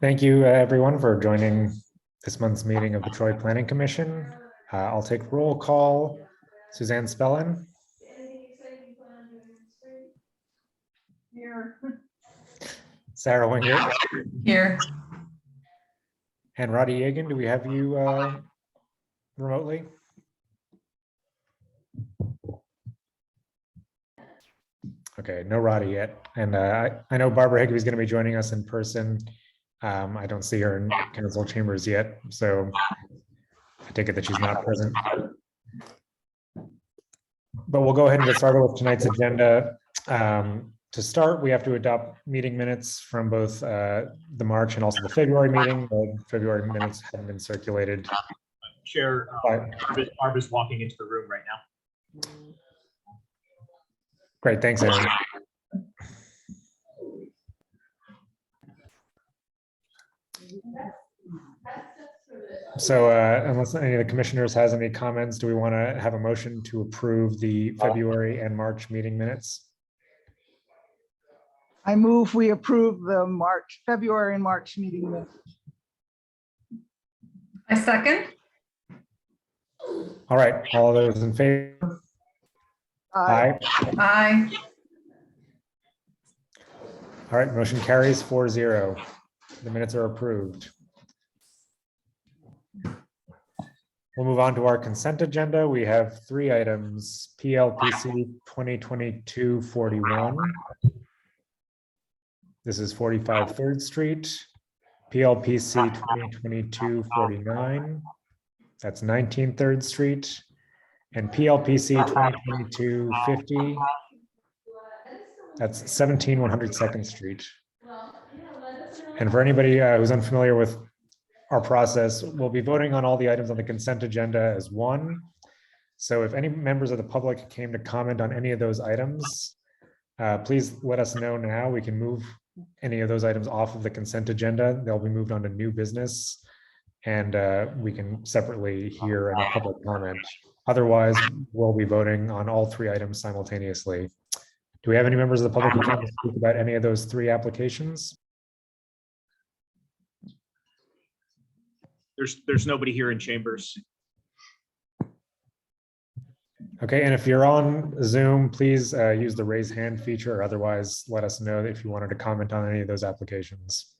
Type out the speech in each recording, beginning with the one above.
Thank you, everyone, for joining this month's meeting of the Troy Planning Commission. I'll take roll call. Suzanne Spellin. Here. Sarah Wingert. Here. And Roddy Yagan, do we have you remotely? Okay, no Roddy yet. And I know Barbara Higbee is going to be joining us in person. I don't see her in council chambers yet, so I take it that she's not present. But we'll go ahead and get started with tonight's agenda. To start, we have to adopt meeting minutes from both the March and also the February meeting. The February minutes haven't been circulated. Chair, Barbara's walking into the room right now. Great, thanks, Aaron. So unless any of the commissioners has any comments, do we want to have a motion to approve the February and March meeting minutes? I move we approve the February and March meeting minutes. I second. All right, all those in favor? Aye. Aye. All right, motion carries 4-0. The minutes are approved. We'll move on to our consent agenda. We have 3 items: PLPC 2022-41. This is 45 3rd Street. PLPC 2022-49. That's 19 3rd Street. And PLPC 2022-50. That's 17 102nd Street. And for anybody who's unfamiliar with our process, we'll be voting on all the items on the consent agenda as one. So if any members of the public came to comment on any of those items, please let us know now. We can move any of those items off of the consent agenda. They'll be moved on to new business, and we can separately hear any public comment. Otherwise, we'll be voting on all 3 items simultaneously. Do we have any members of the public who want to speak about any of those 3 applications? There's nobody here in chambers. Okay, and if you're on Zoom, please use the raise hand feature, or otherwise let us know if you wanted to comment on any of those applications.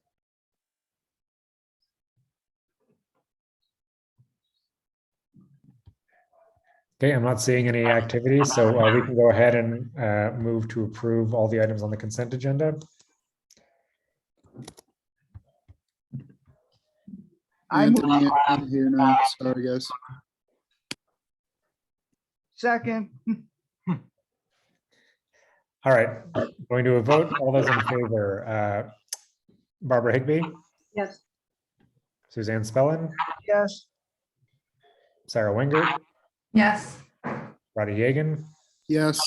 Okay, I'm not seeing any activity, so we can go ahead and move to approve all the items on the consent agenda. I'm here now. Sorry, guys. second. All right, going to a vote. All those in favor. Barbara Higbee, Yes. Suzanne Spellin, Yes. Sarah Wingert, Yes. Roddy Yagan. Yes.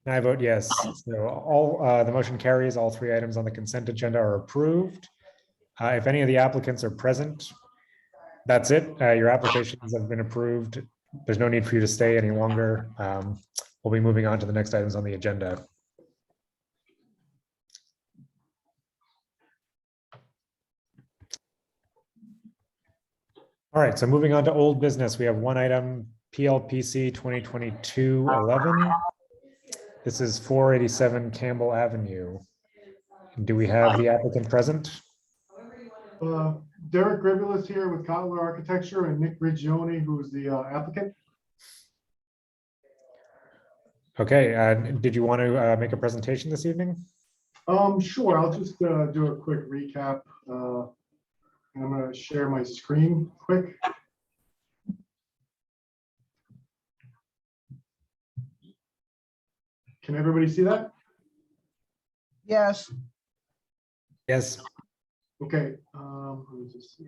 And I vote yes. So all the motion carries. All 3 items on the consent agenda are approved. If any of the applicants are present, that's it. Your applications have been approved. There's no need for you to stay any longer. We'll be moving on to the next items on the agenda. All right, so moving on to old business, we have 1 item, PLPC 2022-11. This is 487 Campbell Avenue. Do we have the applicant present? Derek Gribble is here with Kotler Architecture and Nick Rigioni, who is the applicant. Okay, did you want to make a presentation this evening? Sure, I'll just do a quick recap. I'm going to share my screen quick. Can everybody see that? Yes. Yes. Okay, let me just see.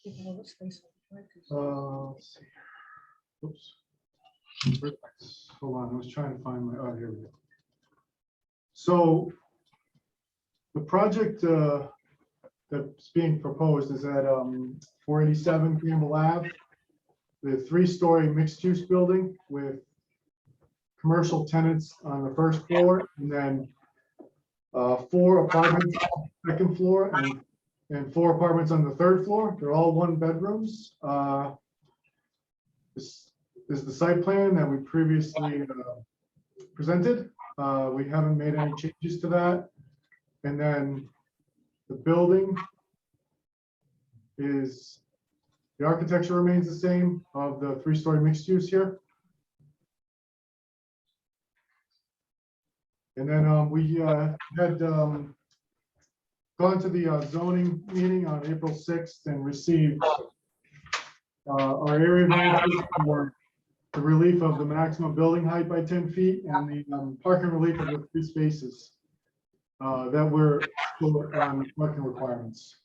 Let's see. Oops. Hold on, I was trying to find my, oh, here we go. So the project that's being proposed is at 487 Campbell Ave, the 3-story mixed-use building with commercial tenants on the 1st floor, and then 4 apartments on the second floor and 4 apartments on the third floor. They're all 1 bedrooms. This is the site plan that we previously presented. We haven't made any changes to that. And then the building is, the architecture remains the same of the 3-story mixed use here. And then we had gone to the zoning meeting on April 6th and received our area variances for the relief of the maximum building height by 10 feet and the parking relief of the 3 spaces that were short on parking requirements.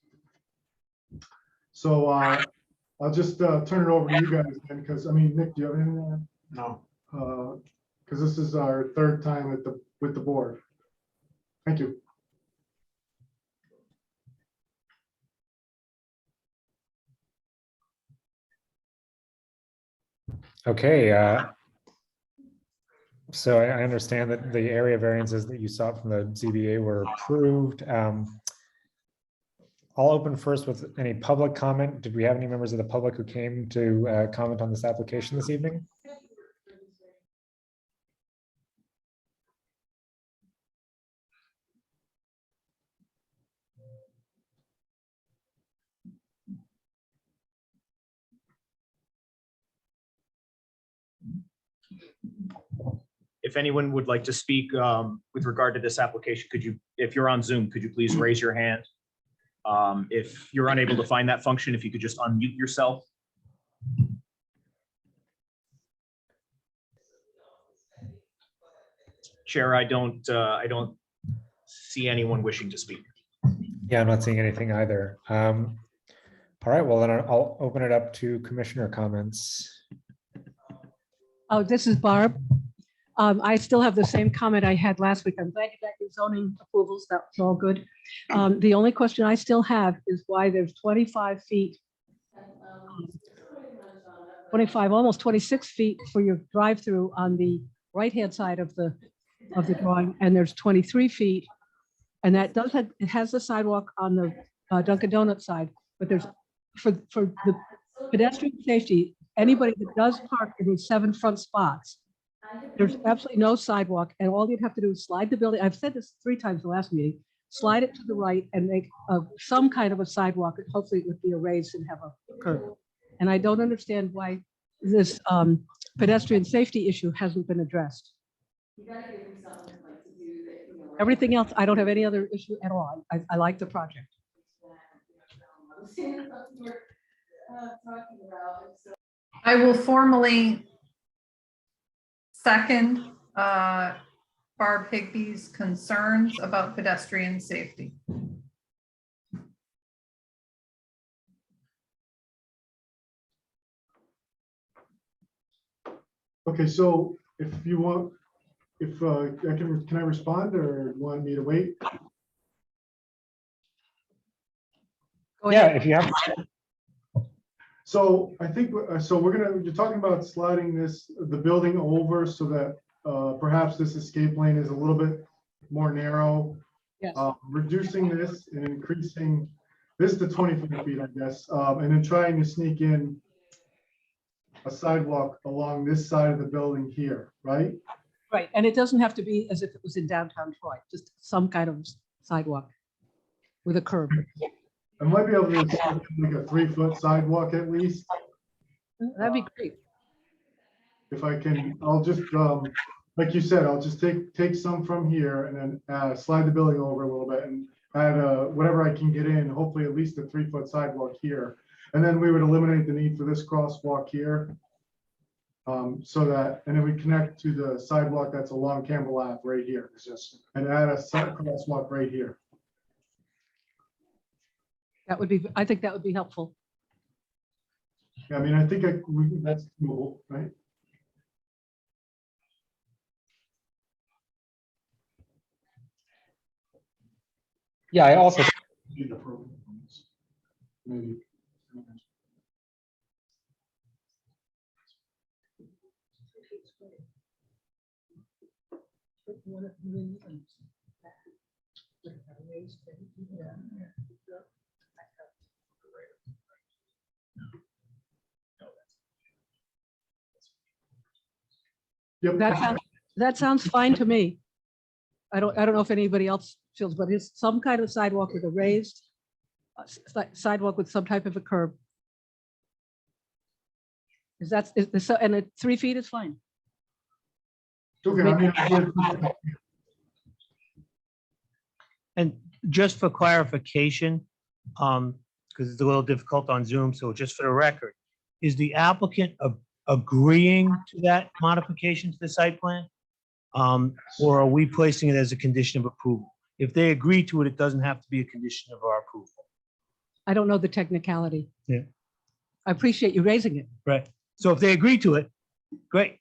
So I'll just turn it over to you guys then, because I mean, Nick, do you have anything? No. Because this is our 3rd time with the board. Thank you. Okay. So I understand that the area variances that you saw from the ZBA were approved. I'll open first with any public comment. Did we have any members of the public who came to comment on this application this evening? If anyone would like to speak with regard to this application, could you, if you're on Zoom, could you please raise your hand? If you're unable to find that function, if you could just unmute yourself. Chair, I don't see anyone wishing to speak. Yeah, I'm not seeing anything either. All right, well, then I'll open it up to commissioner comments. Oh, this is Barb. I still have the same comment I had last week. I'm glad you got your zoning approvals. That's all good. The only question I still have is why there's 25 feet, 25, almost 26 feet for your drive-through on the right-hand side of the drawing, and there's 23 feet. And that does have, it has the sidewalk on the Dunkin' Donuts side, but there's, for the pedestrian safety, anybody that does park in these 7 front spots, there's absolutely no sidewalk, and all you'd have to do is slide the building. I've said this 3 times the last meeting, slide it to the right and make some kind of a sidewalk. Hopefully it would be a raised and have a curb. And I don't understand why this pedestrian safety issue hasn't been addressed. Everything else, I don't have any other issue at all. I like the project. I will formally second Barb Higby's concerns about pedestrian safety. Okay, so if you want, if can I respond, or you want me to wait? Go Yeah, ahead. if you have. So I think, you're talking about sliding the building over so that perhaps this escape lane is a little bit more narrow. Yes. Reducing this and increasing this to 25 feet, I guess, and then trying to sneak in a sidewalk along this side of the building here, right? Right, and it doesn't have to be as if it was in downtown Troy, just some kind of sidewalk with a curb. I might be able to make a 3-foot sidewalk at least. That'd be great. If I can, I'll just, like you said, I'll just take some from here and then slide the building over a little bit and add whatever I can get in, hopefully at least a 3-foot sidewalk here. And then we would eliminate the need for this crosswalk here. So that, and then we connect to the sidewalk that's along Campbell Ave right here. And add a side crosswalk right here. That would be, I think that would be helpful. Yeah, I mean, I think that's doable, right? Yeah, I also. Need the program. Maybe. Yep. That sounds fine to me. I don't know if anybody else feels, but it's some kind of sidewalk with a raised sidewalk with some type of a curb. And 3 feet is fine. Okay, I mean, And just for clarification, because it's a little difficult on Zoom, so just for the record, is the applicant agreeing to that modification to the site plan? Or are we placing it as a condition of approval? If they agree to it, it doesn't have to be a condition of our approval. I don't know the technicality. Yeah. I appreciate you raising it. Right. So if they agree to it, great.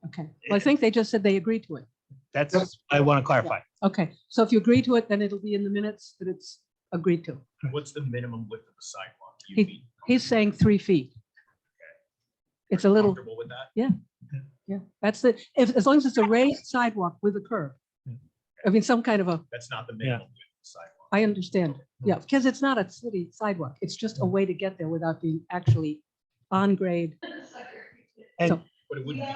Okay. Well, I think they just said they agreed to it. That's, I want to clarify. Okay. So if you agree to it, then it'll be in the minutes that it's agreed to. What's the minimum width of the sidewalk? Do you He- be He's saying 3 feet. It's a little, comfortable with that? yeah, that's it. As long as it's a raised sidewalk with a curb. I mean, some kind of a, That's not the minimum width of the sidewalk. I understand. Yeah, because it's not a city sidewalk. It's just a way to get there without being actually on grade. And So- But it wouldn't be.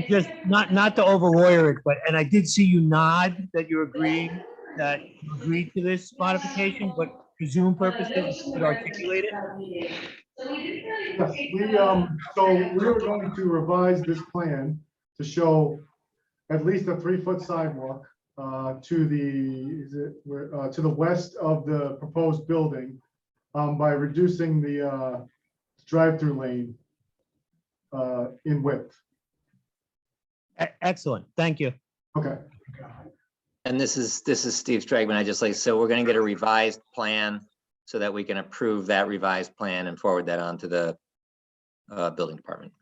just not to overlawyer it, but, and I did see you nod that you agreed to this modification, but for Zoom purposes, you could articulate it. yes, so we are going to revise this plan to show at least a 3-foot sidewalk to the west of the proposed building by reducing the drive-through lane in width. Excellent, thank you. Okay, And this is Steve Stragman. I just like, so we're gonna get a revised plan so that we can approve that revised plan and forward that on to the building department.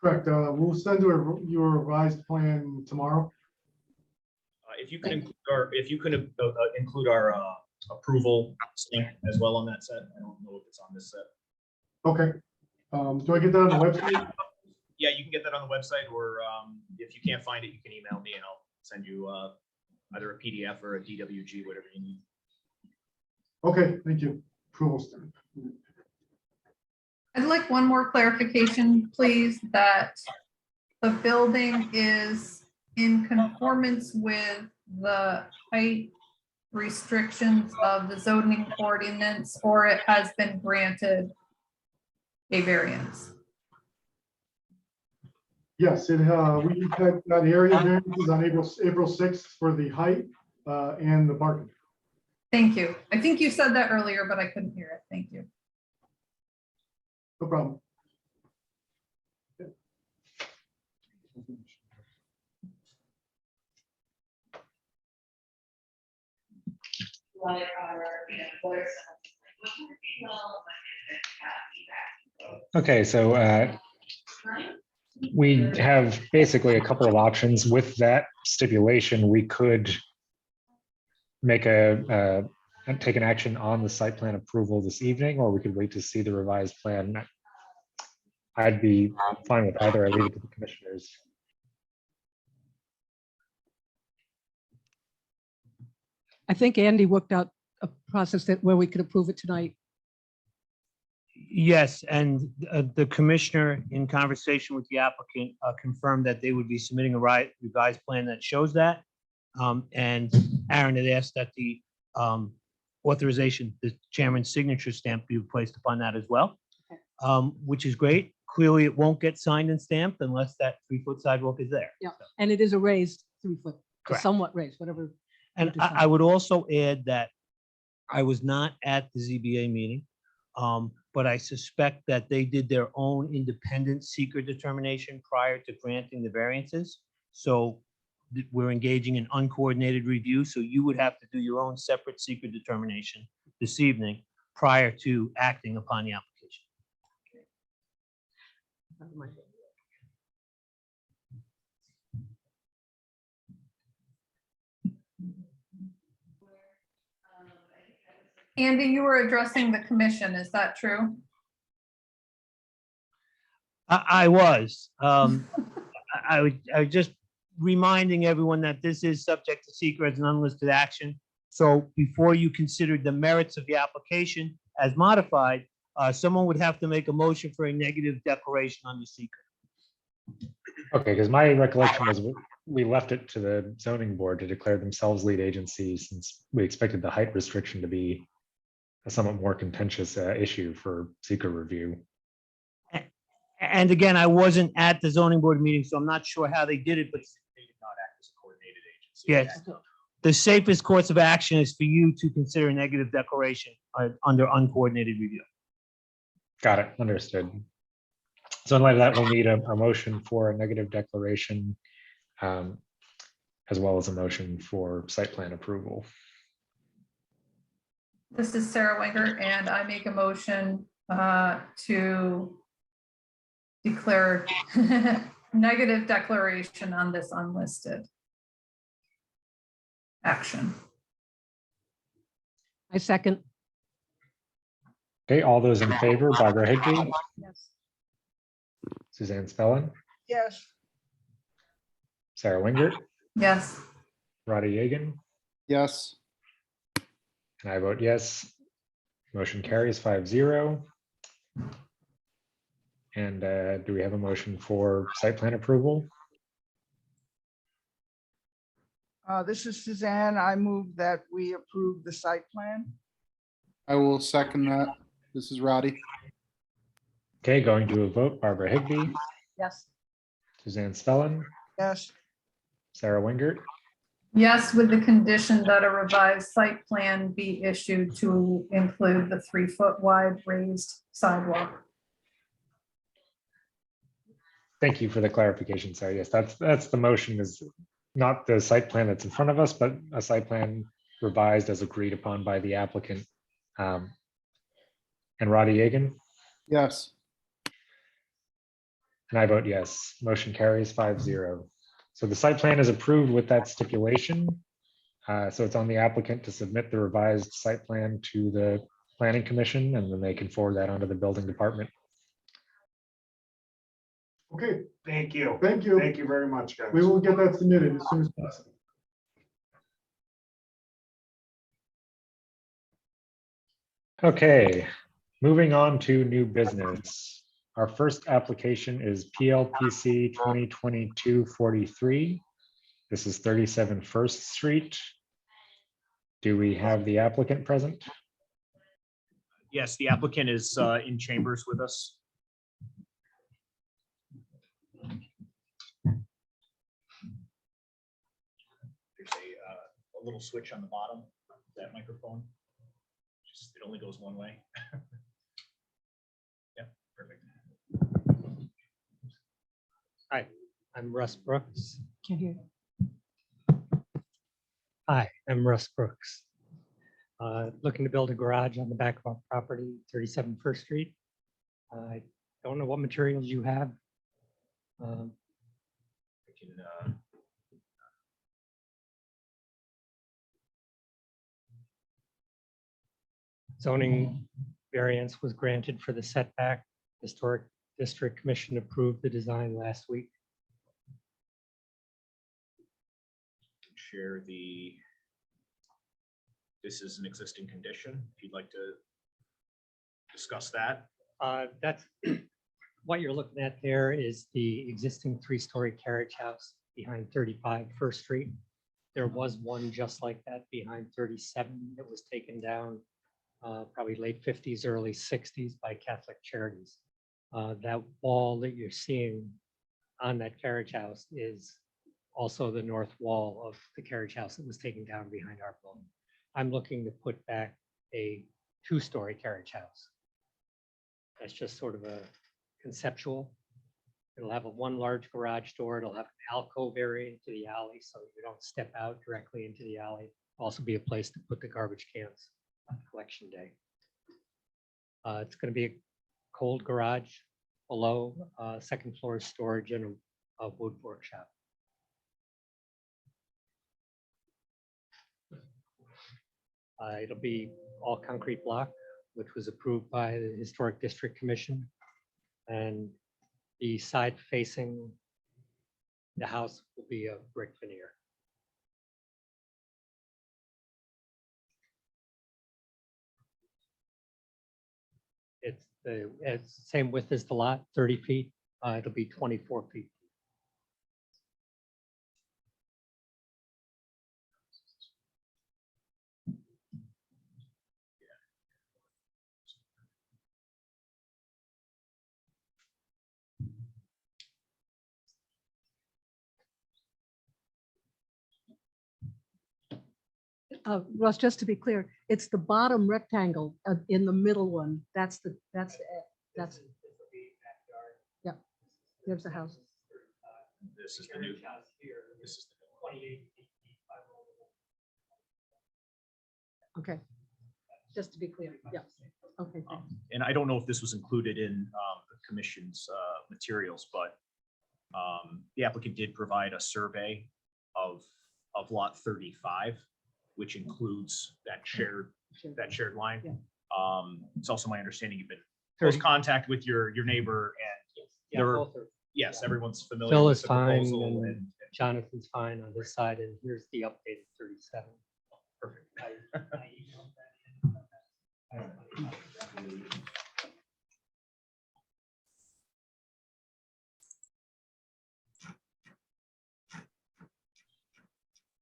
correct. We'll send you your revised plan tomorrow. If you can include our approval stamp as well on that set. I don't know if it's on this set. Okay. Do I get that on the website? Yeah, you can get that on the website, or if you can't find it, you can email me and I'll send you either a PDF or a DWG, whatever you need. Okay, thank you. Approval stamp. I'd like one more clarification, please, that the building is in conformance with the height restrictions of the zoning ordinance, or it has been granted a variance. Yes, we had that area variances on April 6th for the height and the parking. Thank you. I think you said that earlier, but I couldn't hear it. Thank you. No problem. Okay, so we have basically a couple of options with that stipulation. We could make take an action on the site plan approval this evening, or we could wait to see the revised plan. I'd be fine with either. I leave it to the commissioners. I think Andy worked out a process where we could approve it tonight. Yes, and the commissioner, in conversation with the applicant, confirmed that they would be submitting a revised plan that shows that. And Aaron had asked that the authorization, the chairman's signature stamp be placed upon that as well, which is great. Clearly, it won't get signed and stamped unless that 3-foot sidewalk is there. Yeah, and it is a raised 3-foot, Correct. somewhat raised, whatever. And you decide. I would also add that I was not at the ZBA meeting, but I suspect that they did their own independent secret determination prior to granting the variances. So we're engaging in uncoordinated review, so you would have to do your own separate secret determination this evening prior to acting upon the application. Andy, you were addressing the commission. Is that true? I was. I was just reminding everyone that this is subject to seeker as an unlisted action. So before you consider the merits of the application as modified, someone would have to make a motion for a negative declaration on the seeker. Okay, because my recollection was we left it to the zoning board to declare themselves lead agency since we expected the height restriction to be a somewhat more contentious issue for seeker review. And again, I wasn't at the zoning board meeting, so I'm not sure how they did it, but They did not act as a coordinated agency. yes, the safest course of action is for you to consider a negative declaration under uncoordinated review. Got it, understood. So in light of that, we'll need a motion for a negative declaration as well as a motion for site plan approval. This is Sarah Wenger, and I make a motion to declare negative declaration on this unlisted action. I second. Okay, all those in favor, Barbara Higbee, Yes. Suzanne Spellin, Yes. Sarah Winger, Yes. Roddy Yagan, Yes. and I vote yes. Motion carries 5-0. And do we have a motion for site plan approval? This is Suzanne. I move that we approve the site plan. I will second that. This is Roddy. Okay, going to a vote, Barbara Higbee, Yes. Suzanne Spellin, Yes. Sarah Wingert, Yes, with the condition that a revised site plan be issued to include the 3-foot wide raised sidewalk. thank you for the clarification. Sorry, yes, that's the motion, is not the site plan that's in front of us, but a site plan revised as agreed upon by the applicant. And Roddy Yagan, Yes. and I vote yes. Motion carries 5-0. So the site plan is approved with that stipulation. So it's on the applicant to submit the revised site plan to the planning commission, and then they can forward that onto the building department. Okay, Thank you. thank you. Thank you very much, guys. We will get that submitted as soon as possible. Okay, moving on to new business. Our first application is PLPC 2022-43. This is 37 First Street. Do we have the applicant present? Yes, the applicant is in chambers with us. There's a little switch on the bottom of that microphone. It only goes one way. Yeah, perfect. Hi, I'm Russ Brooks. Can't hear. Hi, I'm Russ Brooks. Looking to build a garage on the back of our property, 37 First Street. I don't know what materials you have. I can, Zoning variance was granted for the setback. Historic District Commission approved the design last week. share the, this is an existing condition, if you'd like to discuss that. That's what you're looking at there is the existing 3-story carriage house behind 35 First Street. There was one just like that behind 37 that was taken down probably late 50s, early 60s by Catholic Charities. That wall that you're seeing on that carriage house is also the north wall of the carriage house that was taken down behind our building. I'm looking to put back a 2-story carriage house. That's just sort of a conceptual. It'll have one large garage door. It'll have an alcove area into the alley, so you don't step out directly into the alley. Also be a place to put the garbage cans on collection day. It's going to be a cold garage below, second floor storage and a wood workshop. It'll be all concrete block, which was approved by the Historic District Commission. And the side facing The house will be a brick veneer. It's the same width as the lot, 30 feet. It'll be 24 feet. Russ, just to be clear, it's the bottom rectangle in the middle one. That's, yeah, there's the house. This is the new. This is the 28 feet by Okay. Just to be clear, yeah. Okay. thanks. And I don't know if this was included in the commission's materials, but the applicant did provide a survey of lot 35, which includes that shared line. Yeah. It's also my understanding you've been in close contact with your neighbor, and Yeah, there were, both are. yes, yeah. everyone's familiar Phil with is the fine, proposal. and And Jonathan's fine on this side, and here's the updated 37. perfect.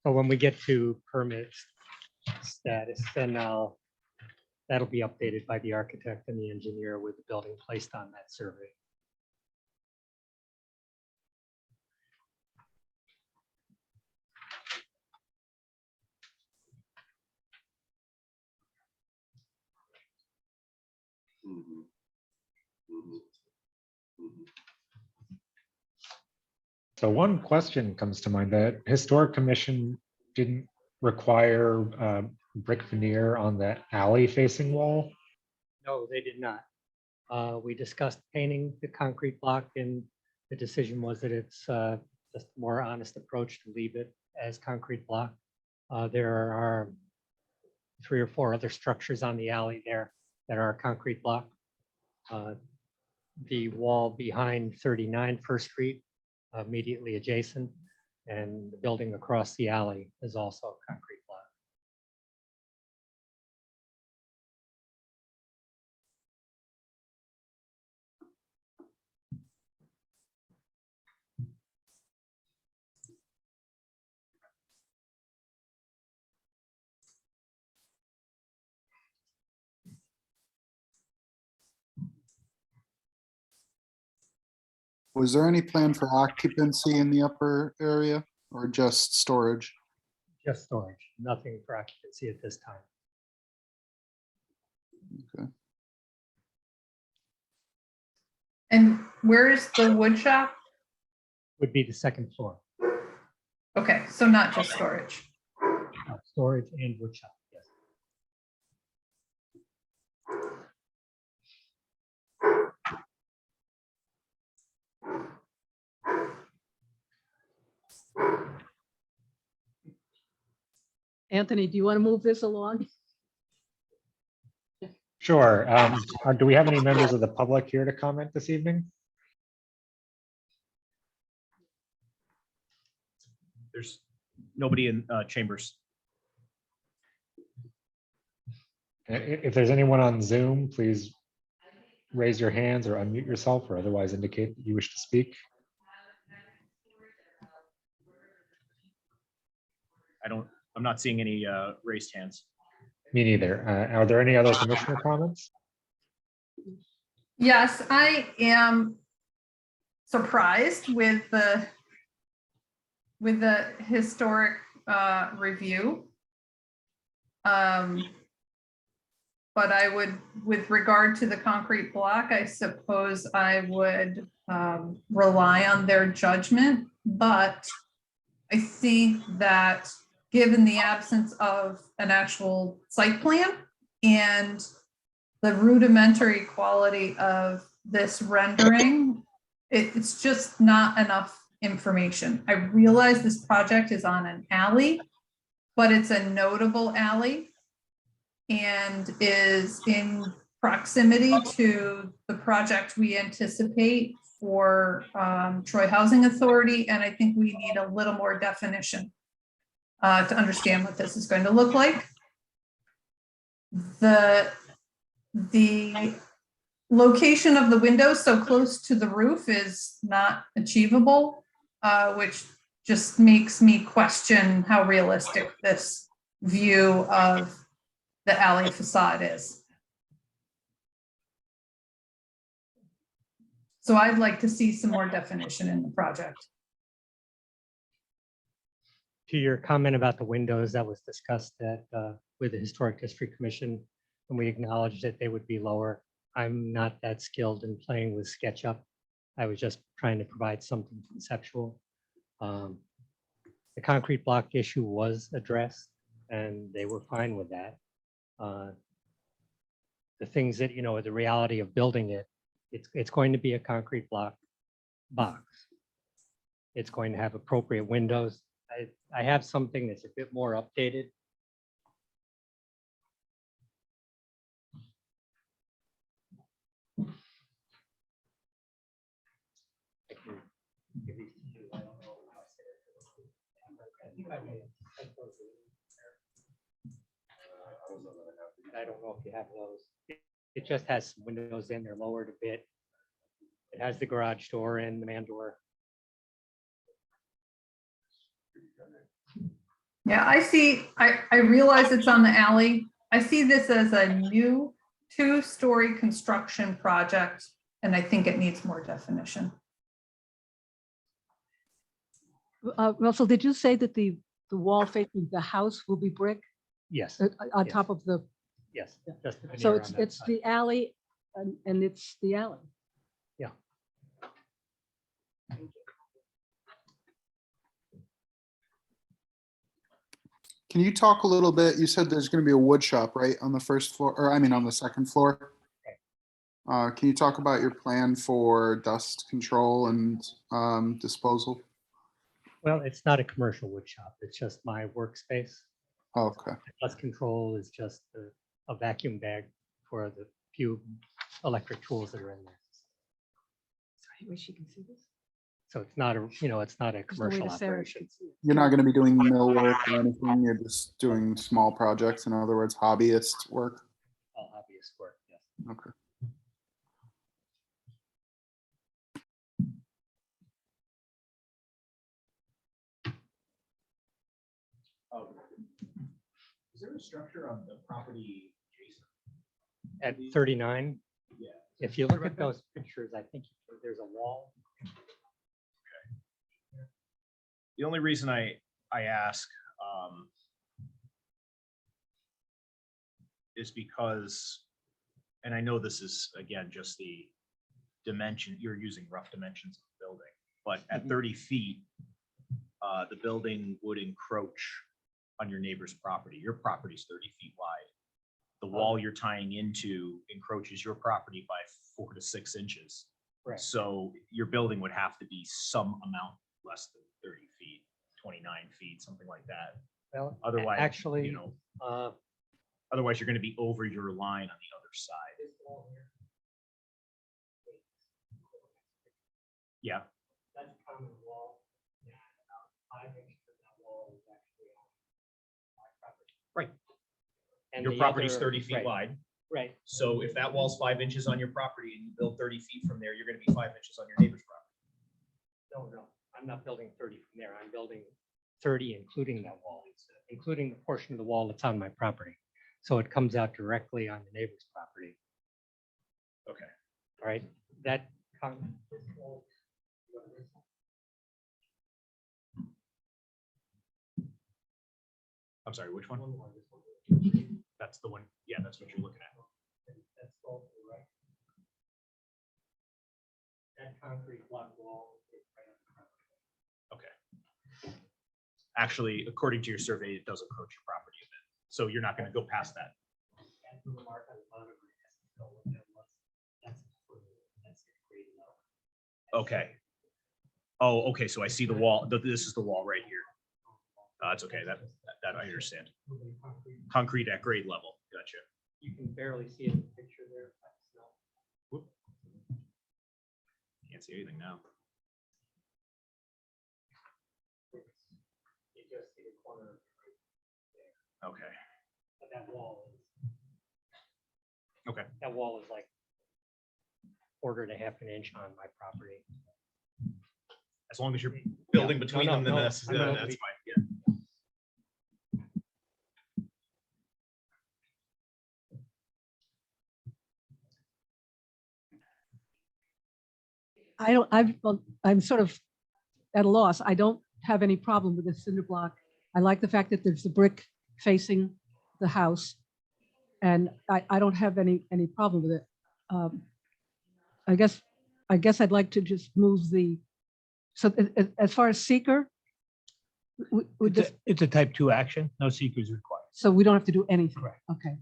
So when we get to permit status, then that'll be updated by the architect and the engineer with the building placed on that survey. So one question comes to mind, that Historic Commission didn't require brick veneer on the alley facing wall. No, they did not. We discussed painting the concrete block, and the decision was that it's just a more honest approach to leave it as concrete block. There are 3 or 4 other structures on the alley there that are concrete block. The wall behind 39 First Street, immediately adjacent, and the building across the alley is also concrete block. Was there any plan for occupancy in the upper area or just storage? Just storage, nothing for occupancy at this time. And where is the wood shop? Would be the second floor. Okay, so not just storage. Storage and wood shop, yes. Anthony, do you want to move this along? Sure. Do we have any members of the public here to comment this evening? There's nobody in chambers. If there's anyone on Zoom, please raise your hands or unmute yourself, or otherwise indicate that you wish to speak. I'm not seeing any raised hands. Me neither. Are there any other commissioner comments? Yes, I am surprised with the historic review. But I would, with regard to the concrete block, I suppose I would rely on their judgment. But I think that given the absence of an actual site plan and the rudimentary quality of this rendering, it's just not enough information. I realize this project is on an alley, but it's a notable alley and is in proximity to the project we anticipate for Troy Housing Authority, and I think we need a little more definition to understand what this is going to look like. The location of the windows so close to the roof is not achievable, which just makes me question how realistic this view of the alley facade is. So I'd like to see some more definition in the project. To your comment about the windows, that was discussed at, with the Historic District Commission, and we acknowledged that they would be lower. I'm not that skilled in playing with SketchUp. I was just trying to provide something conceptual. The concrete block issue was addressed, and they were fine with that. The things that, you know, the reality of building it, it's going to be a concrete block box. It's going to have appropriate windows. I have something that's a bit more updated. I can give these to you. I don't know how to say it. I think I may have those in there. I don't know if you have those. It just has some windows in there, lowered a bit. It has the garage door and the man door. Yeah, I see, I realize it's on the alley. I see this as a new 2-story construction project, and I think it needs more definition. Russell, did you say that the wall facing the house will be brick Yes, on Yes. top of the, yes. just the so veneer on that it's side. the alley and it's the alley. Yeah. Can you talk a little bit? You said there's going to be a wood shop, right, on the first floor, or I mean, on the second floor? Can you talk about your plan for dust control and disposal? Well, it's not a commercial wood shop. It's just my workspace. Okay. Dust control is just a vacuum bag for the few electric tools that are in there. I wish you can see this. So it's not a, you know, it's not a There's no way commercial to Sarah operation. can see it. You're not going to be doing mill work or anything. You're just doing small projects. In other words, hobbyist work. All hobbyist work, yes. Okay. Is there a structure on the property adjacent? At 39, Yeah. if you look at those pictures, I think there's a wall. The only reason I ask is because, and I know this is, again, just the dimension, you're using rough dimensions of the building, but at 30 feet, the building would encroach on your neighbor's property. Your property's 30 feet wide. The wall you're tying into encroaches your property by 4 to 6 inches. Right. So your building would have to be some amount less than 30 feet, 29 feet, something like that. Well, Otherwise, actually, you know, otherwise you're going to be over your line on the other side. Yeah. That's a common wall. Yeah, about 5 inches of that wall is actually on my property. Right. And Your the property's other- 30 feet right, wide. Right. So if that wall's 5 inches on your property and you build 30 feet from there, you're going to be 5 inches on your neighbor's property. No, I'm not building 30 from there. I'm building 30, including that wall, including the portion of the wall that's on my property. So it comes out directly on the neighbor's property. Okay. All right, that. I'm sorry, which one? That's the one. Yeah, that's what you're looking at. That's all to the right. That concrete block wall is right on the property. Okay. Actually, according to your survey, it does approach your property a bit. So you're not going to go past that. That's the mark on the bottom of it. That's the grade level. Okay. Oh, okay. So I see the wall. This is the wall right here. That's okay. That I understand. Concrete at grade level. Gotcha. You can barely see it in the picture there. Whoop. Can't see anything now. You just see the corner, Okay. but that wall. Okay. That wall is like quarter to half an inch on my property. As long as you're building Yeah. between No, them, then no, that's I'm not- fine. Yeah. I don't, I'm sort of at a loss. I don't have any problem with the cinder block. I like the fact that there's the brick facing the house. And I don't have any problem with it. I guess I'd like to just move the, so as far as seeker, we just, It's a type 2 action. No seekers required. so we don't have to do anything. Correct. Okay.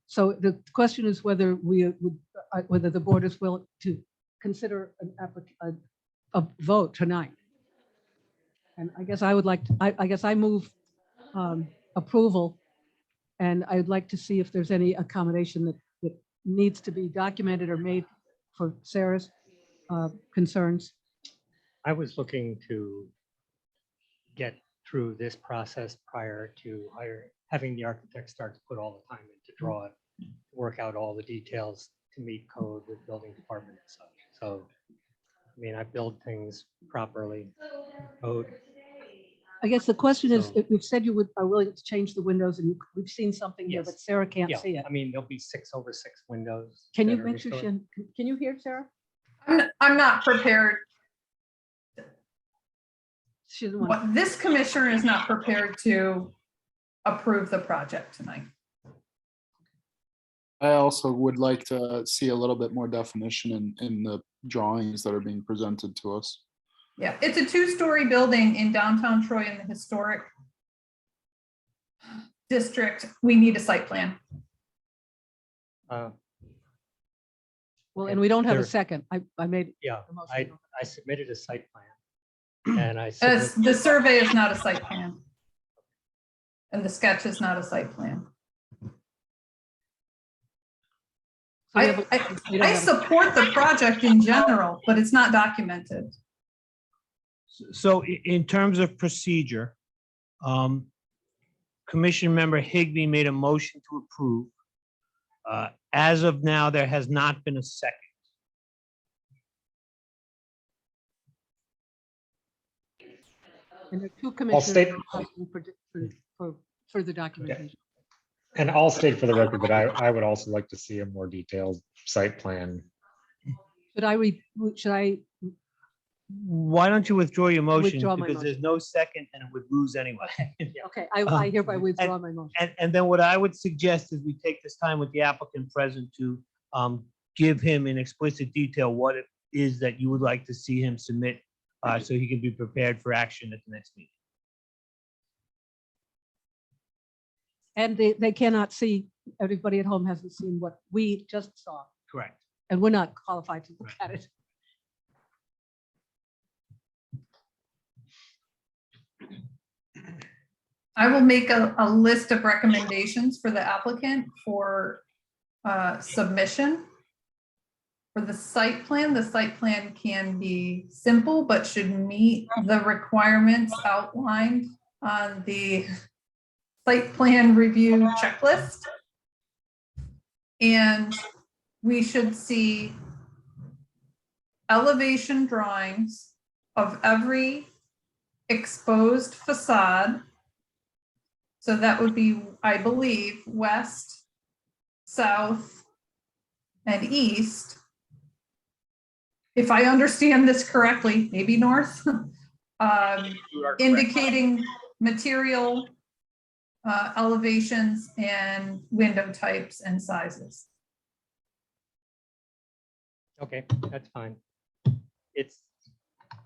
So the question is whether we would, whether the board is willing to consider a vote tonight. And I guess I would like, I guess I move approval. And I'd like to see if there's any accommodation that needs to be documented or made for Sarah's concerns. I was looking to get through this process prior to having the architect start to put all the time in to draw it, work out all the details to meet code with building department and such. So, I mean, I build things properly. Code. I guess the question is, So- if you've said you are willing to change the windows and we've seen something here, Yes. but Sarah can't Yeah, see it. I mean, there'll be 6/6 windows. Can you that are make sure restored. can you hear Sarah? I'm not prepared. She doesn't want, What, this commissioner is not prepared to approve the project tonight. I also would like to see a little bit more definition in the drawings that are being presented to us. Yeah, it's a 2-story building in downtown Troy in the historic district. We need a site plan. Uh, well, and we don't have a There- second. I made. Yeah, a motion. I submitted a site plan and I As submitted, the survey is not a site plan. And the sketch is not a site plan. So we I, have a- I, we don't I have a- support the project in general, but it's not documented. So in terms of procedure, Commission Member Higbee made a motion to approve. As of now, there has not been a second. And there are two state- commissioners asking for further documentation. And I'll state for the record that I would also like to see a more detailed site plan. Should I, Why don't you withdraw your motion? Withdraw my Because there's no second and it would lose anyway. okay, I hereby withdraw my motion. And then what I would suggest is we take this time with the applicant present to give him in explicit detail what it is that you would like to see him submit so he can be prepared for action at the next meeting. And they cannot see, everybody at home hasn't seen what we just saw, Correct. and we're not qualified to look at it. I will make a list of recommendations for the applicant for submission. For the site plan can be simple, but should meet the requirements outlined on the site plan review checklist. And we should see elevation drawings of every exposed facade. So that would be, I believe, west, south, and east. If I understand this correctly, maybe north, You are correct. indicating material elevations and window types and sizes. okay, that's fine.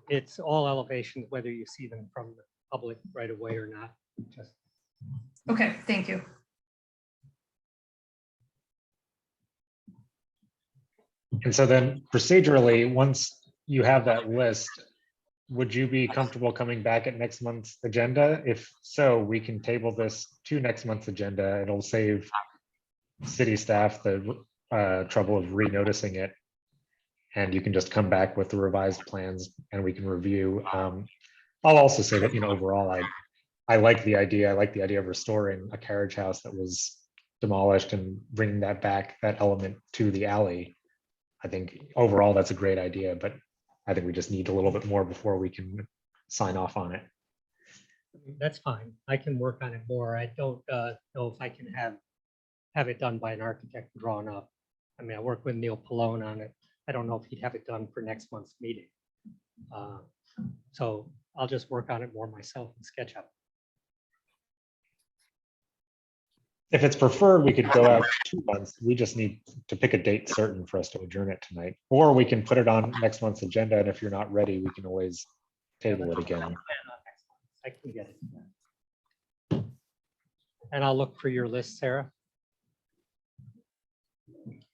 It's all elevations, whether you see them from the public right away or not. Just Okay, thank you. And so then procedurally, once you have that list, would you be comfortable coming back at next month's agenda? If so, we can table this to next month's agenda. It'll save city staff the trouble of renoticing it. And you can just come back with the revised plans and we can review. I'll also say that, overall, I like the idea. I like the idea of restoring a carriage house that was demolished and bringing that back, that element to the alley. I think overall that's a great idea, but I think we just need a little bit more before we can sign off on it. That's fine. I can work on it more. I don't know if I can have it done by an architect drawn up. I mean, I work with Neil Pallone on it. I don't know if he'd have it done for next month's meeting. So I'll just work on it more myself and sketch up. If it's preferred, we could go out 2 months. We just need to pick a date certain for us to adjourn it tonight. Or we can put it on next month's agenda, and if you're not ready, we can always table it again. I can get it. And I'll look for your list, Sarah.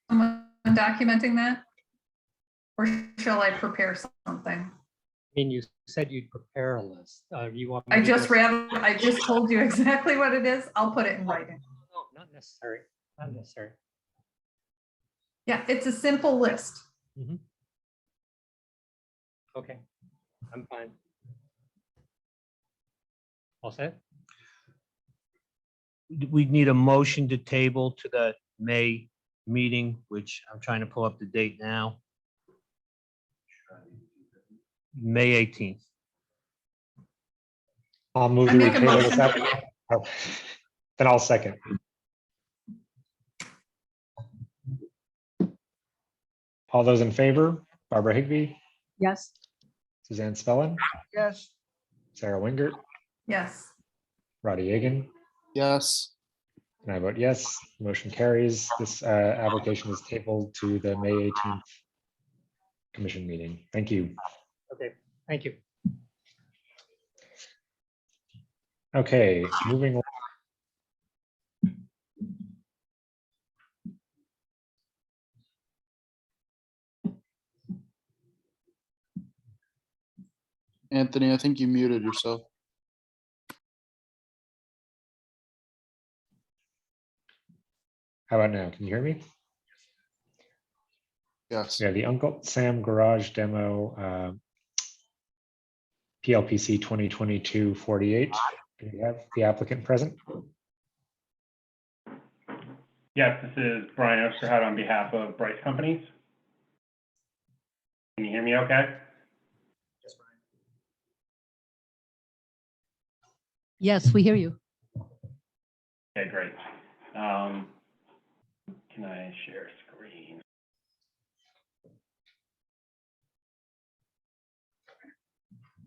Someone documenting that? Or shall I prepare something? I mean, you said you'd prepare a list. You want? me I to just told you exactly what it is. I'll put it in writing. No, not necessary. Not necessary. Yeah, it's a simple list. Okay, I'm fine. All set? We need a motion to table to the May meeting, which I'm trying to pull up the date now. May 18th. I'll move I the make a table this motion. up. Oh, then I'll second. All those in favor, Barbara Higbee, Yes. Suzanne Spellin, Yes, Sarah Wingert, Yes. Roddy Yagan, Yes, and I vote yes. Motion carries. This application is tabled to the May 18th commission meeting. Thank you. Okay, thank you. Okay, moving on. Anthony, I think you muted yourself. How about now? Can you hear me? Yes. Yeah, the Uncle Sam Garage Demo, PLPC 2022-48. Do we have the applicant present? Yes, this is Brian Osterhout on behalf of Bryce Companies. Can you hear me okay? Yes, we hear you. Okay, great. Can I share screen?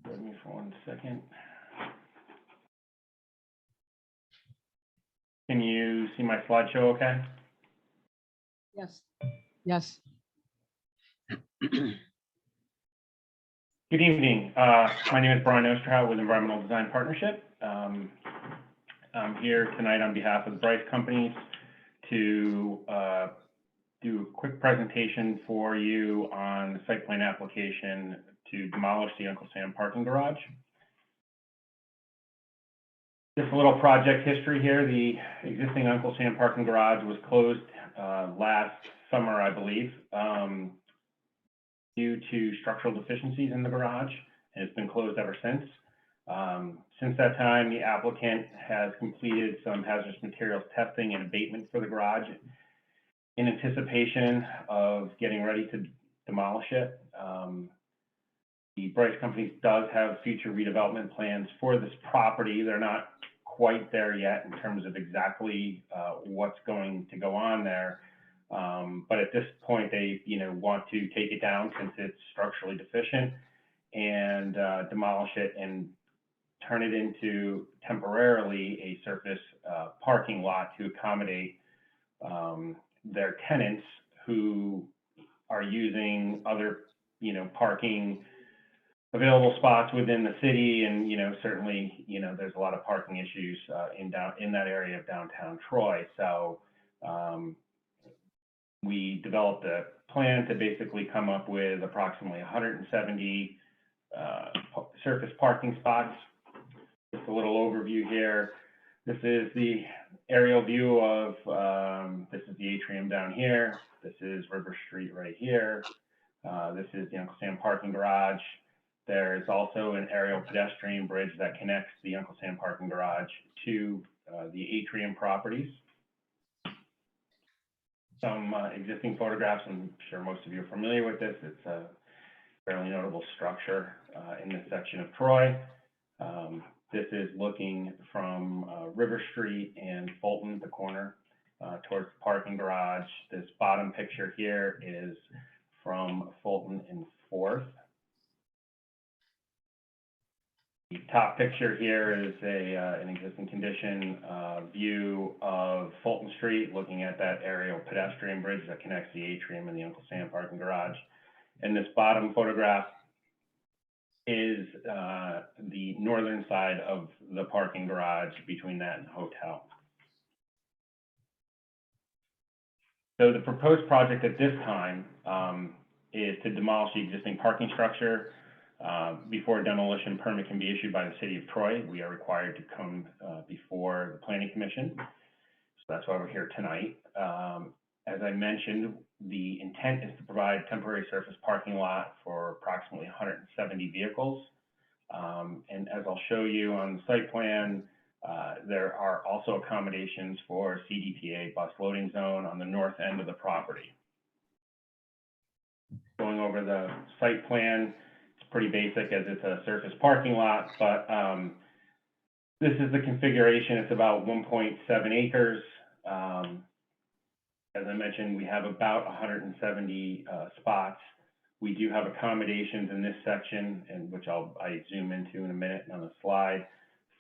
Give me for 1 second. Can you see my slideshow okay? Yes. Yes. Good evening. My name is Brian Osterhout with Environmental Design Partnership. I'm here tonight on behalf of the Bryce Companies to do a quick presentation for you on the site plan application to demolish the Uncle Sam parking garage. Just a little project history here. The existing Uncle Sam parking garage was closed last summer, I believe, due to structural deficiencies in the garage, and it's been closed ever since. Since that time, the applicant has completed some hazardous materials testing and abatement for the garage in anticipation of getting ready to demolish it. The Bryce Companies does have future redevelopment plans for this property. They're not quite there yet in terms of exactly what's going to go on there. But at this point, they want to take it down since it's structurally deficient and demolish it and turn it into temporarily a surface parking lot to accommodate their tenants who are using other parking available spots within the city. And certainly there's a lot of parking issues in that area of downtown Troy. So we developed a plan to basically come up with approximately 170 surface parking spots. Just a little overview here. This is the aerial view of, this is the atrium down here. This is River Street right here. This is the Uncle Sam parking garage. There's also an aerial pedestrian bridge that connects the Uncle Sam parking garage to the atrium properties. Some existing photographs, I'm sure most of you are familiar with this. It's a fairly notable structure in this section of Troy. This is looking from River Street and Fulton, the corner, towards the parking garage. This bottom picture here is from Fulton and 4th. The top picture here is an existing condition view of Fulton Street, looking at that aerial pedestrian bridge that connects the atrium and the Uncle Sam parking garage. And this bottom photograph is the northern side of the parking garage between that and the hotel. So the proposed project at this time is to demolish the existing parking structure. Before a demolition permit can be issued by the city of Troy, we are required to come before the planning commission. So that's why we're here tonight. As I mentioned, the intent is to provide temporary surface parking lot for approximately 170 vehicles. And as I'll show you on the site plan, there are also accommodations for Cdta bus loading zone on the north end of the property. Going over the site plan, it's pretty basic as it's a surface parking lot, but this is the configuration. It's about 1.7 acres. As I mentioned, we have about 170 spots. We do have accommodations in this section, and which I zoom into in a minute on the slide,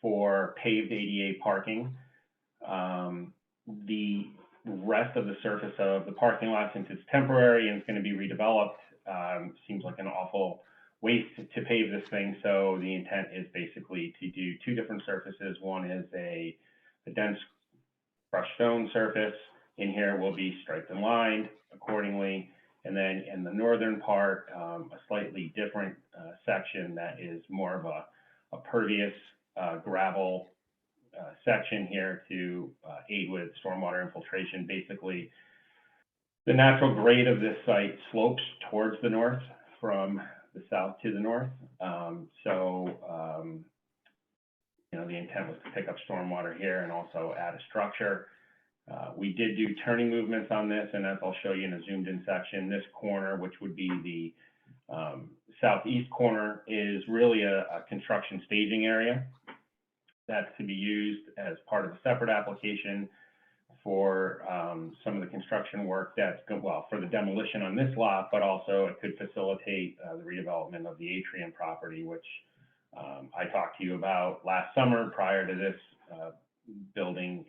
for paved ADA parking. The rest of the surface of the parking lot, since it's temporary and it's going to be redeveloped, seems like an awful waste to pave this thing. So the intent is basically to do two different surfaces. One is a dense crushed stone surface. In here will be striped and lined accordingly. And then in the northern part, a slightly different section that is more of a pervious gravel section here to aid with stormwater infiltration. Basically, the natural grade of this site slopes towards the north from the south to the north. The intent was to pick up stormwater here and also add a structure. We did do turning movements on this, and as I'll show you in a zoomed in section, this corner, which would be the southeast corner, is really a construction staging area that's to be used as part of a separate application for some of the construction work that's, well, for the demolition on this lot, but also it could facilitate the redevelopment of the atrium property, which I talked to you about last summer prior to this building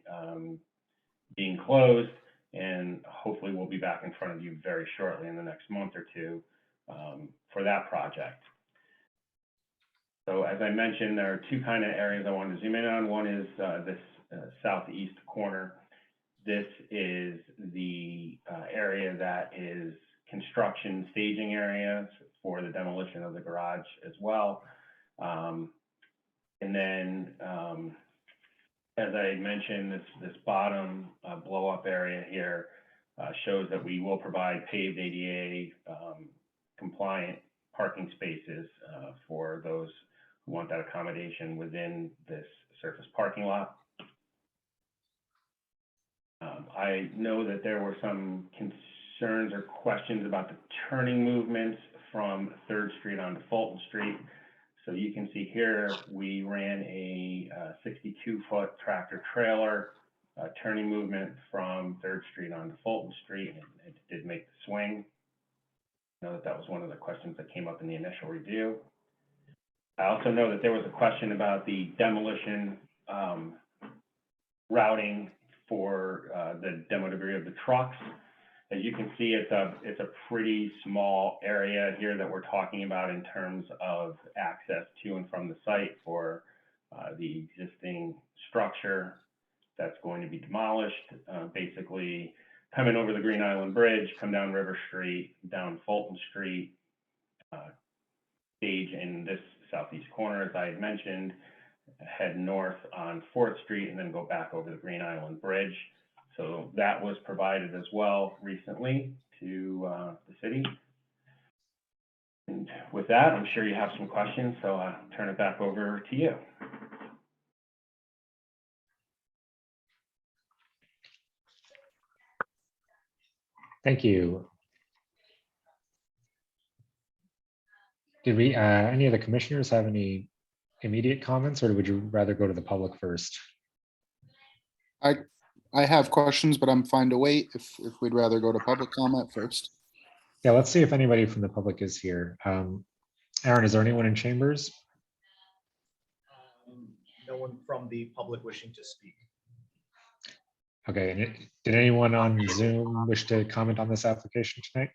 being closed, and hopefully we'll be back in front of you very shortly in the next month or two for that project. So as I mentioned, there are two kind of areas I wanted to zoom in on. One is this southeast corner. This is the area that is construction staging area for the demolition of the garage as well. And then, as I mentioned, this bottom blow up area here shows that we will provide paved ADA compliant parking spaces for those who want that accommodation within this surface parking lot. I know that there were some concerns or questions about the turning movements from 3rd Street onto Fulton Street. So you can see here, we ran a 62-foot tractor trailer turning movement from 3rd Street onto Fulton Street, and it did make the swing. I know that was one of the questions that came up in the initial review. I also know that there was a question about the demolition routing for the demo debris of the trucks. As you can see, it's a pretty small area here that we're talking about in terms of access to and from the site for the existing structure that's going to be demolished. Basically, coming over the Green Island Bridge, come down River Street, down Fulton Street, stage in this southeast corner, as I had mentioned, head north on 4th Street, and then go back over the Green Island Bridge. So that was provided as well recently to the city. And with that, I'm sure you have some questions, so I'll turn it back over to you. Thank you. Did we, any of the commissioners have any immediate comments, or would you rather go to the public first? I have questions, but I'm fine to wait if we'd rather go to public comment first. Yeah, let's see if anybody from the public is here. Aaron, is there anyone in chambers? No one from the public wishing to speak. Okay, and did anyone on Zoom wish to comment on this application tonight?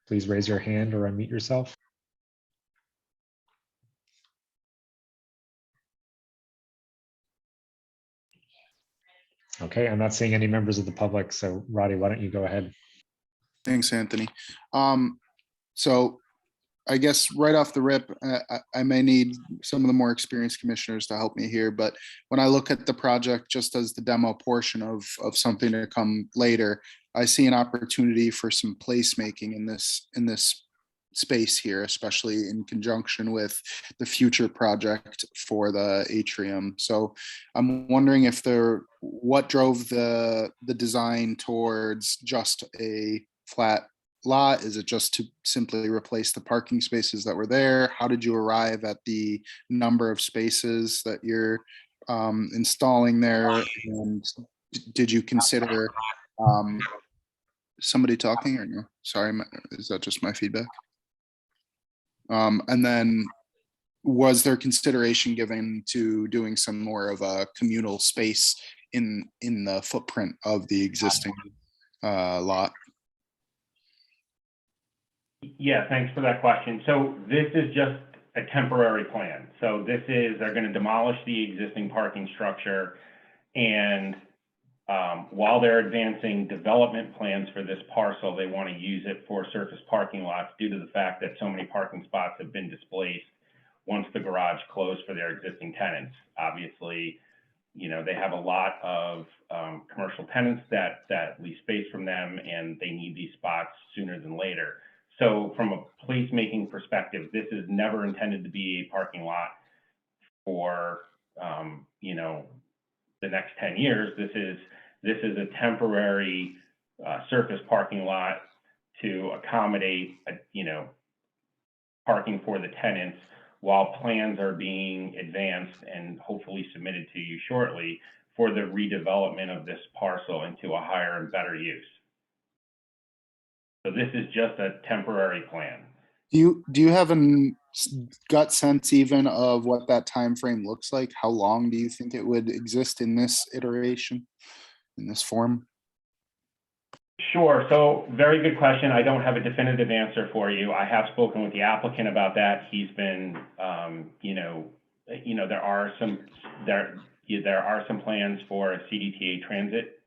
Please raise your hand or unmute yourself. Okay, I'm not seeing any members of the public, so Roddy, why don't you go ahead? Thanks, Anthony. So I guess right off the rip, I may need some of the more experienced commissioners to help me here, but when I look at the project just as the demo portion of something to come later, I see an opportunity for some placemaking in this space here, especially in conjunction with the future project for the atrium. So I'm wondering what drove the design towards just a flat lot? Is it just to simply replace the parking spaces that were there? How did you arrive at the number of spaces that you're installing there? And did you consider somebody talking or no? Sorry, is that just my feedback? And then was there consideration given to doing some more of a communal space in the footprint of the existing lot? Yeah, thanks for that question. So this is just a temporary plan. So this is, they're going to demolish the existing parking structure, and while they're advancing development plans for this parcel, they want to use it for surface parking lots due to the fact that so many parking spots have been displaced once the garage closed for their existing tenants. Obviously, you know, they have a lot of commercial tenants that lease space from them, and they need these spots sooner than later. So from a placemaking perspective, this is never intended to be a parking lot for, you know, the next 10 years. This is a temporary surface parking lot to accommodate, you know, parking for the tenants while plans are being advanced and hopefully submitted to you shortly for the redevelopment of this parcel into a higher and better use. So this is just a temporary plan. Do you have a gut sense even of what that time frame looks like? How long do you think it would exist in this iteration, in this form? Sure. So very good question. I don't have a definitive answer for you. I have spoken with the applicant about that. He's been, there are some plans for a Cdta transit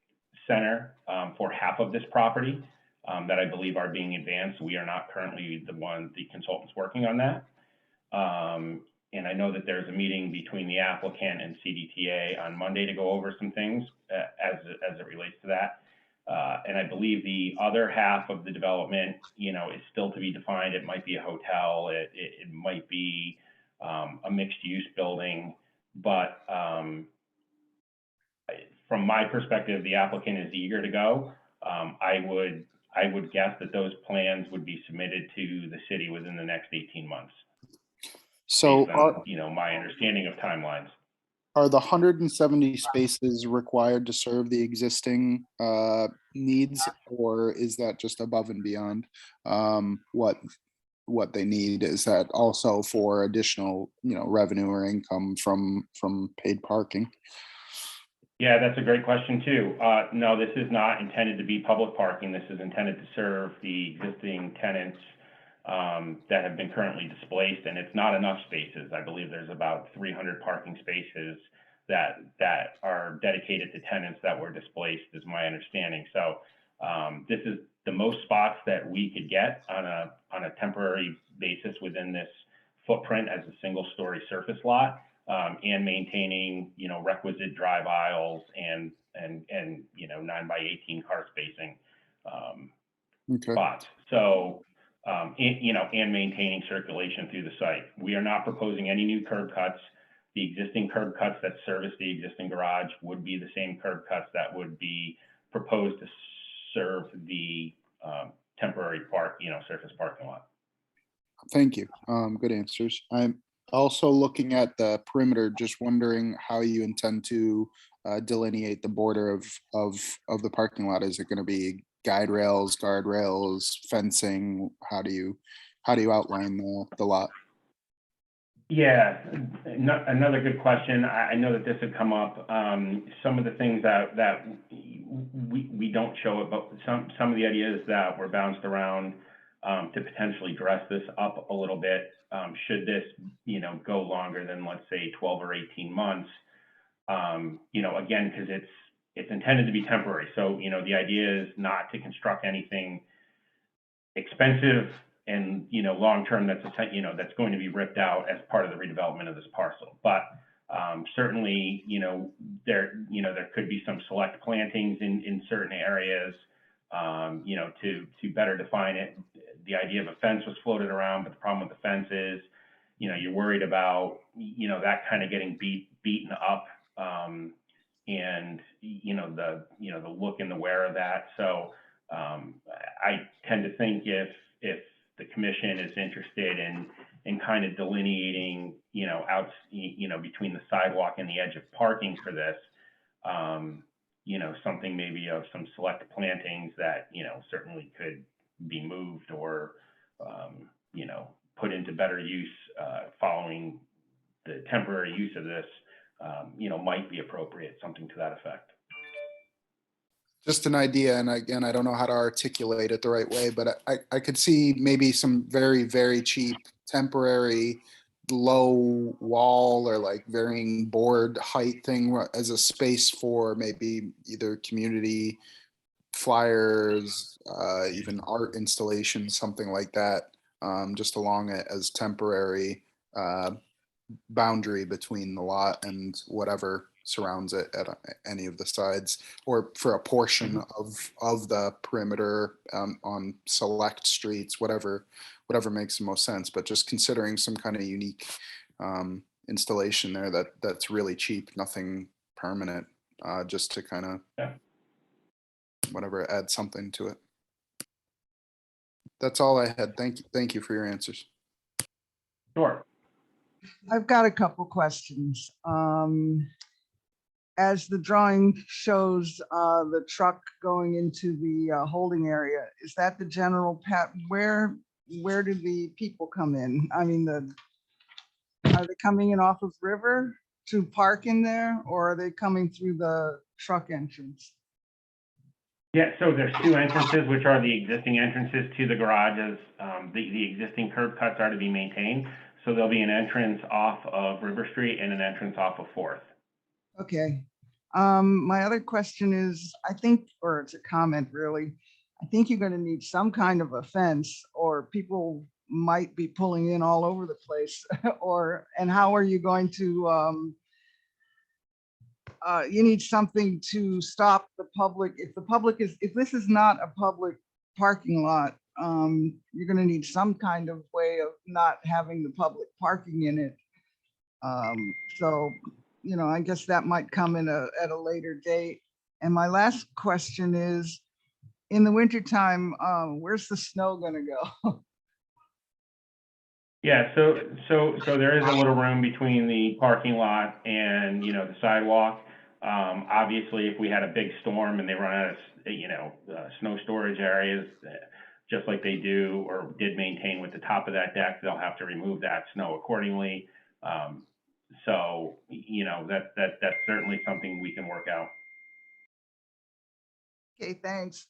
center for half of this property that I believe are being advanced. We are not currently the consultants working on that. And I know that there's a meeting between the applicant and Cdta on Monday to go over some things as it relates to that. And I believe the other half of the development, is still to be defined. It might be a hotel. It might be a mixed use building. But from my perspective, the applicant is eager to go. I would guess that those plans would be submitted to the city within the next 18 months. So, my understanding of timelines. Are the 170 spaces required to serve the existing needs, or is that just above and beyond what they need? Is that also for additional, revenue or income from paid parking? Yeah, that's a great question too. No, this is not intended to be public parking. This is intended to serve the existing tenants that have been currently displaced, and it's not enough spaces. I believe there's about 300 parking spaces that are dedicated to tenants that were displaced, is my understanding. So this is the most spots that we could get on a temporary basis within this footprint as a single-story surface lot, and maintaining requisite drive aisles and 9 by 18 car spacing spots. So and maintaining circulation through the site. We are not proposing any new curb cuts. The existing curb cuts that service the existing garage would be the same curb cuts that would be proposed to serve the temporary surface parking lot. Thank you. Good answers. I'm also looking at the perimeter, just wondering how you intend to delineate the border of the parking lot. Is it going to be guide rails, guardrails, fencing? How do you outline the lot? Yeah, another good question. I know that this had come up. Some of the things that we don't show it, but some of the ideas that were bounced around to potentially dress this up a little bit. Should this, go longer than, let's say, 12 or 18 months, again, because it's intended to be temporary. So, the idea is not to construct anything expensive and, long-term that's going to be ripped out as part of the redevelopment of this parcel. But certainly, there could be some select plantings in certain areas, to better define it. The idea of a fence was floated around, but the problem with the fence is, you're worried about, that kind of getting beaten up, and, the look and the wear of that. So I tend to think if the commission is interested in kind of delineating, between the sidewalk and the edge of parking for this, something maybe of some select plantings that, certainly could be moved or, put into better use following the temporary use of this, might be appropriate, something to that effect. Just an idea, and again, I don't know how to articulate it the right way, but I could see maybe some very, very cheap temporary low wall or like varying board height thing as a space for maybe either community flyers, even art installations, something like that, just along it as temporary boundary between the lot and whatever surrounds it at any of the sides, or for a portion of the perimeter on select streets, whatever makes the most sense. But just considering some kind of unique installation there that's really cheap, nothing permanent, just to kind of whatever, add something to it. That's all I had. Thank you for your answers. Sure. I've got a couple questions. As the drawing shows, the truck going into the holding area, is that the general path? Where do the people come in? I mean, are they coming in off of River to park in there, or are they coming through the truck entrance? Yeah, so there's two entrances, which are the existing entrances to the garages. The existing curb cuts are to be maintained. So there'll be an entrance off of River Street and an entrance off of 4th. Okay. My other question is, I think, or it's a comment really, I think you're going to need some kind of a fence, or people might be pulling in all over the place. And how are you going to, you need something to stop the public. If this is not a public parking lot, you're going to need some kind of way of not having the public parking in it. So, I guess that might come at a later date. And my last question is, in the wintertime, where's the snow going to go? Yeah, so there is a little room between the parking lot and, the sidewalk. Obviously, if we had a big storm and they run out of, snow storage areas, just like they do or did maintain with the top of that deck, they'll have to remove that snow accordingly. So, that's certainly something we can work out. Okay, thanks.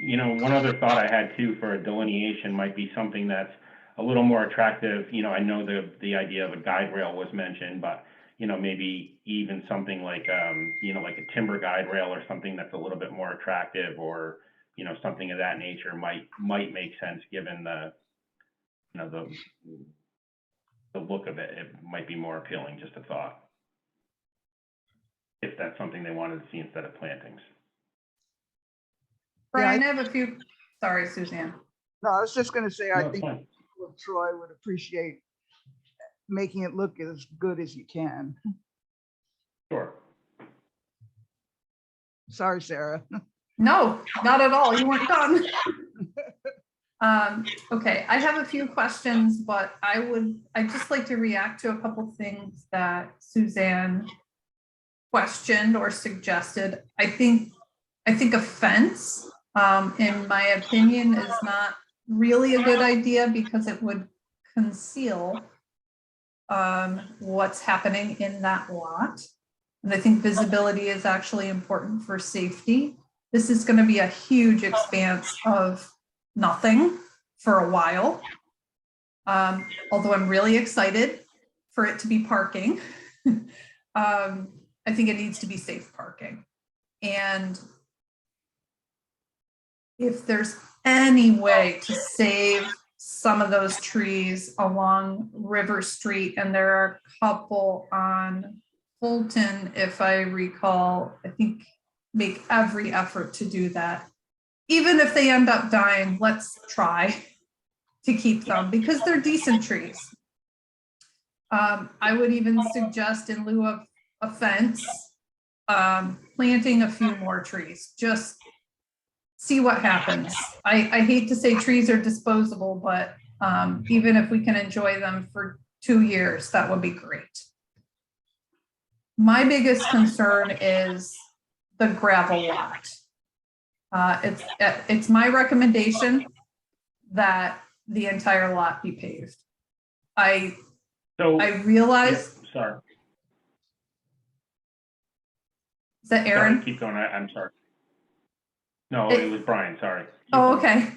One other thought I had too for a delineation might be something that's a little more attractive. I know the idea of a guide rail was mentioned, but maybe even something like like a timber guide rail or something that's a little bit more attractive, or something of that nature might make sense given the look of it. It might be more appealing, just a thought, if that's something they wanted to see instead of plantings. Brian, I have a few, sorry, Suzanne. No, I was just gonna say, I No, it's think fine. Troy would appreciate making it look as good as you can. Sure. Sorry, Sarah. No, not at all. You weren't done. Okay, I have a few questions, but I'd just like to react to a couple things that Suzanne questioned or suggested. I think a fence, in my opinion, is not really a good idea because it would conceal what's happening in that lot. And I think visibility is actually important for safety. This is going to be a huge expanse of nothing for a while. Although I'm really excited for it to be parking. I think it needs to be safe parking. And if there's any way to save some of those trees along River Street, and there are a couple on Fulton, if I recall, I think make every effort to do that. Even if they end up dying, let's try to keep them because they're decent trees. I would even suggest in lieu of a fence, planting a few more trees, just see what happens. I hate to say trees are disposable, but even if we can enjoy them for 2 years, that would be great. My biggest concern is the gravel lot. It's my recommendation that the entire lot be paved. I realize. Yep, sorry. Is that Aaron? Sorry, keep going. I'm sorry. No, it was Brian. Sorry. Oh, okay.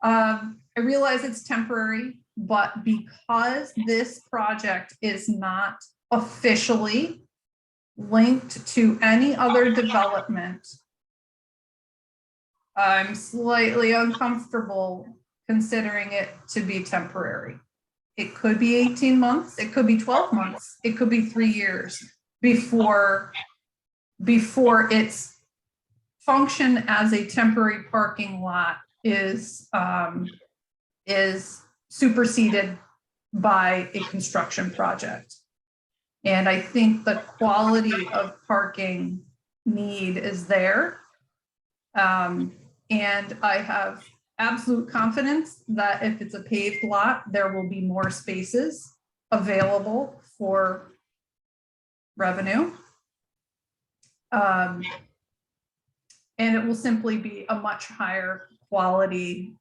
I realize it's temporary, but because this project is not officially linked to any other development, I'm slightly uncomfortable considering it to be temporary. It could be 18 months, it could be 12 months, it could be 3 years before its function as a temporary parking lot is superseded by a construction project. And I think the quality of parking need is there. And I have absolute confidence that if it's a paved lot, there will be more spaces available for revenue. And it will simply be a much higher quality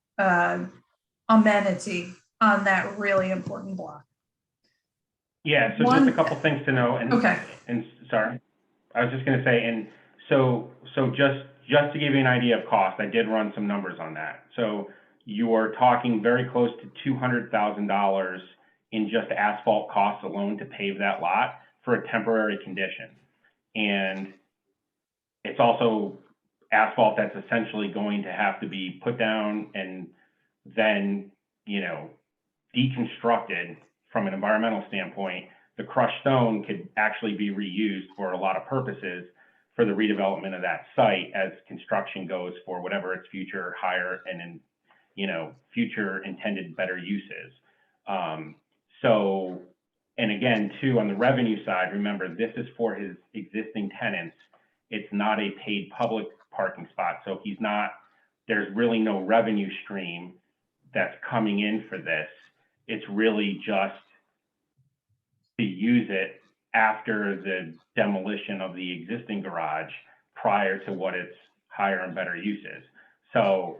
amenity on that really important block. Yeah, so just a couple things to know, and Okay. and sorry, I was just going to say, and so just to give you an idea of cost, I did run some numbers on that. So you are talking very close to $200,000 in just asphalt costs alone to pave that lot for a temporary condition, and it's also asphalt that's essentially going to have to be put down and then, you know, deconstructed from an environmental standpoint. The crushed stone could actually be reused for a lot of purposes for the redevelopment of that site as construction goes for whatever its future higher and, you know, future intended better uses. So, and again, too, on the revenue side, remember, this is for his existing tenants. It's not a paid public parking spot. So he's not, there's really no revenue stream that's coming in for this. It's really just to use it after the demolition of the existing garage prior to what its higher and better use is. So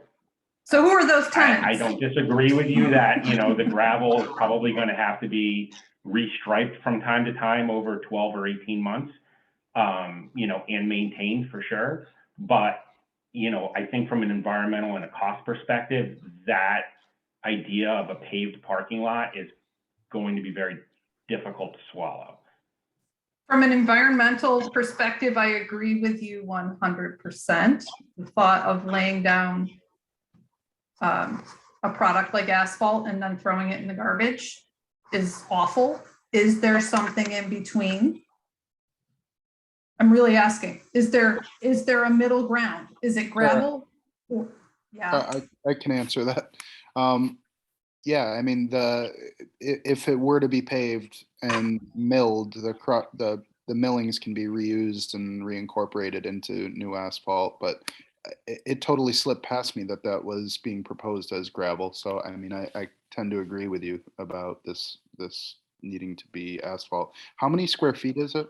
who are those tenants? I don't disagree with you that, you know, the gravel is probably going to have to be restriped from time to time over 12 or 18 months, you know, and maintained for sure. But, you know, I think from an environmental and a cost perspective, that idea of a paved parking lot is going to be very difficult to swallow. From an environmental perspective, I agree with you 100%. The thought of laying down a product like asphalt and then throwing it in the garbage is awful. Is there something in between? I'm really asking, is there a middle ground? Is it gravel? Or- Yeah, I can answer that. Yeah, I mean, if it were to be paved and milled, the millings can be reused and reincorporated into new asphalt, but it totally slipped past me that that was being proposed as gravel. So, I mean, I tend to agree with you about this needing to be asphalt. How many square feet is it?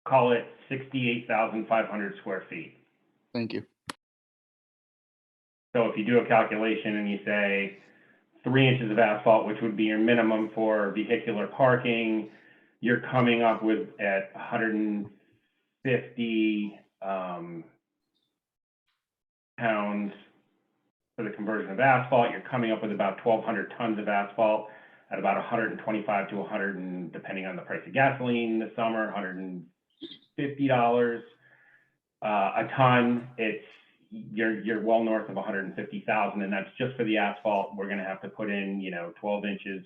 Call it 68,500 square feet. Thank you. So if you do a calculation and you say 3 inches of asphalt, which would be your minimum for vehicular parking, you're coming up with at 150 pounds for the conversion of asphalt. You're coming up with about 1,200 tons of asphalt at about 125 to 100, and depending on the price of gasoline this summer, $150 a ton. You're well north of 150,000, and that's just for the asphalt. We're going to have to put in 12 inches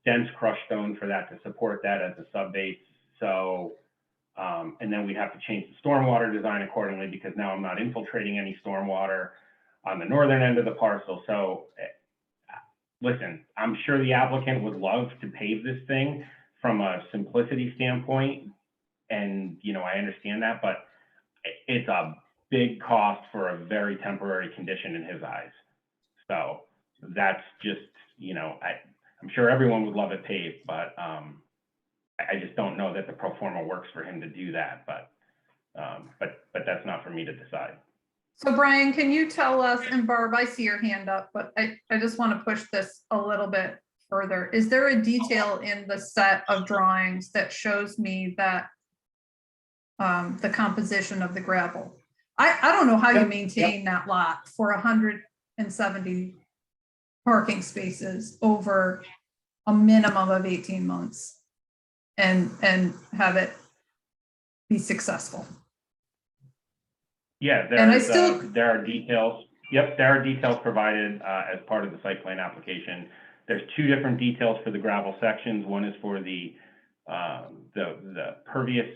dense crushed stone for that to support that as a sub base. So and then we'd have to change the stormwater design accordingly, because now I'm not infiltrating any stormwater on the northern end of the parcel. So listen, I'm sure the applicant would love to pave this thing from a simplicity standpoint, and I understand that, but it's a big cost for a very temporary condition in his eyes. So that's just, I'm sure everyone would love it paved, but I just don't know that the pro forma works for him to do that. But that's not for me to decide. so Brian, can you tell us, and Barb, I see your hand up, but I just want to push this a little bit further. Is there a detail in the set of drawings that shows me that the composition of the gravel? I don't know how you maintain that lot for 170 parking spaces over a minimum of 18 months and have it be successful. Yeah, there are details. Yep, there are details provided as part of the site plan application. There's 2 different details for the gravel sections. One is for the pervious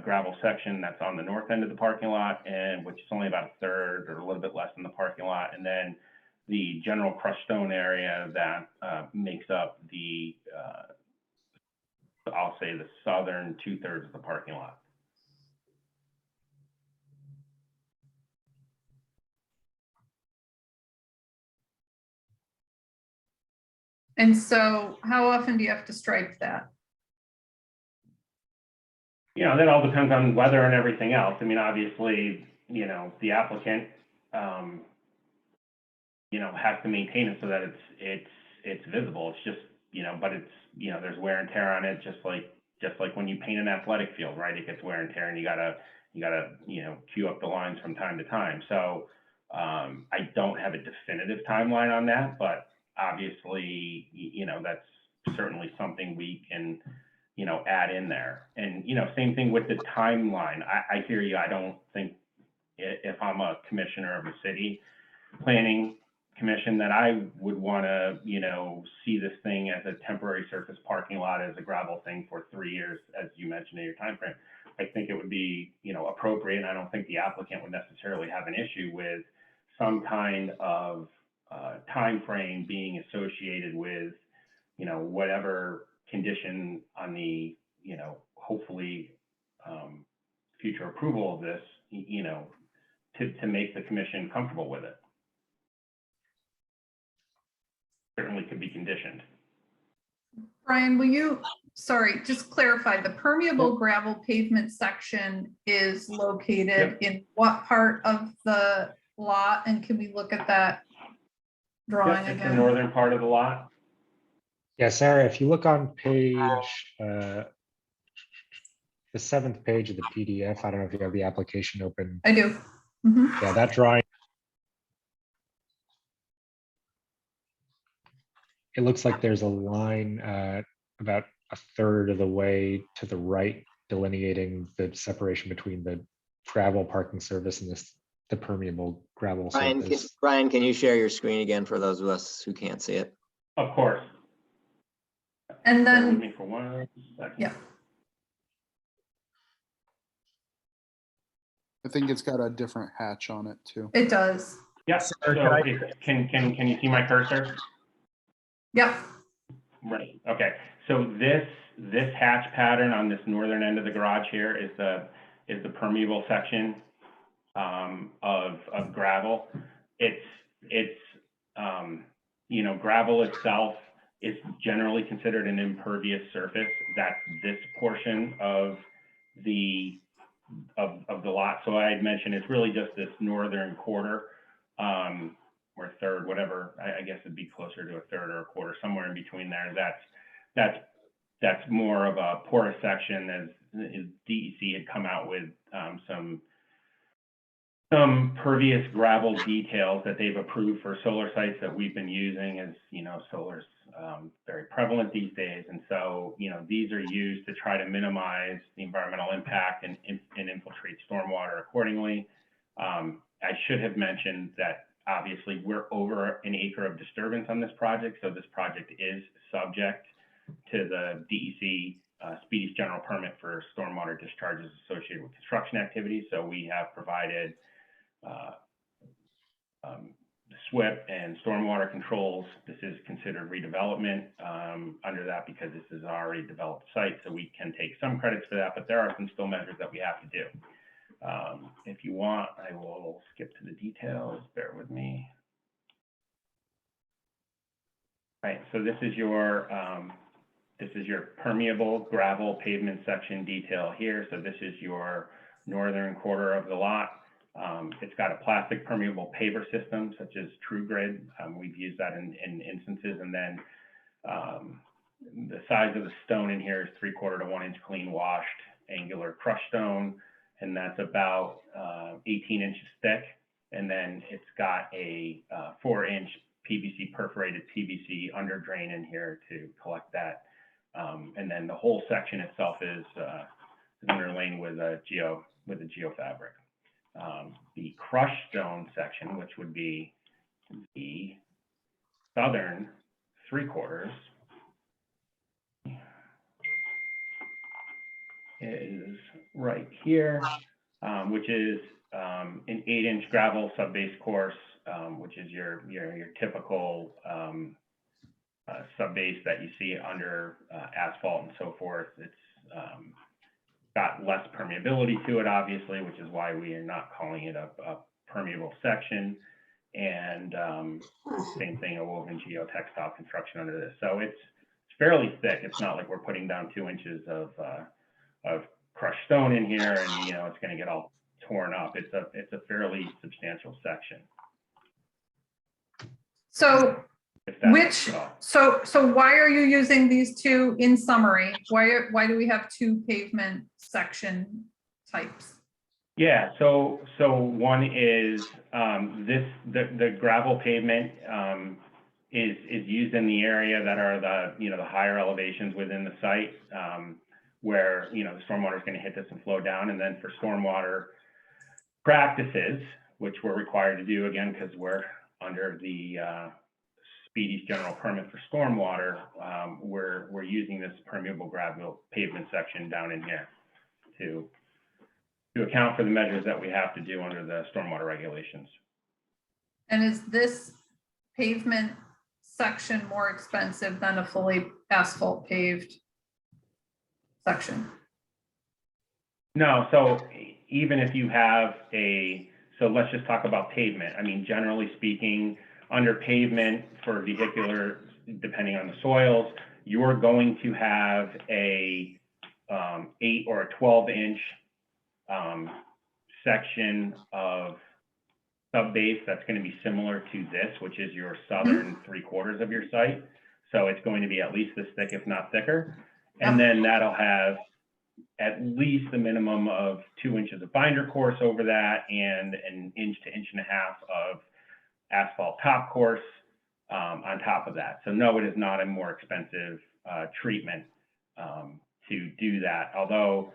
gravel section that's on the north end of the parking lot, and which is only about a third or a little bit less than the parking lot, and then the general crushed stone area that makes up the I'll say the southern 2/3 of the parking lot. And so how often do you have to stripe that? That all depends on weather and everything else. I mean, obviously, the applicant, has to maintain it so that it's visible. It's just, but it's, there's wear and tear on it, just like when you paint an athletic field, right? It gets wear and tear, and you gotta, cue up the lines from time to time. So I don't have a definitive timeline on that, but obviously, that's certainly something we can, add in there. And, same thing with the timeline. I hear you. I don't think if I'm a commissioner of a city planning commission that I would want to, see this thing as a temporary surface parking lot, as a gravel thing for 3 years, as you mentioned in your time frame. I think it would be, appropriate. And I don't think the applicant would necessarily have an issue with some kind of time frame being associated with, whatever condition on the, hopefully future approval of this, to make the commission comfortable with it. Certainly could be conditioned. Brian, will you, sorry, just clarify, the permeable gravel pavement section is located in what part of the lot? And can we look at that drawing It's the again? northern part of the lot. Yeah, Sarah, if you look on page, the 7th page of the PDF, I don't know if you have the application open. I do. Mhm. Yeah, that drawing. It looks like there's a line about a third of the way to the right, delineating the separation between the gravel parking service and the permeable gravel surface. Brian, can you share your screen again for those of us who can't see it? Of course. And Bear with then, me for 1 second. yeah. I think it's got a different hatch on it too. It does. Yes, Sir, so can I- can you see my cursor? Yep. Right, okay. So this hatch pattern on this northern end of the garage here is the permeable section of gravel. It's you know, gravel itself is generally considered an impervious surface. That's this portion of the lot. So I had mentioned it's really just this northern quarter, or third, whatever. I guess it'd be closer to a third or a quarter, somewhere in between there. That's more of a porous section, as DEC had come out with some pervious gravel details that they've approved for solar sites that we've been using. As you know, solar's very prevalent these days, and so you know, these are used to try to minimize the environmental impact and infiltrate stormwater accordingly. I should have mentioned that obviously we're over an acre of disturbance on this project, so this project is subject to the DEC Speedies general permit for stormwater discharges associated with construction activities. So we have provided SWIP and stormwater controls. This is considered redevelopment under that, because this is already developed site, so we can take some credits for that, but there are some still measures that we have to do. If you want, I will skip to the details, bear with me. Right, so this is your permeable gravel pavement section detail here. So this is your northern quarter of the lot. It's got a plastic permeable paver system, such as True Grid. We've used that in instances. And then the size of the stone in here is 3/4 to 1 inch clean washed angular crushed stone. And that's about 18 inches thick. And then it's got a 4-inch PVC, perforated PVC under drain in here to collect that. And then the whole section itself is underlain with a geofabric. The crushed stone section, which would be the southern 3/4, is right here, which is an 8-inch gravel sub-base course, which is your typical sub-base that you see under asphalt and so forth. It's got less permeability to it, obviously, which is why we are not calling it a permeable section. And same thing, a woven geotextile construction under this. So it's fairly thick. It's not like we're putting down 2 inches of crushed stone in here and, you know, it's going to get all torn up. It's a fairly substantial section. So so why are you using these two in summary? Why do we have two pavement section types? Yeah, so one is the gravel pavement is used in the area that are the higher elevations within the site, where the stormwater is going to hit this and flow down. And then for stormwater practices, which we're required to do again because we're under the Speedies general permit for stormwater, we're using this permeable gravel pavement section down in here to account for the measures that we have to do under the stormwater regulations. And is this pavement section more expensive than a fully asphalt paved section? No, so even if you have so let's just talk about pavement. I mean, generally speaking, under pavement for vehicular, depending on the soils, you're going to have a 8 or a 12-inch section of sub-base that's going to be similar to this, which is your southern 3/4 of your site. So it's going to be at least this thick, if not thicker. And then that'll have at least a minimum of 2 inches of binder course over that and an 1 to 1.5 inches of asphalt top course on top of that. So no, it is not a more expensive treatment to do that. Although,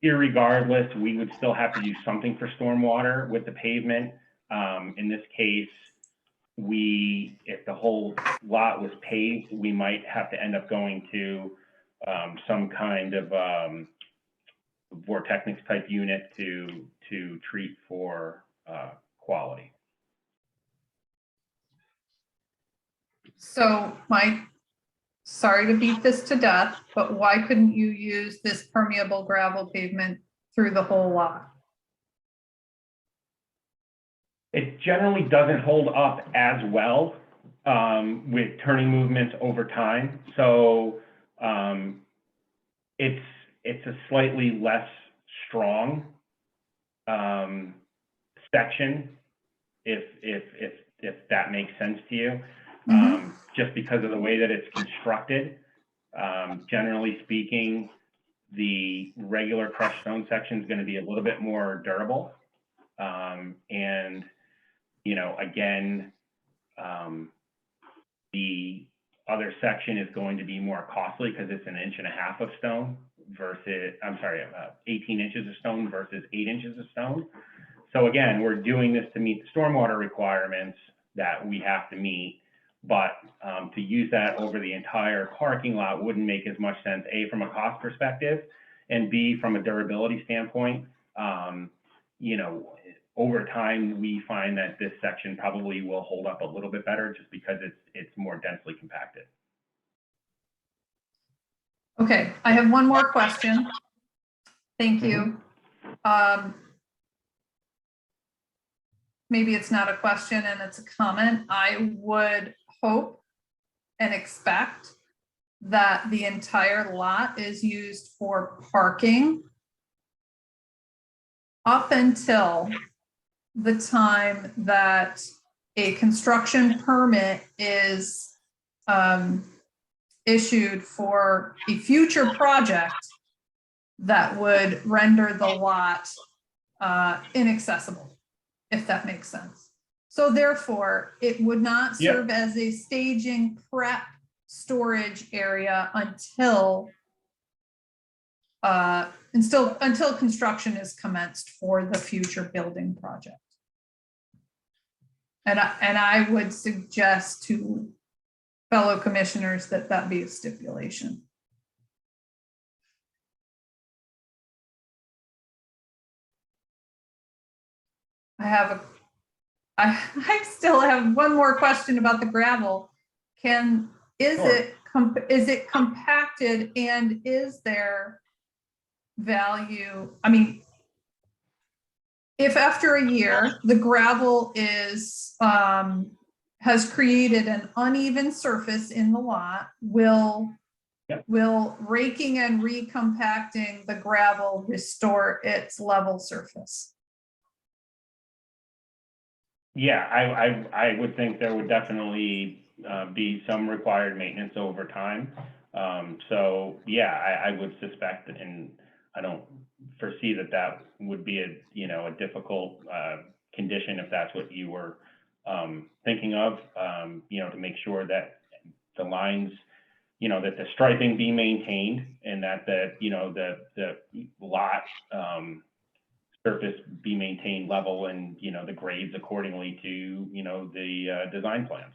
irregardless, we would still have to do something for stormwater with the pavement. In this case, if the whole lot was paved, we might have to end up going to some kind of vortechnics type unit to treat for quality. So Mike, sorry to beat this to death, but why couldn't you use this permeable gravel pavement through the whole lot? It generally doesn't hold up as well with turning movements over time. So it's a slightly less strong section, if that makes sense to you. Just because of the way that it's constructed. Generally speaking, the regular crushed stone section is going to be a little bit more durable. And, you know, again, the other section is going to be more costly because it's 1.5 inches of stone versus, 18 inches of stone versus 8 inches of stone. So again, we're doing this to meet the stormwater requirements that we have to meet, but to use that over the entire parking lot wouldn't make as much sense, A, from a cost perspective, and B, from a durability standpoint. You know, over time, we find that this section probably will hold up a little bit better just because it's more densely compacted. Okay, I have one more question. Thank you. Maybe it's not a question and it's a comment. I would hope and expect that the entire lot is used for parking up until the time that a construction permit is issued for a future project that would render the lot inaccessible, if that makes sense. So therefore, it would not serve as a staging prep storage area until construction is commenced for the future building project. And I would suggest to fellow commissioners that that be a stipulation. I still have one more question about the gravel. Is it compacted, and is there value? I mean, if after a year the gravel has created an uneven surface in the lot, will raking and recompacting the gravel restore its level surface? Yeah, I would think there would definitely be some required maintenance over time. So yeah, I would suspect, and I don't foresee that would be a difficult condition if that's what you were thinking of. To make sure that the lines, that the striping be maintained, and that the lot surface be maintained level, and the grades accordingly to the design plans.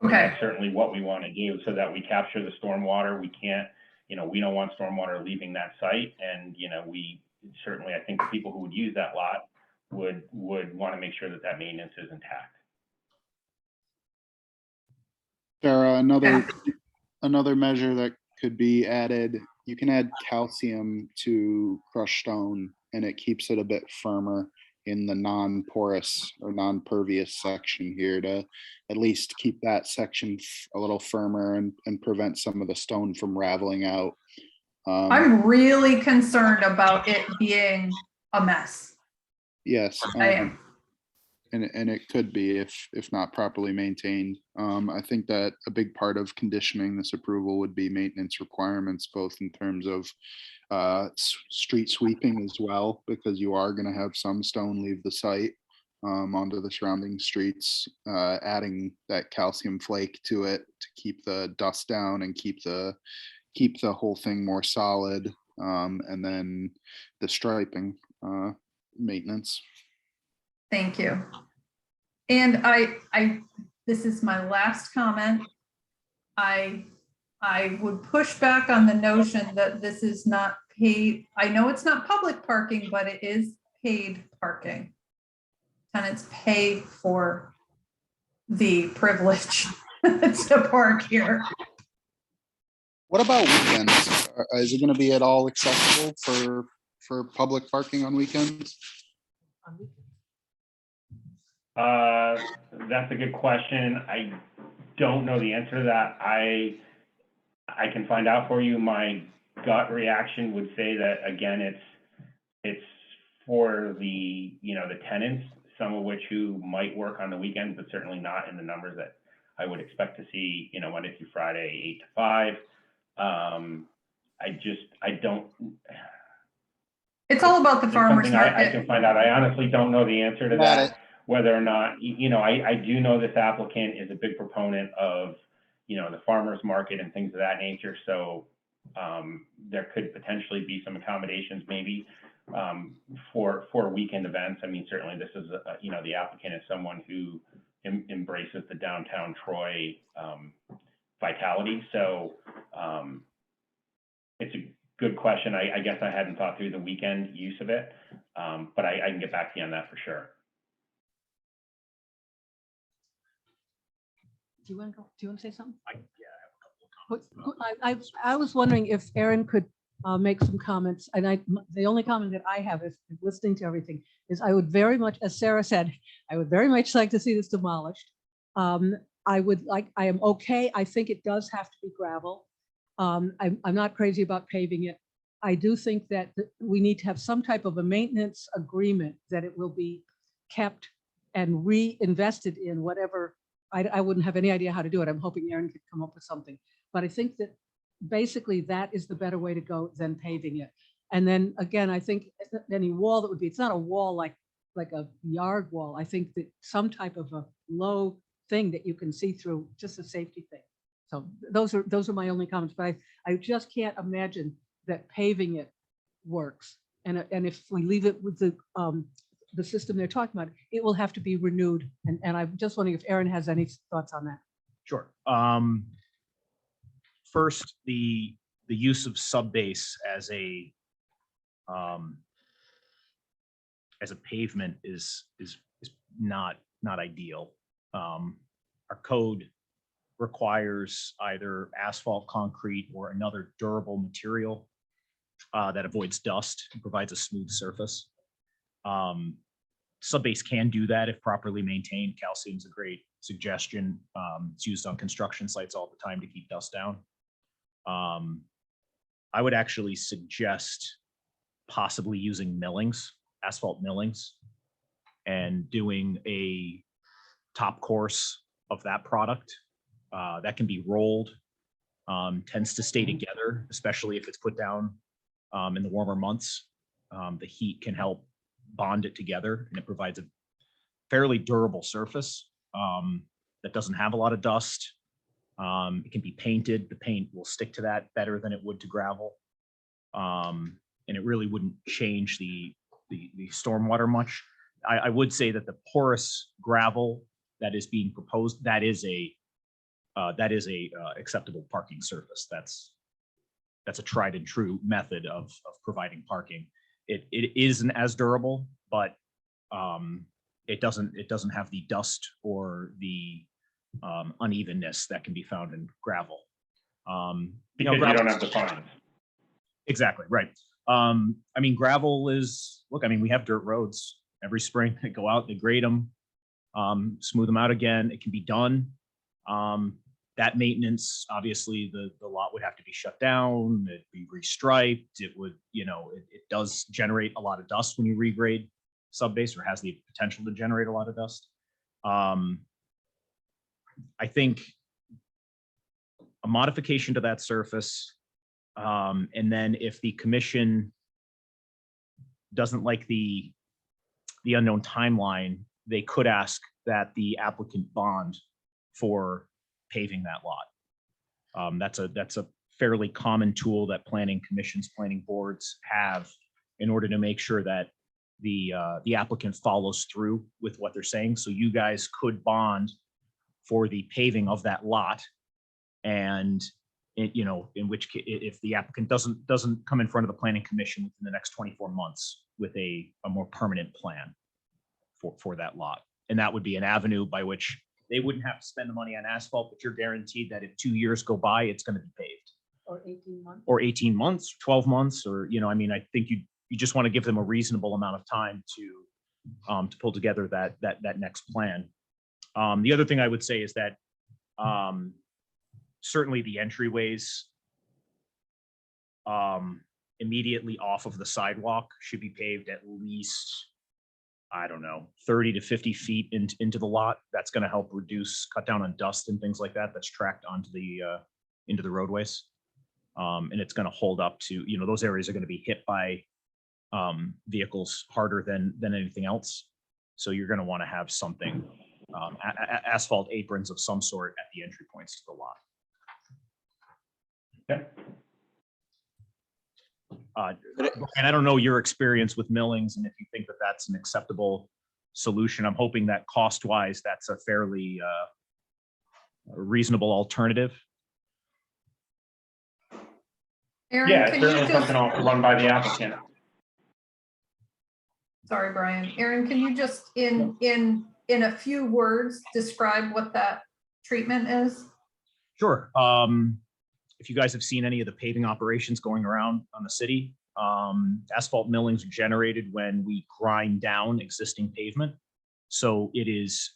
Okay. That's certainly what we want to do, so that we capture the stormwater. We can't, we don't want stormwater leaving that site, and we certainly, I think the people who would use that lot would want to make sure that that maintenance is intact. Sarah, another measure that could be added, you can add calcium to crushed stone, and it keeps it a bit firmer in the non-porous or non-pervious section here, to at least keep that section a little firmer and prevent some of the stone from raveling out. I'm really concerned about it being a mess. Yes. I am. And it could be if not properly maintained. I think that a big part of conditioning this approval would be maintenance requirements, both in terms of street sweeping as well, because you are going to have some stone leave the site onto the surrounding streets, adding that calcium flake to it to keep the dust down and keep the whole thing more solid, and then the striping maintenance. Thank you. And this is my last comment. I would push back on the notion that this is not paid. I know it's not public parking, but it is paid parking. Tenants pay for the privilege to park here. What about weekends? Is it going to be at all accessible for public parking on weekends? That's a good question. I don't know the answer to that. I can find out for you. My gut reaction would say that, again, it's for the, the tenants, some of which who might work on the weekends, but certainly not in the numbers that I would expect to see, Monday through Friday, 8 to 5. I don't. It's all about the It's farmer's something I market. can find out. I honestly don't know the answer to Got that. it. Whether or not, I do know this applicant is a big proponent of, the farmer's market and things of that nature. So there could potentially be some accommodations maybe for weekend events. I mean, certainly this is, the applicant is someone who embraces the downtown Troy vitality. So it's a good question. I guess I hadn't thought through the weekend use of it, but I can get back to you on that for sure. Do you want to say something? I was wondering if Aaron could make some comments, and the only comment that I have is listening to everything is I would very much, as Sarah said, I would very much like to see this demolished. I am okay. I think it does have to be gravel. I'm not crazy about paving it. I do think that we need to have some type of a maintenance agreement that it will be kept and reinvested in whatever. I wouldn't have any idea how to do it. I'm hoping Aaron could come up with something. But I think that basically that is the better way to go than paving it. And then again, I think any wall that would be, it's not a wall like a yard wall. I think that some type of a low thing that you can see through, just a safety thing. So those are my only comments, but I just can't imagine that paving it works. And if we leave it with the system they're talking about, it will have to be renewed. And I'm just wondering if Aaron has any thoughts on that. Sure. First, the use of subbase as a pavement is not ideal. Our code requires either asphalt, concrete, or another durable material that avoids dust and provides a smooth surface. Subbase can do that if properly maintained. Calcium's a great suggestion. It's used on construction sites all the time to keep dust down. I would actually suggest possibly using millings, asphalt millings, and doing a top course of that product. That can be rolled, tends to stay together, especially if it's put down in the warmer months. The heat can help bond it together, and it provides a fairly durable surface that doesn't have a lot of dust. It can be painted. The paint will stick to that better than it would to gravel. And it really wouldn't change the stormwater much. I would say that the porous gravel that is being proposed, that is a acceptable parking surface. That's a tried and true method of providing parking. It isn't as durable, but it doesn't have the dust or the unevenness that can be found in gravel. Because you don't have the fines. Exactly, right. I mean, gravel is, look, I mean, we have dirt roads every spring. They go out, they grade them, smooth them out again. It can be done. That maintenance, obviously, the lot would have to be shut down, it'd be restriped. It would, it does generate a lot of dust when you regrade subbase, or has the potential to generate a lot of dust. I think a modification to that surface, and then if the commission doesn't like the unknown timeline, they could ask that the applicant bond for paving that lot. That's a fairly common tool that planning commissions, planning boards have in order to make sure that the applicant follows through with what they're saying. So you guys could bond for the paving of that lot. And in which case, if the applicant doesn't come in front of the planning commission within the next 24 months with a more permanent plan for that lot. And that would be an avenue by which they wouldn't have to spend the money on asphalt, but you're guaranteed that if 2 years go by, it's going to be paved. Or 18 months. Or 18 months, 12 months, or, I mean, I think you just want to give them a reasonable amount of time to pull together that next plan. The other thing I would say is that certainly the entryways immediately off of the sidewalk should be paved at least, I don't know, 30 to 50 feet into the lot. That's going to help cut down on dust and things like that that's tracked onto into the roadways. And it's going to hold up to, those areas are going to be hit by vehicles harder than anything else. So you're going to want to have something, asphalt aprons of some sort at the entry points to the lot. Okay. And I don't know your experience with millings and if you think that that's an acceptable solution. I'm hoping that cost-wise, that's a fairly reasonable alternative. Aaron, Yeah, it's can you certainly just, something I'll run by the applicant. sorry, Brian, Aaron, can you just in a few words describe what that treatment is? Sure. If you guys have seen any of the paving operations going around on the city, asphalt millings are generated when we grind down existing pavement. So it is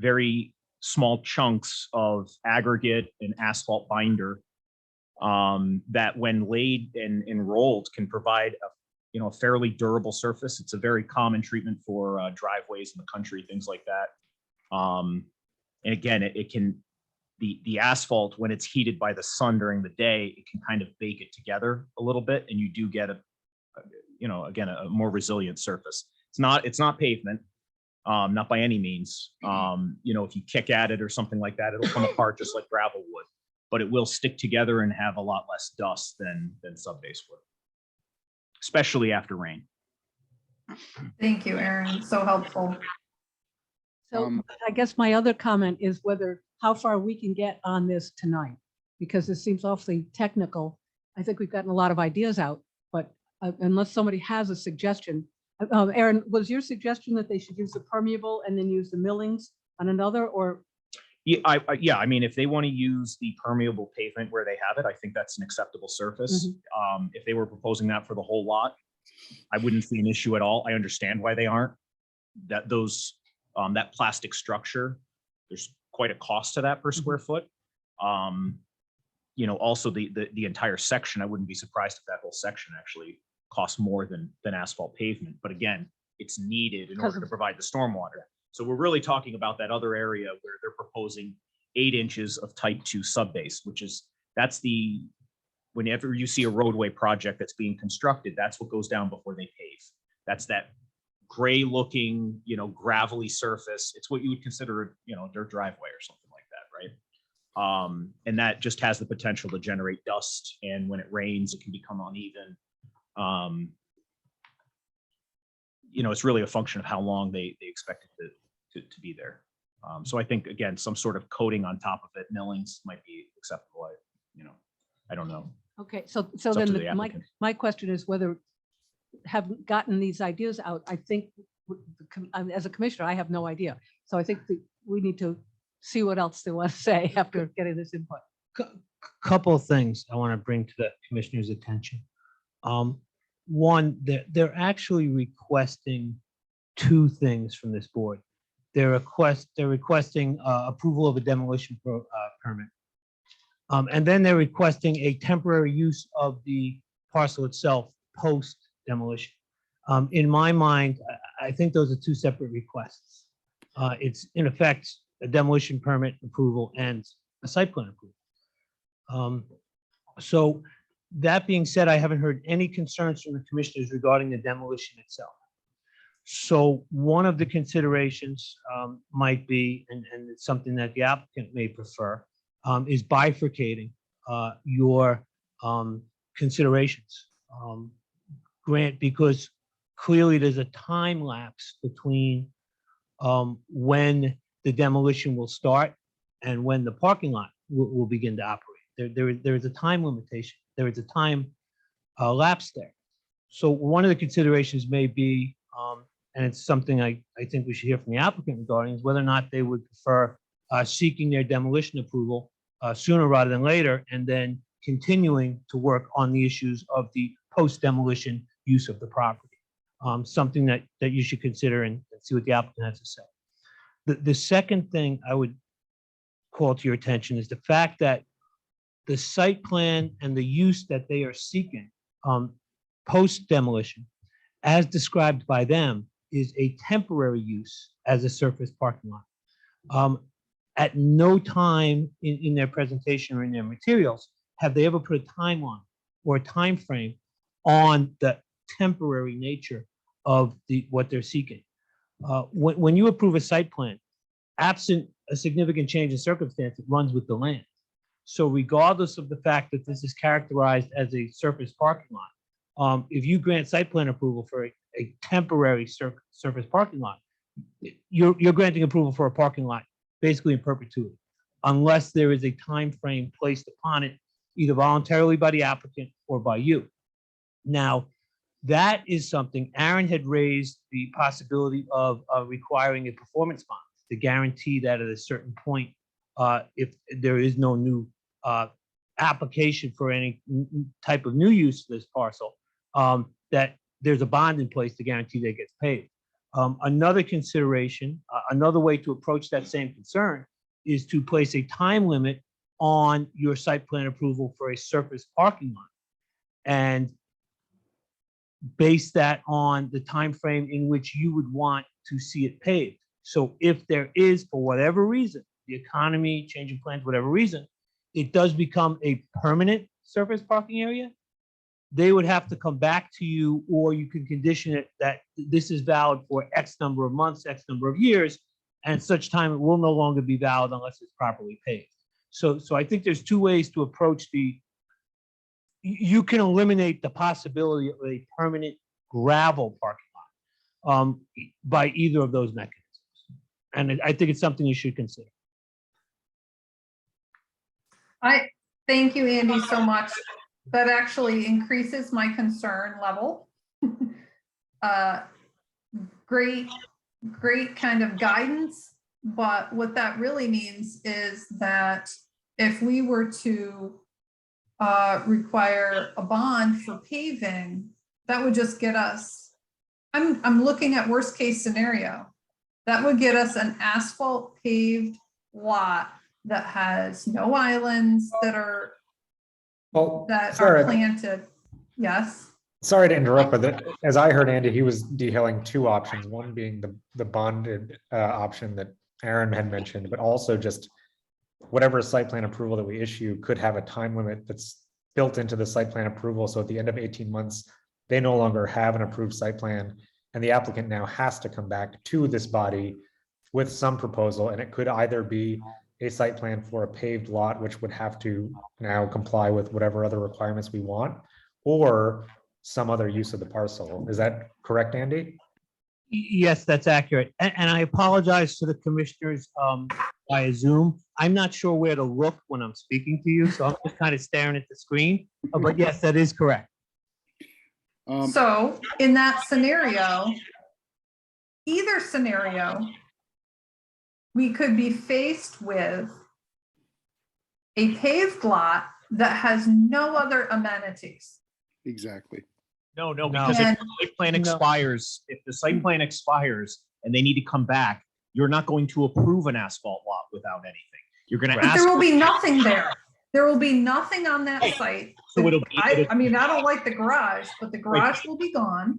very small chunks of aggregate and asphalt binder that when laid and rolled can provide a fairly durable surface. It's a very common treatment for driveways in the country, things like that. And again, it can, the asphalt, when it's heated by the sun during the day, it can kind of bake it together a little bit, and you do get a more resilient surface. It's not pavement, not by any means. If you kick at it or something like that, it'll come apart just like gravel would, but it will stick together and have a lot less dust than subbase would, especially after rain. Thank you, Aaron. So helpful. So I guess my other comment is how far we can get on this tonight, because this seems awfully technical. I think we've gotten a lot of ideas out, but unless somebody has a suggestion. Aaron, was your suggestion that they should use the permeable and then use the millings on another, or? Yeah, I mean, if they want to use the permeable pavement where they have it, I think that's an acceptable surface. If they were proposing that for the whole lot, I wouldn't see an issue at all. I understand why they aren't. That plastic structure, there's quite a cost to that per square foot. Also the entire section, I wouldn't be surprised if that whole section actually costs more than asphalt pavement. But again, it's needed in order to provide the stormwater. So we're really talking about that other area where they're proposing 8 inches of type 2 subbase, whenever you see a roadway project that's being constructed, that's what goes down before they pave. That's that gray looking, gravelly surface. It's what you would consider, a dirt driveway or something like that, right? And that just has the potential to generate dust. And when it rains, it can become uneven. It's really a function of how long they expect it to be there. So I think, again, some sort of coating on top of it, millings might be acceptable. I don't know. Okay, so up to then the applicant. my question is whether, have gotten these ideas out, I think as a commissioner, I have no idea. So I think that we need to see what else they want to say after getting this input. Couple of things I want to bring to the commissioner's attention. One, they're actually requesting 2 things from this board. They're requesting approval of a demolition permit. And then they're requesting a temporary use of the parcel itself post demolition. In my mind, I think those are 2 separate requests. It's in effect a demolition permit approval and a site plan approval. So that being said, I haven't heard any concerns from the commissioners regarding the demolition itself. So one of the considerations might be, and it's something that the applicant may prefer, is bifurcating your considerations. Grant, because clearly there's a time lapse between when the demolition will start and when the parking lot will begin to operate. There is a time limitation. There is a time lapse there. So one of the considerations may be, and it's something I think we should hear from the applicant regarding, is whether or not they would prefer seeking their demolition approval sooner rather than later, and then continuing to work on the issues of the post-demolition use of the property. Something that you should consider and see what the applicant has to say. The second thing I would call to your attention is the fact that the site plan and the use that they are seeking post-demolition, as described by them, is a temporary use as a surface parking lot. At no time in their presentation or in their materials have they ever put a timeline or a time frame on the temporary nature of what they're seeking. When you approve a site plan, absent a significant change in circumstance, it runs with the land. So regardless of the fact that this is characterized as a surface parking lot, if you grant site plan approval for a temporary surface parking lot, you're granting approval for a parking lot basically in perpetuity, unless there is a time frame placed upon it, either voluntarily by the applicant or by you. Now, that is something Aaron had raised the possibility of requiring a performance bond to guarantee that at a certain point, if there is no new application for any type of new use of this parcel, that there's a bond in place to guarantee that it gets paid. Another consideration, another way to approach that same concern is to place a time limit on your site plan approval for a surface parking lot and base that on the time frame in which you would want to see it paved. So if there is, for whatever reason, the economy, changing plans, whatever reason, it does become a permanent surface parking area, they would have to come back to you, or you can condition it that this is valid for X number of months, X number of years, and such time it will no longer be valid unless it's properly paved. So I think there's two ways to approach you can eliminate the possibility of a permanent gravel parking lot by either of those mechanisms. And I think it's something you should consider. I thank you, Andy, so much. That actually increases my concern level. Great kind of guidance, but what that really means is that if we were to require a bond for paving, that would just get us, I'm looking at worst case scenario. That would get us an asphalt paved lot that has no islands that are planted. Yes. Sorry to interrupt, but as I heard Andy, he was detailing two options, one being the bonded option that Aaron had mentioned, but also just whatever site plan approval that we issue could have a time limit that's built into the site plan approval. So at the end of 18 months, they no longer have an approved site plan, and the applicant now has to come back to this body with some proposal, and it could either be a site plan for a paved lot, which would have to now comply with whatever other requirements we want, or some other use of the parcel. Is that correct, Andy? Yes, that's accurate. And I apologize to the commissioners via Zoom. I'm not sure where to look when I'm speaking to you, so I'm just kind of staring at the screen. But yes, that is correct. So in that scenario, either scenario, we could be faced with a paved lot that has no other amenities. Exactly. No, because if the site plan expires, and they need to come back, you're not going to approve an asphalt lot without anything. You're going to But ask. there will be nothing there. There will be nothing on that site. So I mean, I don't like the garage, but the garage will be gone.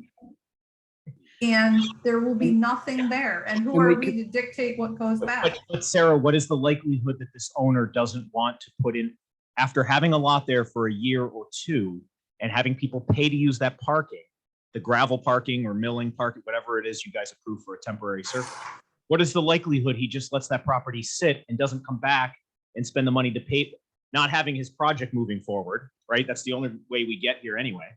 And there will be nothing there. And who are we to dictate what goes back? But Sarah, what is the likelihood that this owner doesn't want to put in, after having a lot there for a year or two and having people pay to use that parking, the gravel parking or milling parking, whatever it is you guys approve for a temporary surface? What is the likelihood he just lets that property sit and doesn't come back and spend the money to pay, not having his project moving forward, right? That's the only way we get here anyway.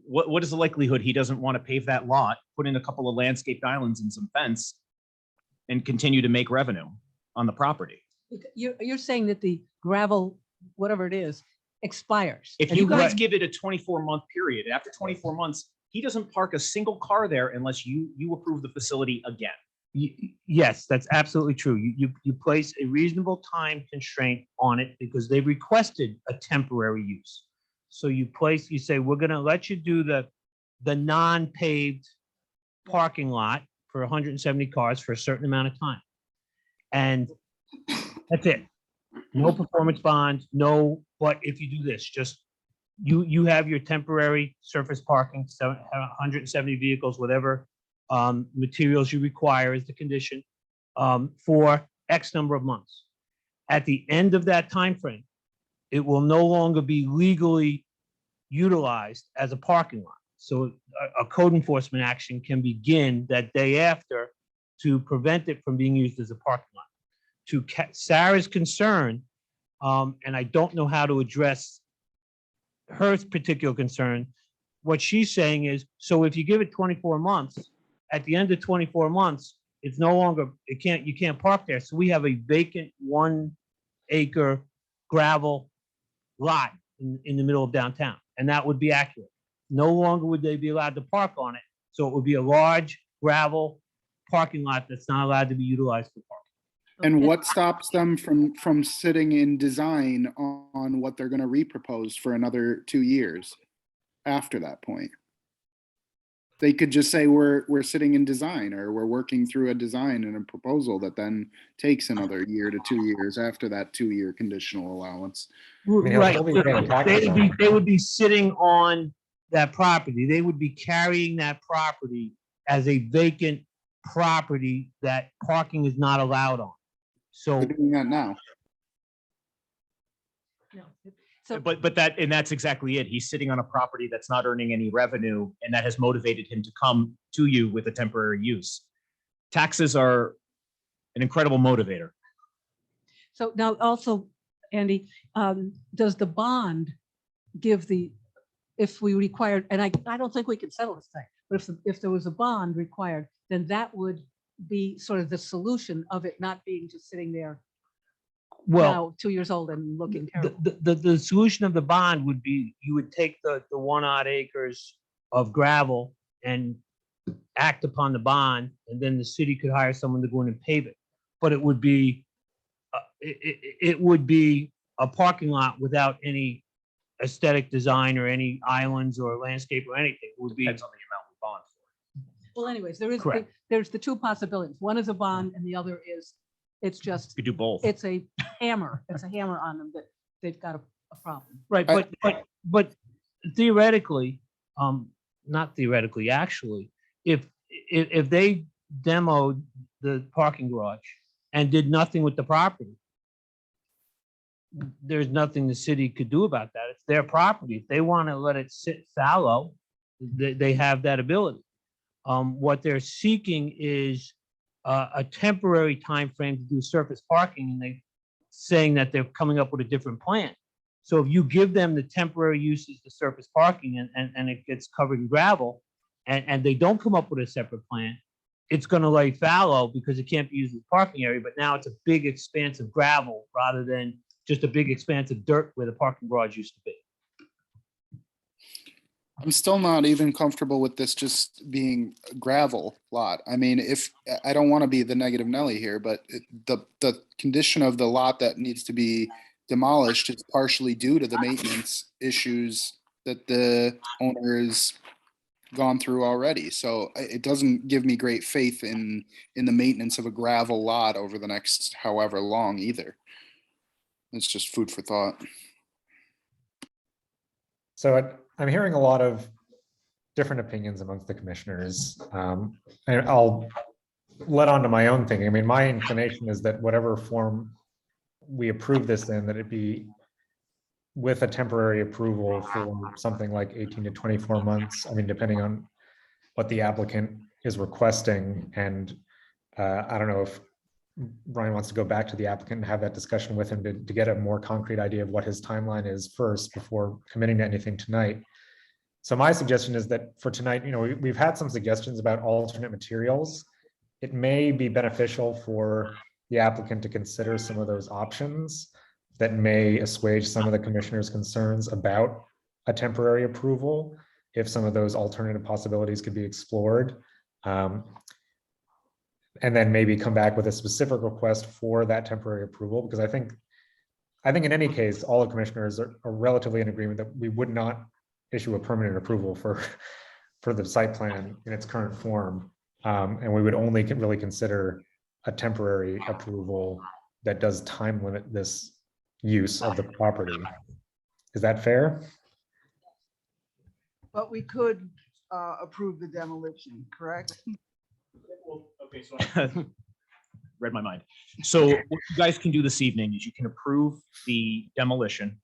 what is the likelihood he doesn't want to pave that lot, put in a couple of landscaped islands and some fence and continue to make revenue on the property? You're saying that the gravel, whatever it is, expires. If and you he guys wants- give it a 24-month period, after 24 months, he doesn't park a single car there unless you approve the facility again. Yes, that's absolutely true. You place a reasonable time constraint on it because they requested a temporary use. So you say, we're gonna let you do the non-paved parking lot for 170 cars for a certain amount of time. And that's it. No performance bond, no, but if you do this, just, you have your temporary surface parking, 170 vehicles, whatever materials you require as the condition, for X number of months. At the end of that time frame, it will no longer be legally utilized as a parking lot. So a code enforcement action can begin that day after to prevent it from being used as a parking lot. To Sarah's concern, and I don't know how to address her particular concern, what she's saying is, so if you give it 24 months, at the end of 24 months, it's no longer, you can't park there. So we have a vacant 1 acre gravel lot in the middle of downtown. And that would be accurate. No longer would they be allowed to park on it. So it would be a large gravel parking lot that's not allowed to be utilized for parking. And what stops them from sitting in design on what they're gonna repropose for another 2 years after that point? They could just say, we're sitting in design, or we're working through a design and a proposal that then takes another year to 2 years after that 2-year conditional allowance. mean, he'll Right, still be paying taxes on it. they would be sitting on that property. They would be carrying that property as a vacant property that parking is not allowed on. So, They're doing that now. No. So, But that's exactly it. He's sitting on a property that's not earning any revenue, and that has motivated him to come to you with a temporary use. Taxes are an incredible motivator. so now also, Andy, does the bond give if we required, and I don't think we can settle this thing, but if there was a bond required, then that would be sort of the solution of it not being just sitting there well, now 2 years old and looking terrible. the solution of the bond would be, you would take the 1 odd acres of gravel and act upon the bond, and then the city could hire someone to go in and pave it. But it would be, it would be a parking lot without any aesthetic design or any islands or landscape or anything. It would be, Depends on the amount we bond for. Well, anyways, Correct. there's the two possibilities. One is a bond and the other is, it's just, You could do both. it's a hammer on them that they've got a problem. right, but theoretically, not theoretically, actually, if they demoed the parking garage and did nothing with the property, there's nothing the city could do about that. It's their property. If they want to let it sit fallow, they have that ability. What they're seeking is a temporary time frame to do surface parking, and they saying that they're coming up with a different plan. So if you give them the temporary uses to surface parking and it gets covered in gravel, and they don't come up with a separate plan, it's going to lay fallow because it can't be used as a parking area, but now it's a big expanse of gravel rather than just a big expanse of dirt where the parking garage used to be. I'm still not even comfortable with this just being a gravel lot. I mean, if, I don't want to be the negative Nelly here, but the condition of the lot that needs to be demolished is partially due to the maintenance issues that the owner has gone through already. So it doesn't give me great faith in the maintenance of a gravel lot over the next however long either. It's just food for thought. So I'm hearing a lot of different opinions amongst the commissioners. And I'll let on to my own thinking. I mean, my inclination is that whatever form we approve this in, that it be with a temporary approval for something like 18 to 24 months. I mean, depending on what the applicant is requesting. And I don't know if Brian wants to go back to the applicant and have that discussion with him to get a more concrete idea of what his timeline is first before committing to anything tonight. So my suggestion is that for tonight, we've had some suggestions about alternate materials. It may be beneficial for the applicant to consider some of those options that may assuage some of the commissioner's concerns about a temporary approval, if some of those alternative possibilities could be explored. And then maybe come back with a specific request for that temporary approval, because I think in any case, all the commissioners are relatively in agreement that we would not issue a permanent approval for the site plan in its current form. And we would only really consider a temporary approval that does time limit this use of the property. Is that fair? But we could approve the demolition, correct? Okay, so read my mind. So what you guys can do this evening is you can approve the demolition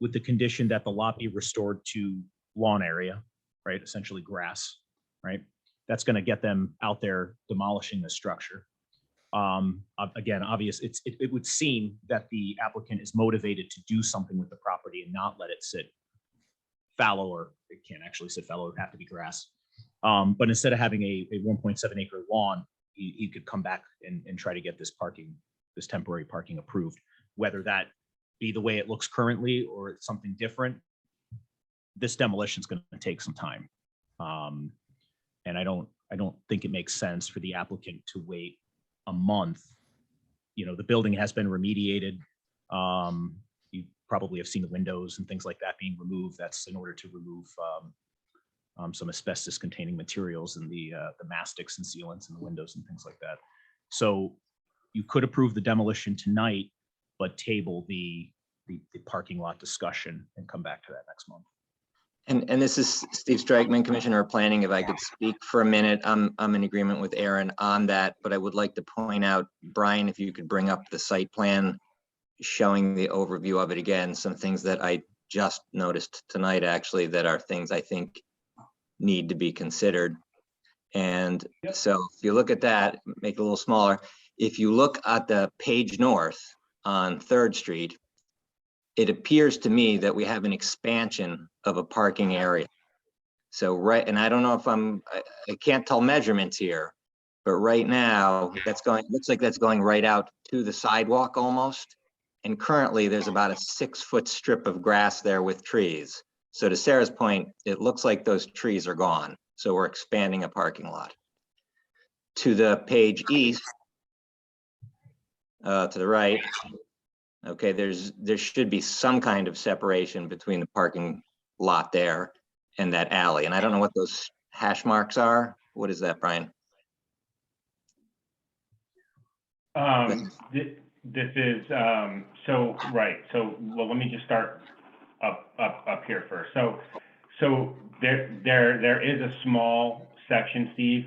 with the condition that the lot be restored to lawn area, right? Essentially grass, right? That's going to get them out there demolishing the structure. Again, it would seem that the applicant is motivated to do something with the property and not let it sit fallow, or it can't actually sit fallow, it would have to be grass. But instead of having a 1.7 acre lawn, he could come back and try to get this temporary parking approved, whether that be the way it looks currently or it's something different. This demolition is going to take some time. And I don't think it makes sense for the applicant to wait a month. The building has been remediated. You probably have seen the windows and things like that being removed. That's in order to remove some asbestos containing materials in the mastics and sealants in the windows and things like that. So you could approve the demolition tonight, but table the parking lot discussion and come back to that next month. And this is Steve Strikeman, Commissioner of Planning. If I could speak for a minute, I'm in agreement with Aaron on that, but I would like to point out, Brian, if you could bring up the site plan showing the overview of it again, some things that I just noticed tonight, actually, that are things I think need to be considered. And so if you look at that, make it a little smaller. If you look at the page north on 3rd Street, it appears to me that we have an expansion of a parking area. So and I don't know if I can't tell measurements here, but right now looks like that's going right out to the sidewalk almost. And currently there's about a 6-foot strip of grass there with trees. So to Sarah's point, it looks like those trees are gone. So we're expanding a parking lot. To the page east, to the right, okay, there should be some kind of separation between the parking lot there and that alley. And I don't know what those hash marks are. What is that, Brian? This is, so, right. So, well, let me just start up here first. So there is a small section, Steve,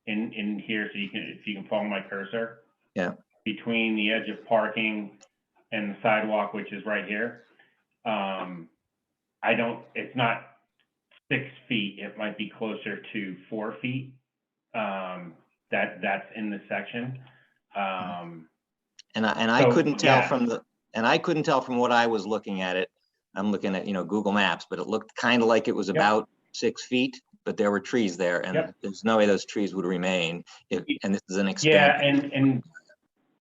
in here. So if you can follow my cursor. Yeah. Between the edge of parking and the sidewalk, which is right here. It's not 6 feet. It might be closer to 4 feet. That's in the section. I couldn't tell from what I was looking at it. I'm looking at, Google Maps, but it looked kind of like it was about 6 feet, but there were trees there, and there's no way those trees would remain. And this is an expansion.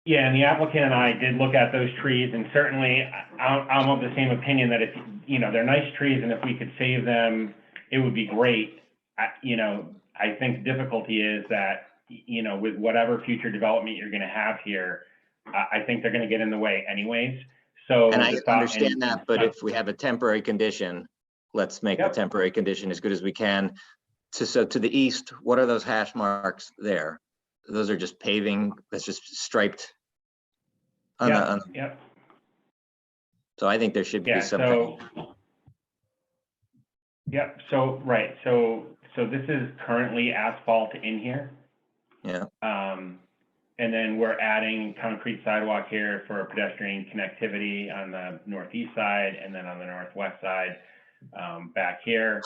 And the applicant and I did look at those trees, and certainly I'm of the same opinion that if, they're nice trees, and if we could save them, it would be great. I think the difficulty is that, with whatever future development you're going to have here, I think they're going to get in the way anyways. So, and I understand that, but if we have a temporary condition, let's make the temporary condition as good as we can. So to the east, what are those hash marks there? Those are just paving, that's just striped. So I think there should be some. So, right. So this is currently asphalt in here. Yeah. And then we're adding concrete sidewalk here for pedestrian connectivity on the northeast side, and then on the northwest side, back here.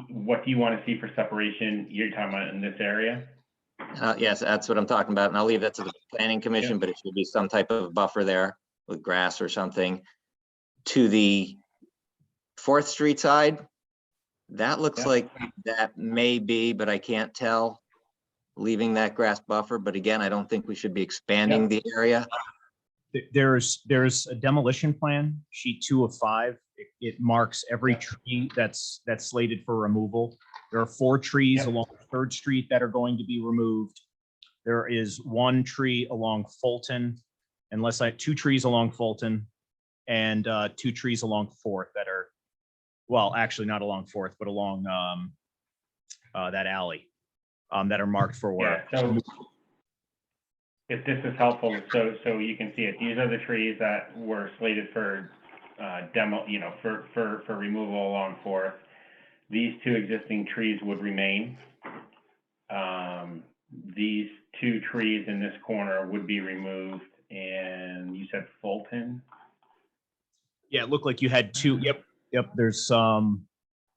What do you want to see for separation? You're talking about in this area? Yes, that's what I'm talking about. And I'll leave that to the planning commission, but it should be some type of buffer there. with grass or something. To the 4th Street side, that looks Yeah. like that may be, but I can't tell, leaving that grass buffer. But again, I don't think we should be expanding the area. There's a demolition plan, sheet 2 of 5. It marks every tree that's slated for removal. There are 4 trees Yep. along 3rd Street that are going to be removed. There is 1 tree along Fulton, 2 trees along Fulton, and 2 trees along 4th that are, well, actually not along 4th, but along that alley that are marked for Yeah, so if this is helpful, so you can see it, these are the trees that were slated for demo, for removal along 4th. These 2 existing trees would remain. These 2 trees in this corner would be removed, and you said Fulton? Yeah, it looked like you had 2. Yep. There's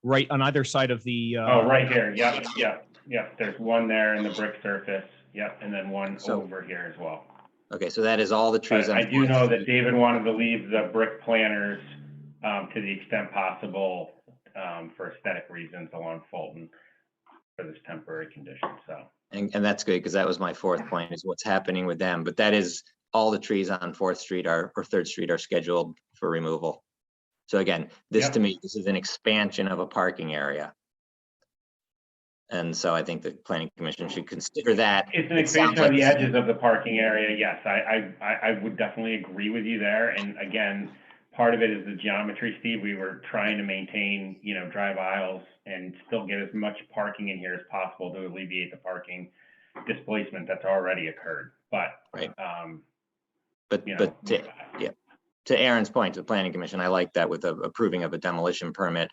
right on either side of the. Oh, right here. Yep. There's 1 there in the brick surface. Yep, and then 1 So- over here as well. Okay, so that is all the trees. But on I do 4th know that Street. David wanted to leave the brick planters to the extent possible for aesthetic reasons along Fulton for this temporary condition, so. And that's good, because that was my 4th point, is what's happening with them. But that is, all the trees on 4th Street or 3rd Street are scheduled for removal. So again, this Yep. to me, this is an expansion of a parking area. And so I think the planning commission should consider that. It's an It sounds expansion of the like- edges of the parking area, yes, I would definitely agree with you there, and again, part of it is the geometry, Steve, we were trying to maintain, drive aisles and still get as much parking in here as possible to alleviate the parking displacement that's already occurred, but, Right. you know. But to Aaron's point, to the planning commission, I like that with approving of a demolition permit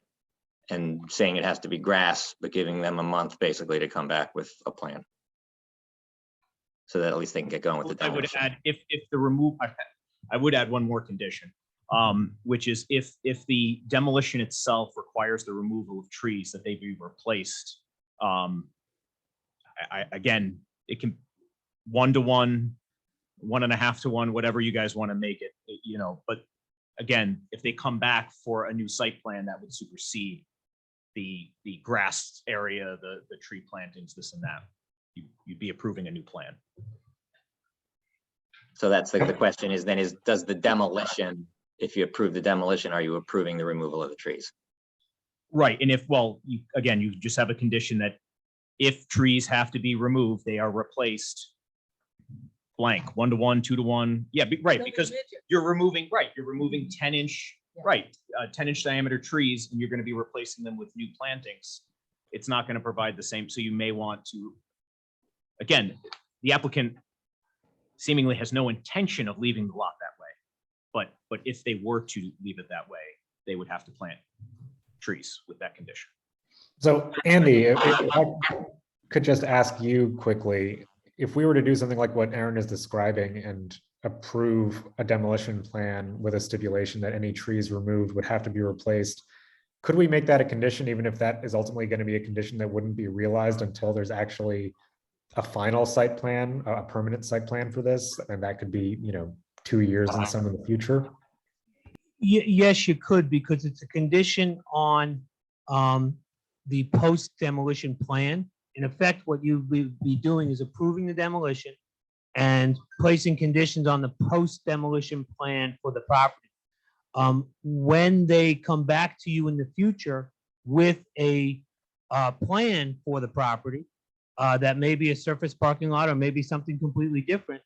and saying it has to be grass, but giving them a month basically to come back with a plan. So that at least they can get going with the I would demolition. add, if the I would add 1 more condition, which is if the demolition itself requires the removal of trees, that they be replaced. Again, it can 1 to 1, 1.5 to 1, whatever you guys want to make it, but again, if they come back for a new site plan, that would supersede the grass area, the tree plantings, this and that. You'd be approving a new plan. So that's the question is then does the demolition, if you approve the demolition, are you approving the removal of the trees? Right, and you just have a condition that if trees have to be removed, they are replaced blank, 1 to 1, 2 to 1. Yeah, right, because you're removing 10-inch, right, 10-inch diameter trees, and you're going to be replacing them with new plantings. It's not going to provide the same, so you may want to, again, the applicant seemingly has no intention of leaving the lot that way, but if they were to leave it that way, they would have to plant trees with that condition. So Andy, if I could just ask you quickly, if we were to do something like what Aaron is describing and approve a demolition plan with a stipulation that any trees removed would have to be replaced, could we make that a condition, even if that is ultimately going to be a condition that wouldn't be realized until there's actually a final site plan, a permanent site plan for this? And that could be, 2 years and some in the future. Yes, you could, because it's a condition on the post demolition plan. In effect, what you would be doing is approving the demolition and placing conditions on the post demolition plan for the property. When they come back to you in the future with a plan for the property, that may be a surface parking lot or maybe something completely different,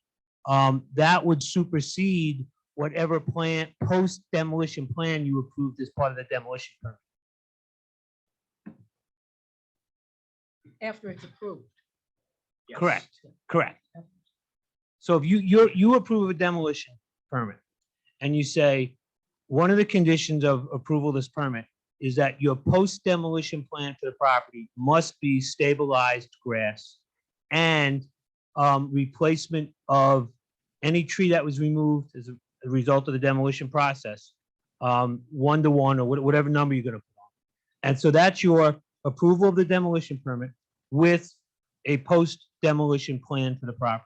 that would supersede whatever plan, post demolition plan you approved as part of the demolition permit. After it's approved. Yes. Correct. So if you approve a demolition permit and you say, one of the conditions of approval of this permit is that your post demolition plan for the property must be stabilized grass and replacement of any tree that was removed as a result of the demolition process, 1 to 1 or whatever number you're going to put on. And so that's your approval of the demolition permit with a post demolition plan for the property.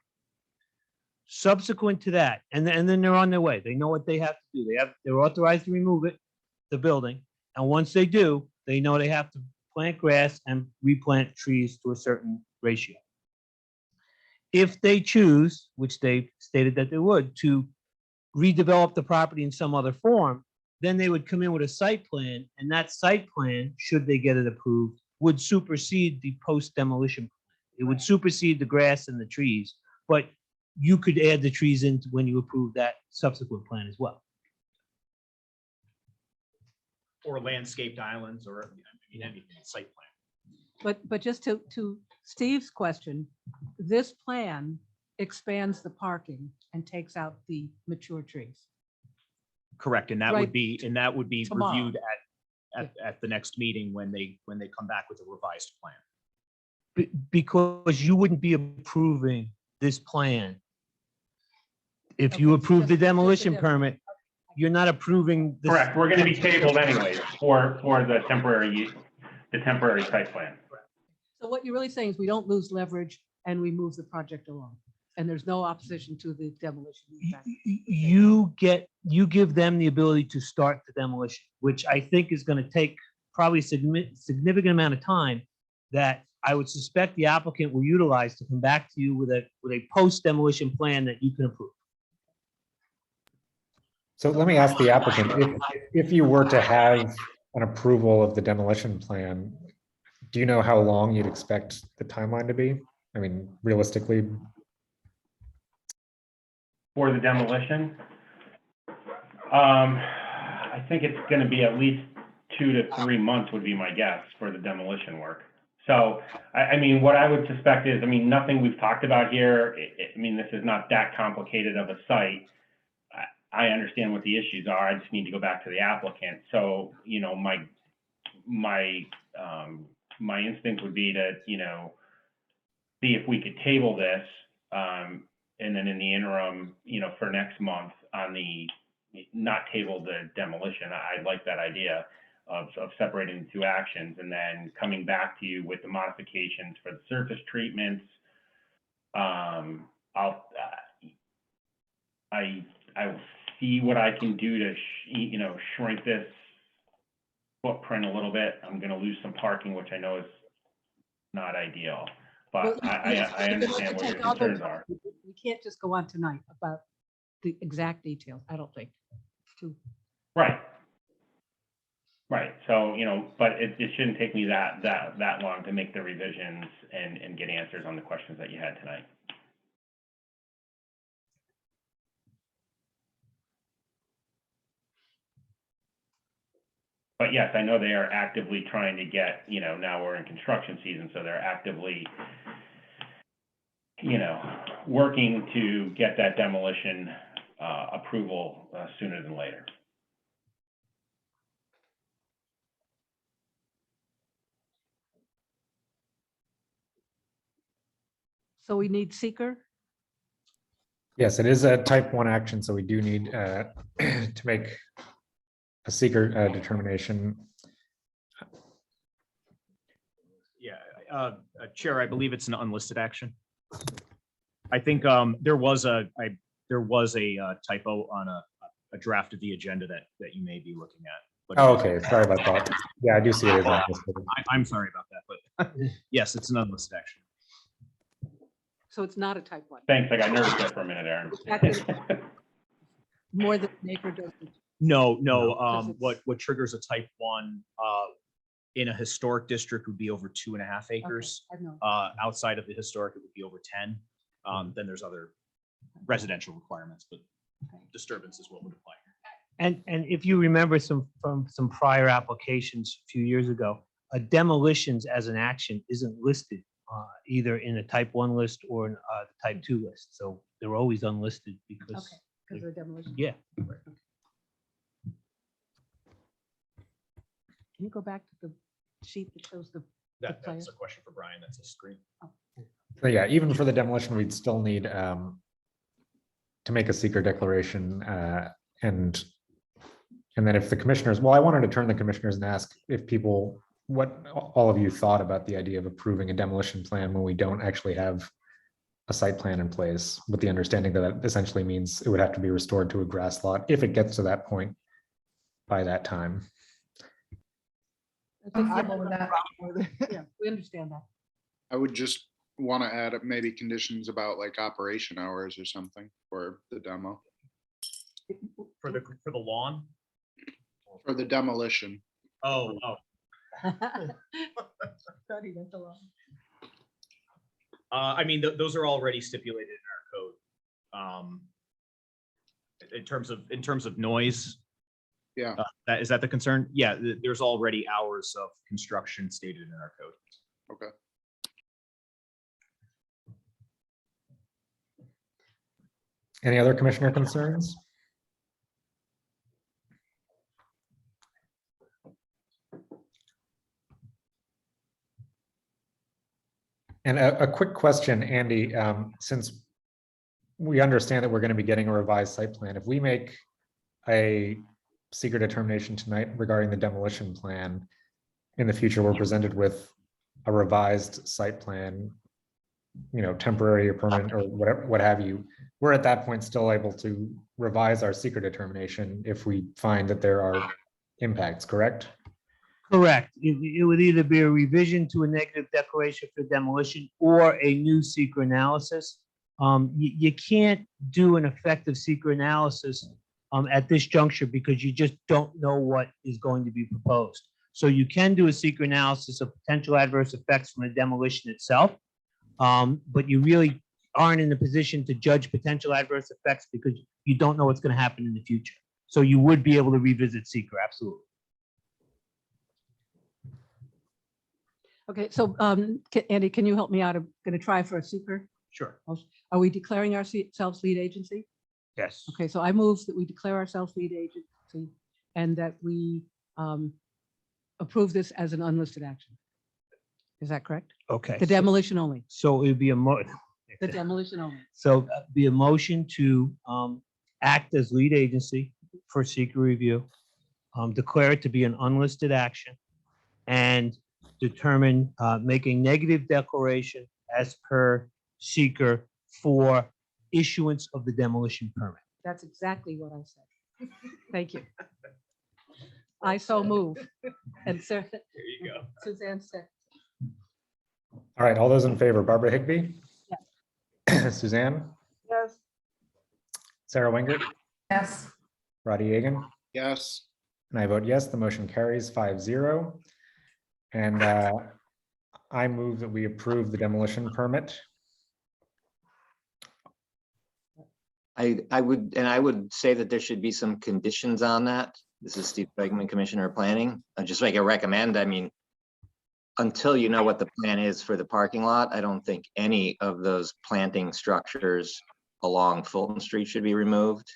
Subsequent to that, and then they're on their way. They know what they have to do. They're authorized to remove it, the building. And once they do, they know they have to plant grass and replant trees to a certain ratio. If they choose, which they stated that they would, to redevelop the property in some other form, then they would come in with a site plan, and that site plan, should they get it approved, would supersede the post-demolition plan. It would supersede the grass and the trees, but you could add the trees in when you approve that subsequent plan as well. Or landscaped islands, or, I mean, anything, site plan. But just to Steve's question, this plan expands the parking and takes out the mature trees. Correct, and that Right. would be, Tomorrow. reviewed at the next meeting when they come back with a revised plan. Because you wouldn't be approving this plan. If you Okay, approve just- the just the demolition demo. permit, you're not approving. this- Correct, we're gonna be tabled anyways for the temporary site plan. So what you're really saying is we don't lose leverage and we move the project along. And there's no opposition to the demolition. in fact. You give them the ability to start the demolition, which I think is going to take probably a significant amount of time that I would suspect the applicant will utilize to come back to you with a post demolition plan that you can approve. So let me ask the applicant, if you were to have an approval of the demolition plan, do you know how long you'd expect the timeline to be? I mean, realistically, For the demolition, I think it's gonna be at least 2 to 3 months would be my guess for the demolition work. So, I mean, what I would suspect is, I mean, nothing we've talked about here, I mean, this is not that complicated of a site. I understand what the issues are, I just need to go back to the applicant. So, you know, my instinct would be to, you know, see if we could table this, and then in the interim, you know, for next month on the, not table the demolition. I like that idea of separating the two actions and then coming back to you with the modifications for the surface treatments. I will see what I can do to, you know, shrink this footprint a little bit. I'm going to lose some parking, which I know is not ideal, but Well, I yes, if it was understand to what your take all the- concerns are. We can't just go on tonight about the exact details, I don't think. Right. Right. So, you know, but it shouldn't take me that long to make the revisions and get answers on the questions that you had tonight. But yes, I know they are actively trying to get, you know, now we're in construction season, so they're actively, you know, working to get that demolition approval sooner than later. So we need seeker. yes, it is a type 1 action, so we do need to make a seeker determination. Yeah, Chair, I believe it's an unlisted action. I think there was a typo on a draft of the agenda that you may be looking at. But Oh, okay, sorry about that. Yeah, I do see it as unlisted. I'm sorry about that, but yes, it's an unlisted action. So it's not a type 1. Thanks, I got nervous there for a minute, Aaron. More than neighbor does. No, Because what triggers a type 1 in a historic district would be over 2.5 acres. I know. Outside of the historic, it would be over 10. Then there's other residential requirements, but disturbance is what would apply. And if you remember from some prior applications a few years ago, a demolitions as an action isn't listed either in a type 1 list or the type 2 list. So they're always unlisted because, Okay, because of the demolition. yeah. Can you go back to the sheet that shows the That's plan? a question for Brian. That's a screen. So yeah, even for the demolition, we'd still need to make a seeker declaration and then if the commissioners, well, I wanted to turn the commissioners and ask if people, what all of you thought about the idea of approving a demolition plan when we don't actually have a site plan in place with the understanding that that essentially means it would have to be restored to a grass lot if it gets to that point by that time. I think, Comfortable with that. yeah, we understand that. I would just want to add maybe conditions about like operation hours or something for the demo, For the lawn? or the demolition. Oh. Sorry, that's a lot. I mean, those are already stipulated in our code. In terms of noise, Yeah, is that the concern? Yeah, there's already hours of construction stated in our code. okay. Any other commissioner concerns? And a quick question, Andy, since we understand that we're going to be getting a revised site plan, if we make a secret determination tonight regarding the demolition plan, in the future, we're presented with a revised site plan, you know, temporary or permanent or whatever, what have you, we're at that point still able to revise our secret determination if we find that there are impacts, correct? Correct. It would either be a revision to a negative declaration for demolition or a new secret analysis. You can't do an effective secret analysis at this juncture because you just don't know what is going to be proposed. So you can do a secret analysis of potential adverse effects from the demolition itself, but you really aren't in a position to judge potential adverse effects because you don't know what's going to happen in the future. So you would be able to revisit secret, absolutely. Okay, so Andy, can you help me out? I'm going to try for a seeker. Sure. Are we declaring ourselves lead agency? Yes. Okay, so I move that we declare ourselves lead agency and that we approve this as an unlisted action. Is that correct? Okay. The demolition only, So it would be the demolition only. So be a motion to act as lead agency for secret review, declare it to be an unlisted action, and determine, make a negative declaration as per seeker for issuance of the demolition permit. That's exactly what I said. Thank you. I so move. And There you go. Suzanne said. All right, all those in favor, Barbara Higbee? Suzanne? Yes. Sarah Wingert? Yes. Roddy Yagan? Yes, And I vote yes, the motion carries 5-0. And I move that we approve the demolition permit. I would say that there should be some conditions on that. This is Steve Begman, Commissioner of Planning. Just like I recommend, I mean, until you know what the plan is for the parking lot, I don't think any of those planting structures along Fulton Street should be removed.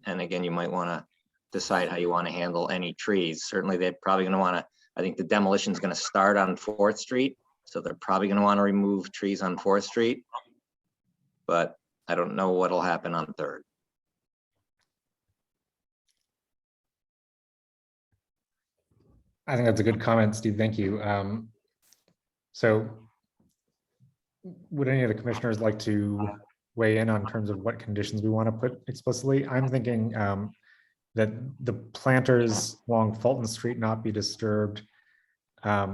And again, you might want to decide how you want to handle any trees. Certainly, they're probably going to want to, I think the demolition is going to start on 4th Street. So they're probably going to want to remove trees on 4th Street. But I don't know what'll happen on 3rd. I think that's a good comment, Steve. Thank you. So would any of the commissioners like to weigh in on terms of what conditions we want to put explicitly? I'm thinking that the planters along Fulton Street not be disturbed. I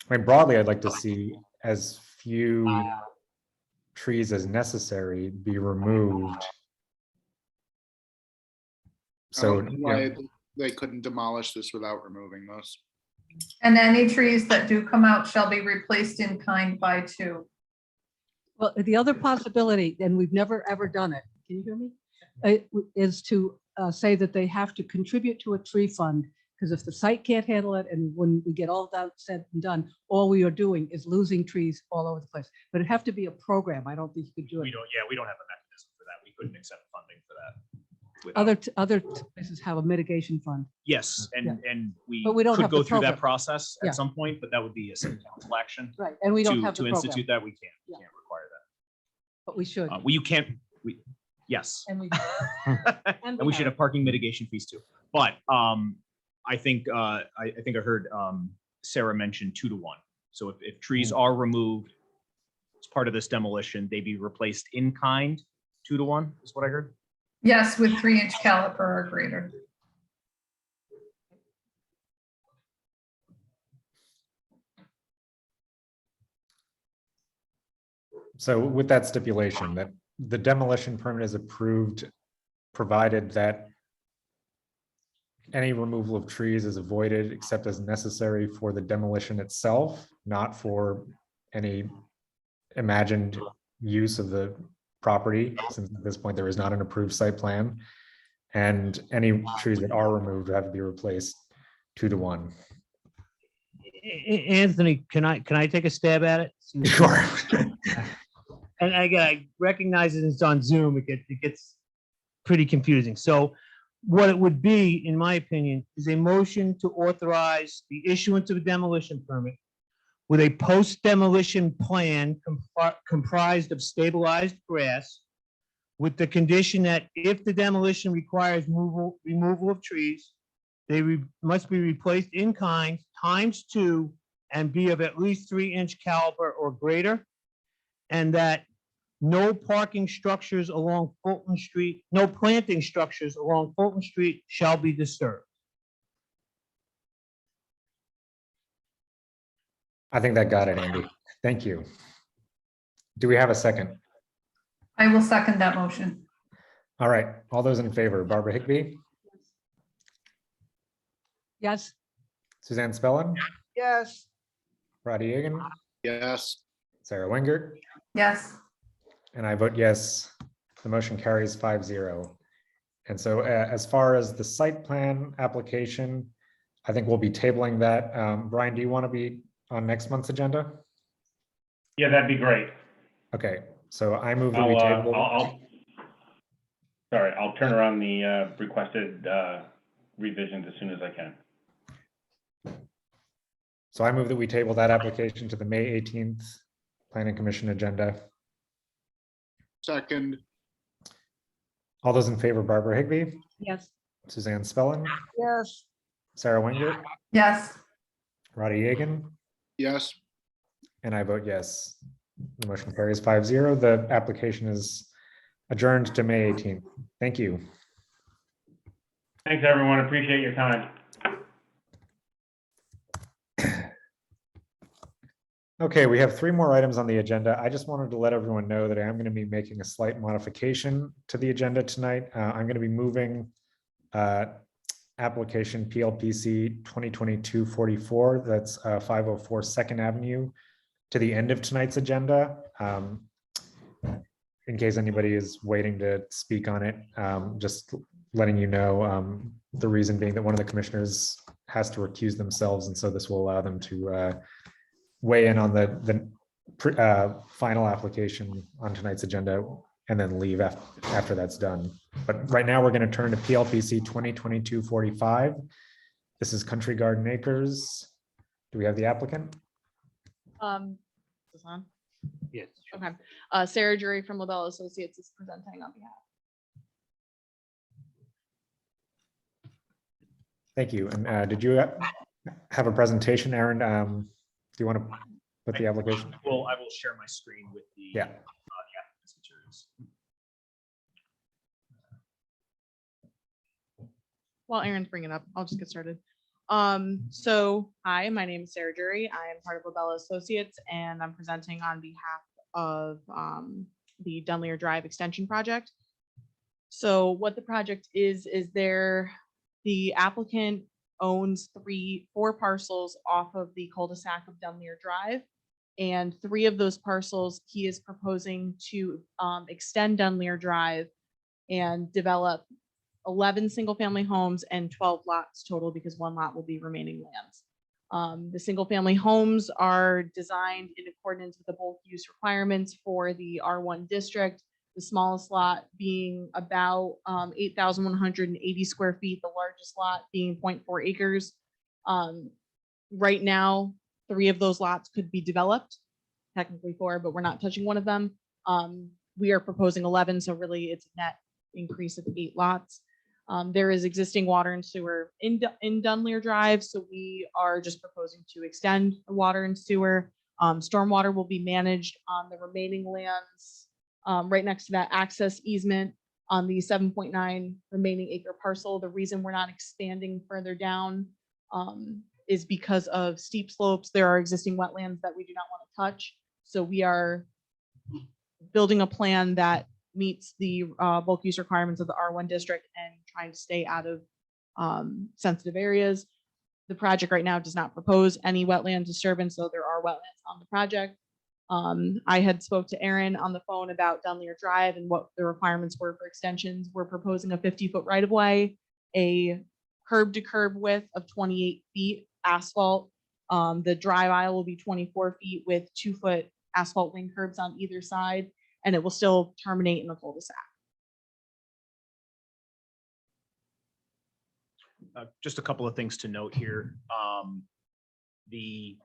mean, broadly, I'd like to see as few trees as necessary be removed. So, I don't know why they couldn't demolish this without removing those. And any trees that do come out shall be replaced in kind by 2. Well, the other possibility, and we've never ever done it, can you hear me? Is to say that they have to contribute to a tree fund, because if the site can't handle it, and when we get all that said and done, all we are doing is losing trees all over the place. But it'd have to be a program. I don't think you could do it. We don't have a mechanism for that. We couldn't accept funding for that. Other places have a mitigation fund. Yes, and we But we don't could have go the through that program. process Yeah. at some point, but that would be a city council action. Right, and we don't have the To program, institute that, we can't Yeah. require that. but we should. Well, you can't, yes. And we. And we should have parking mitigation fees too. But I think I heard Sarah mention 2 to 1. So if trees are removed, as part of this demolition, they be replaced in kind 2-to-1 is what I heard. Yes, with 3-inch caliper or greater. So with that stipulation that the demolition permit is approved, provided that any removal of trees is avoided except as necessary for the demolition itself, not for any imagined use of the property, since at this point there is not an approved site plan. And any trees that are removed have to be replaced 2-to-1. Anthony, can I take a stab at it? Sure. And again, I recognize that it's on Zoom, it gets pretty confusing. So what it would be, in my opinion, is a motion to authorize the issuance of a demolition permit with a post-demolition plan comprised of stabilized grass, with the condition that if the demolition requires removal of trees, they must be replaced in kind ×2 and be of at least 3-inch caliber or greater, and that no parking structures along Fulton Street, no planting structures along Fulton Street shall be disturbed. I think that got it, Andy. Thank you. Do we have a second? I will second that motion. All right, all those in favor, Barbara Higbee, Yes, Suzanne Spellin, Yes, Roddy Yagan, Yes. Sarah Wingert, Yes, and I vote yes. The motion carries 5-0. And so as far as the site plan application, I think we'll be tabling that. Brian, do you want to be on next month's agenda? Yeah, that'd be great. Okay, so I move that we table. I'll turn around the requested revisions as soon as I can. So I move that we table that application to the May 18th Planning Commission agenda. Second. All those in favor, Barbara Higbee, yes, Suzanne Spellin, yes, Sarah Wingert, yes, Roddy Yagan, Yes. and I vote yes. The motion carries 5-0. The application is adjourned to May 18th. Thank you. Thanks, everyone. Appreciate your time. Okay, we have 3 more items on the agenda. I just wanted to let everyone know that I am going to be making a slight modification to the agenda tonight. I'm going to be moving application PLPC 2022-44, that's 504 2nd Avenue, to the end of tonight's agenda. In case anybody is waiting to speak on it, just letting you know, the reason being that one of the commissioners has to recuse themselves, and so this will allow them to weigh in on the final application on tonight's agenda and then leave after that's done. But right now we're going to turn to PLPC 2022-45. This is Country Garden Acres. Do we have the applicant? Is this on? Yes. Okay. Sarah Drury from LaBelle Associates is presenting on behalf. Thank you. And did you have a presentation, Aaron? Do you want to put the application? I will share my screen with the Yeah. applicant's materials. While Aaron's bringing it up, I'll just get started. So hi, my name is Sarah Drury. I am part of LaBelle Associates, and I'm presenting on behalf of the Dunleer Drive Extension Project. So what the project is the applicant owns 4 parcels off of the cul-de-sac of Dunleer Drive. And 3 of those parcels, he is proposing to extend Dunleer Drive and develop 11 single-family homes and 12 lots total, because 1 lot will be remaining lands. The single-family homes are designed in accordance with the bulk use requirements for the R1 district. The smallest lot being about 8,180 square feet, the largest lot being 0.4 acres. Right now, 3 of those lots could be developed, technically 4, but we're not touching one of them. We are proposing 11, so really it's a net increase of 8 lots. There is existing water and sewer in Dunleer Drive, so we are just proposing to extend the water and sewer. Stormwater will be managed on the remaining lands right next to that access easement on the 7.9 remaining acre parcel. The reason we're not expanding further down is because of steep slopes. There are existing wetlands that we do not want to touch. So we are building a plan that meets the bulk use requirements of the R1 district and trying to stay out of sensitive areas. The project right now does not propose any wetland disturbance, so there are wetlands on the project. I had spoke to Aaron on the phone about Dunleer Drive and what the requirements were for extensions. We're proposing a 50-foot right of way, a curb to curb width of 28 feet asphalt. The drive aisle will be 24 feet with 2-foot asphalt wing curbs on either side, and it will still terminate in a cul-de-sac. Just a couple of things to note here. The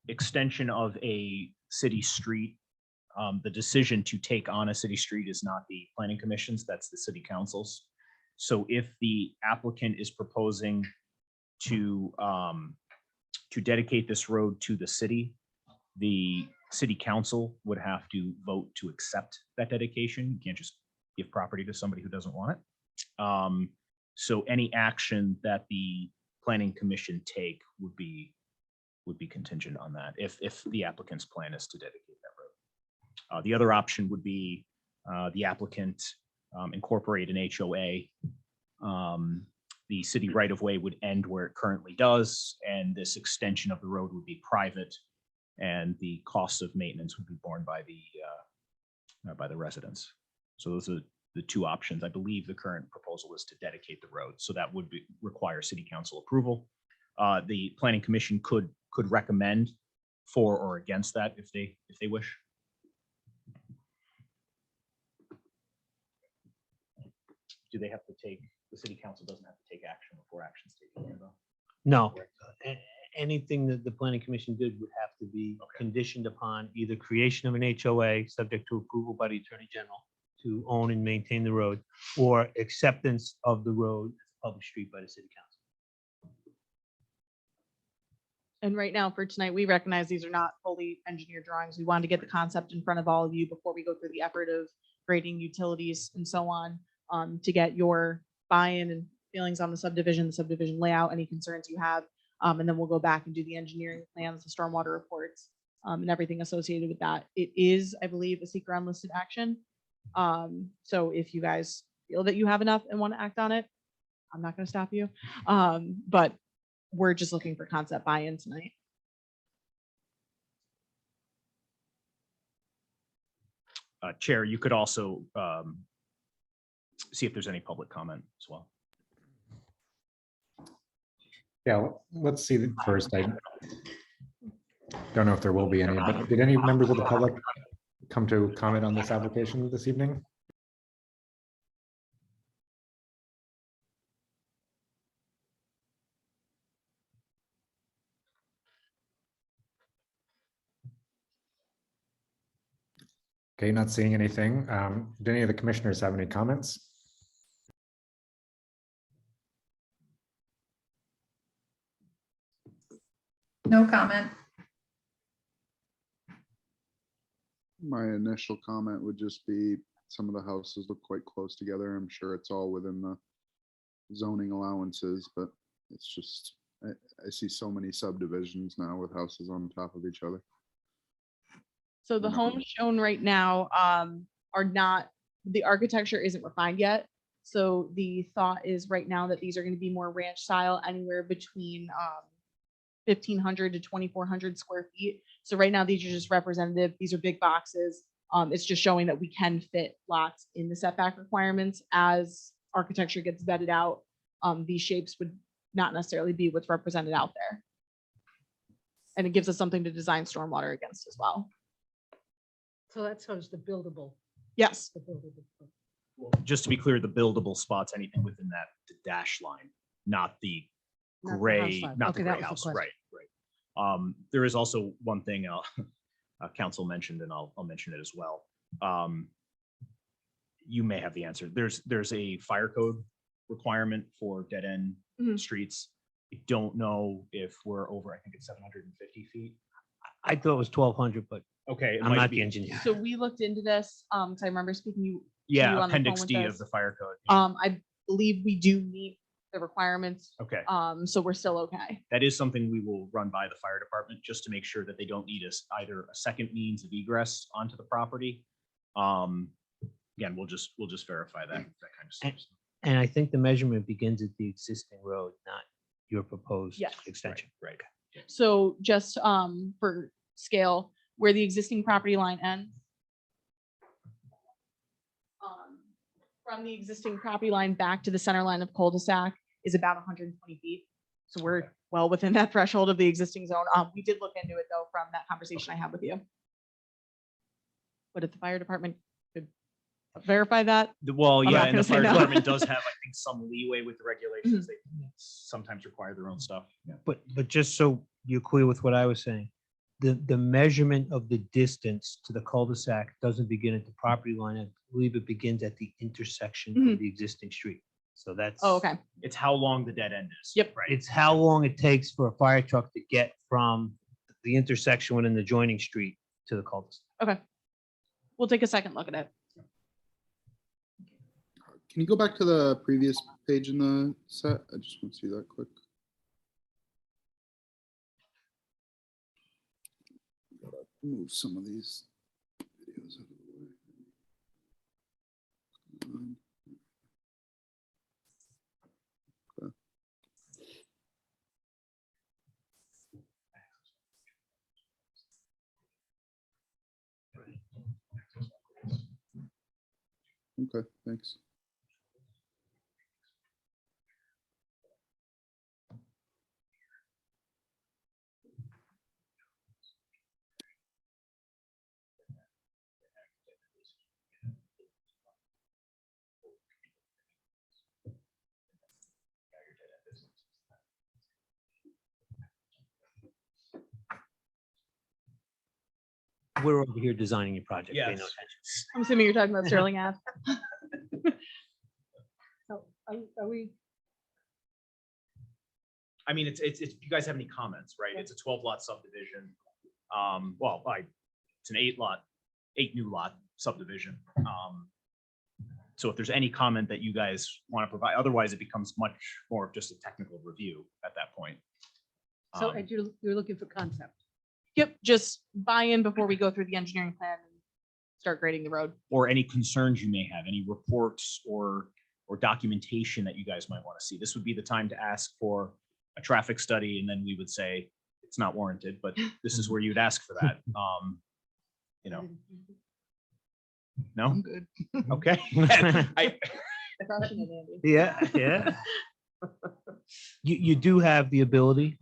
extension of a city street, the decision to take on a city street is not the planning commission's, that's the city council's. So if the applicant is proposing to dedicate this road to the city council would have to vote to accept that dedication. You can't just give property to somebody who doesn't want it. So any action that the planning commission take would be contingent on that if the applicant's plan is to dedicate that road. The other option would be the applicant incorporate an HOA. The city right of way would end where it currently does, and this extension of the road would be private, and the costs of maintenance would be borne by the residents. So those are the two options. I believe the current proposal is to dedicate the road, so that would require city council approval. The planning commission could recommend for or against that if they wish. Do they have to take, the city council doesn't have to take action before action's taken, though? No, anything that the planning commission did would have to be conditioned upon either creation of an HOA, subject to approval by the attorney general to own and maintain the road, or acceptance of the road as a public street by the city council. And right now for tonight, we recognize these are not fully engineered drawings. We wanted to get the concept in front of all of you before we go through the effort of grading utilities and so on, to get your buy-in and feelings on the subdivision layout, any concerns you have. And then we'll go back and do the engineering plans, the stormwater reports, and everything associated with that. It is, I believe, a secret unlisted action. So if you guys feel that you have enough and want to act on it, I'm not going to stop you. But we're just looking for concept buy-in tonight. Chair, you could also see if there's any public comment as well. Yeah, let's see first. I don't know if there will be any, but did any members of the public come to comment on this application this evening? Okay, not seeing anything. Do any of the commissioners have any comments? No comment. My initial comment would just be some of the houses look quite close together. I'm sure it's all within the zoning allowances, but it's just, I see so many subdivisions now with houses on top of each other. So the homes shown right now are not, the architecture isn't refined yet. So the thought is right now that these are going to be more ranch style, anywhere between 1,500 to 2,400 square feet. So right now, these are just representative. These are big boxes. It's just showing that we can fit lots in the setback requirements. As architecture gets vetted out, these shapes would not necessarily be what's represented out there. And it gives us something to design stormwater against as well. So that shows the buildable. Yes. The buildable. Just to be clear, the buildable spots, anything within that the dash line, not the Not the house gray, line. not the Okay, gray that was the house. question. Right. There is also one thing council mentioned, and I'll mention it as well. You may have the answer. There's a fire code requirement for dead end streets. I don't know if we're over, I think it's 750 feet. I thought it was 1,200, but Okay. it I'm might not be- the engineer. So we looked into this, because I remember speaking you Yeah, on the phone appendix with D of this. the fire code. I believe we do meet the requirements, Okay. so we're still okay. That is something we will run by the fire department just to make sure that they don't need us either a second means of egress onto the property. Again, we'll just verify that kind of stuff. And I think the measurement begins at the existing road, not your proposed Yes. extension. Right. So just for scale, where the existing property line ends. From the existing property line back to the center line of cul-de-sac is about 120 feet. So we're well within that threshold of the existing zone. We did look into it though from that conversation I had with you. But if the fire department could verify that, Well, I'm yeah, not and the gonna say fire no. department does have, I think, some leeway with the regulations. They sometimes require their own stuff. Yeah. But just so you're clear with what I was saying, the measurement of the distance to the cul-de-sac doesn't begin at the property line. I believe it begins at the intersection of the existing street. So that's. oh, okay. It's how long the dead end is. Yep. Right. It's how long it takes for a fire truck to get from the intersection with an adjoining street to the cul-de-sac. Okay. We'll take a second look at it. Can you go back to the previous page in the set? I just want to see that quick. Gotta move some of these videos out of the way. Okay. Okay, thanks. We're over here designing your project. Pay no Yes. attention. I'm assuming you're talking about Sterling Ave. So are we, I mean, it's, you guys have any comments, right? It's a 12 lot subdivision. It's an 8 new lot subdivision. So if there's any comment that you guys want to provide, otherwise it becomes much more of just a technical review at that point. so and you're looking for concept? Yep, just buy in before we go through the engineering plan and start grading the road. Or any concerns you may have, any reports or documentation that you guys might want to see. This would be the time to ask for a traffic study, and then we would say it's not warranted, but this is where you'd ask for that. You know, no? I'm good. Okay. Yeah. You do have the ability,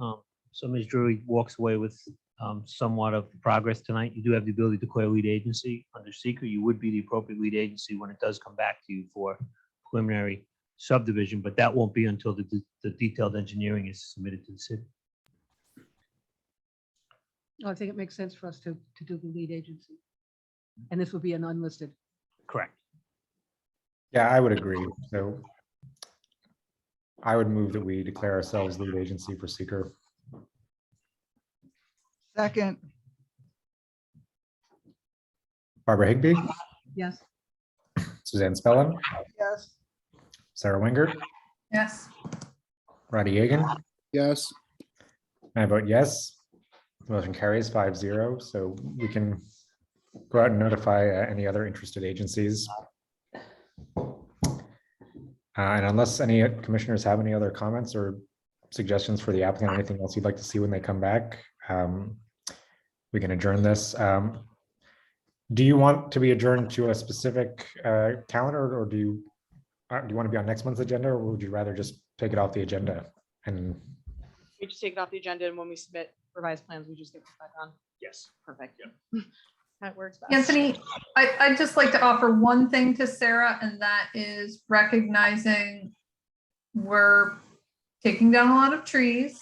so Ms. Drury walks away with somewhat of progress tonight. You do have the ability to declare lead agency under seeker. You would be the appropriate lead agency when it does come back to you for preliminary subdivision, but that won't be until the detailed engineering is submitted to the city. I think it makes sense for us to do the lead agency. And this will be an unlisted. Correct. Yeah, I would agree. So I would move that we declare ourselves lead agency for seeker. Second, Barbara Higbee, Yes. Suzanne Spellin, yes. Sarah Winger, Yes. Roddy Yagan. Yes, I vote yes. Motion carries 5-0. So we can go out and notify any other interested agencies. And unless any commissioners have any other comments or suggestions for the applicant, anything else you'd like to see when they come back, we can adjourn this. Do you want to be adjourned to a specific calendar, or do you want to be on next month's agenda, or would you rather just take it off the agenda? And We just take it off the agenda, and when we submit revised plans, we just get it back on. Yes. Perfect. That works best. Anthony, I'd just like to offer one thing to Sarah, and that is recognizing we're taking down a lot of trees.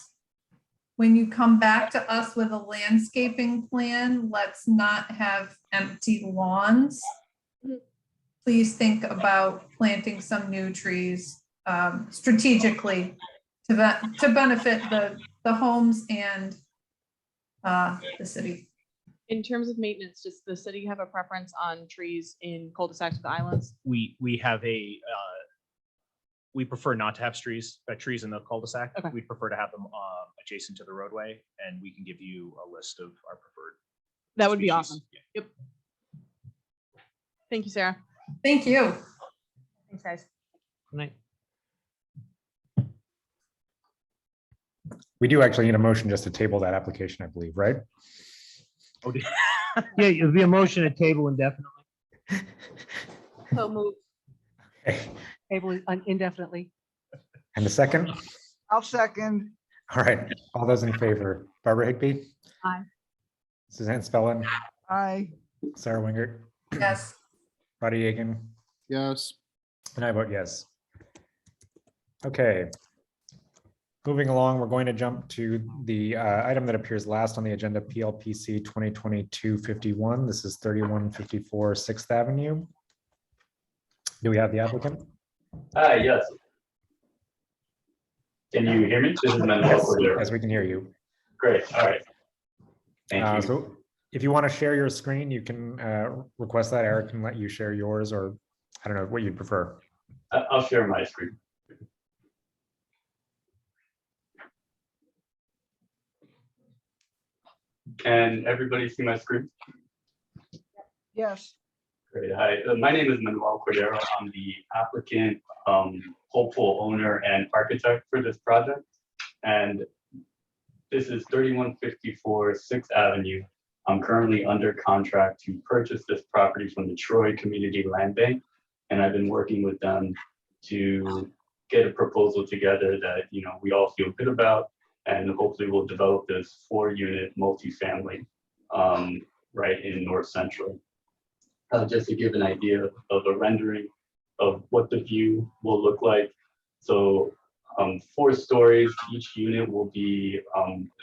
When you come back to us with a landscaping plan, let's not have empty lawns. Please think about planting some new trees strategically to benefit the homes and the city. In terms of maintenance, does the city have a preference on trees in cul-de-sacs with islands? We have a, we prefer not to have trees in the cul-de-sac. Okay. We prefer to have them adjacent to the roadway, and we can give you a list of our preferred. That would be species. awesome. Yep. Thank you, Sarah. Thank you. Thanks, guys. Good night. We do actually need a motion just to table that application, I believe, right? Oh, did- Yeah, it'll be a motion to table indefinitely. So move. Okay. Table indefinitely. And the second? I'll second. All right, all those in favor, Barbara Higbee? Aye. Suzanne Spellin, Aye. Sarah Wingert, Yes. Buddy Yeagan, Yes. and I vote yes. Okay. Moving along, we're going to jump to the item that appears last on the agenda, PLPC 2022-51. This is 3154 6th Avenue. Do we have the applicant? Hi, yes. Can you hear me? This is Manuel Yes, Cordero. yes, we can hear you. Great, all right. Thank you. So if you want to share your screen, you can request that. Eric can let you share yours, or I don't know what you'd prefer. I'll share my screen. Can everybody see my screen? Yes. Great. Hi, my name is Manuel Cordero. I'm the applicant, hopeful owner and architect for this project. And this is 3154 6th Avenue. I'm currently under contract to purchase this property from the Troy Community Land Bank. And I've been working with them to get a proposal together that, you know, we all feel good about. And hopefully we'll develop this 4-unit multifamily right in North Central. Just to give an idea of a rendering of what the view will look like. So 4 stories, each unit will be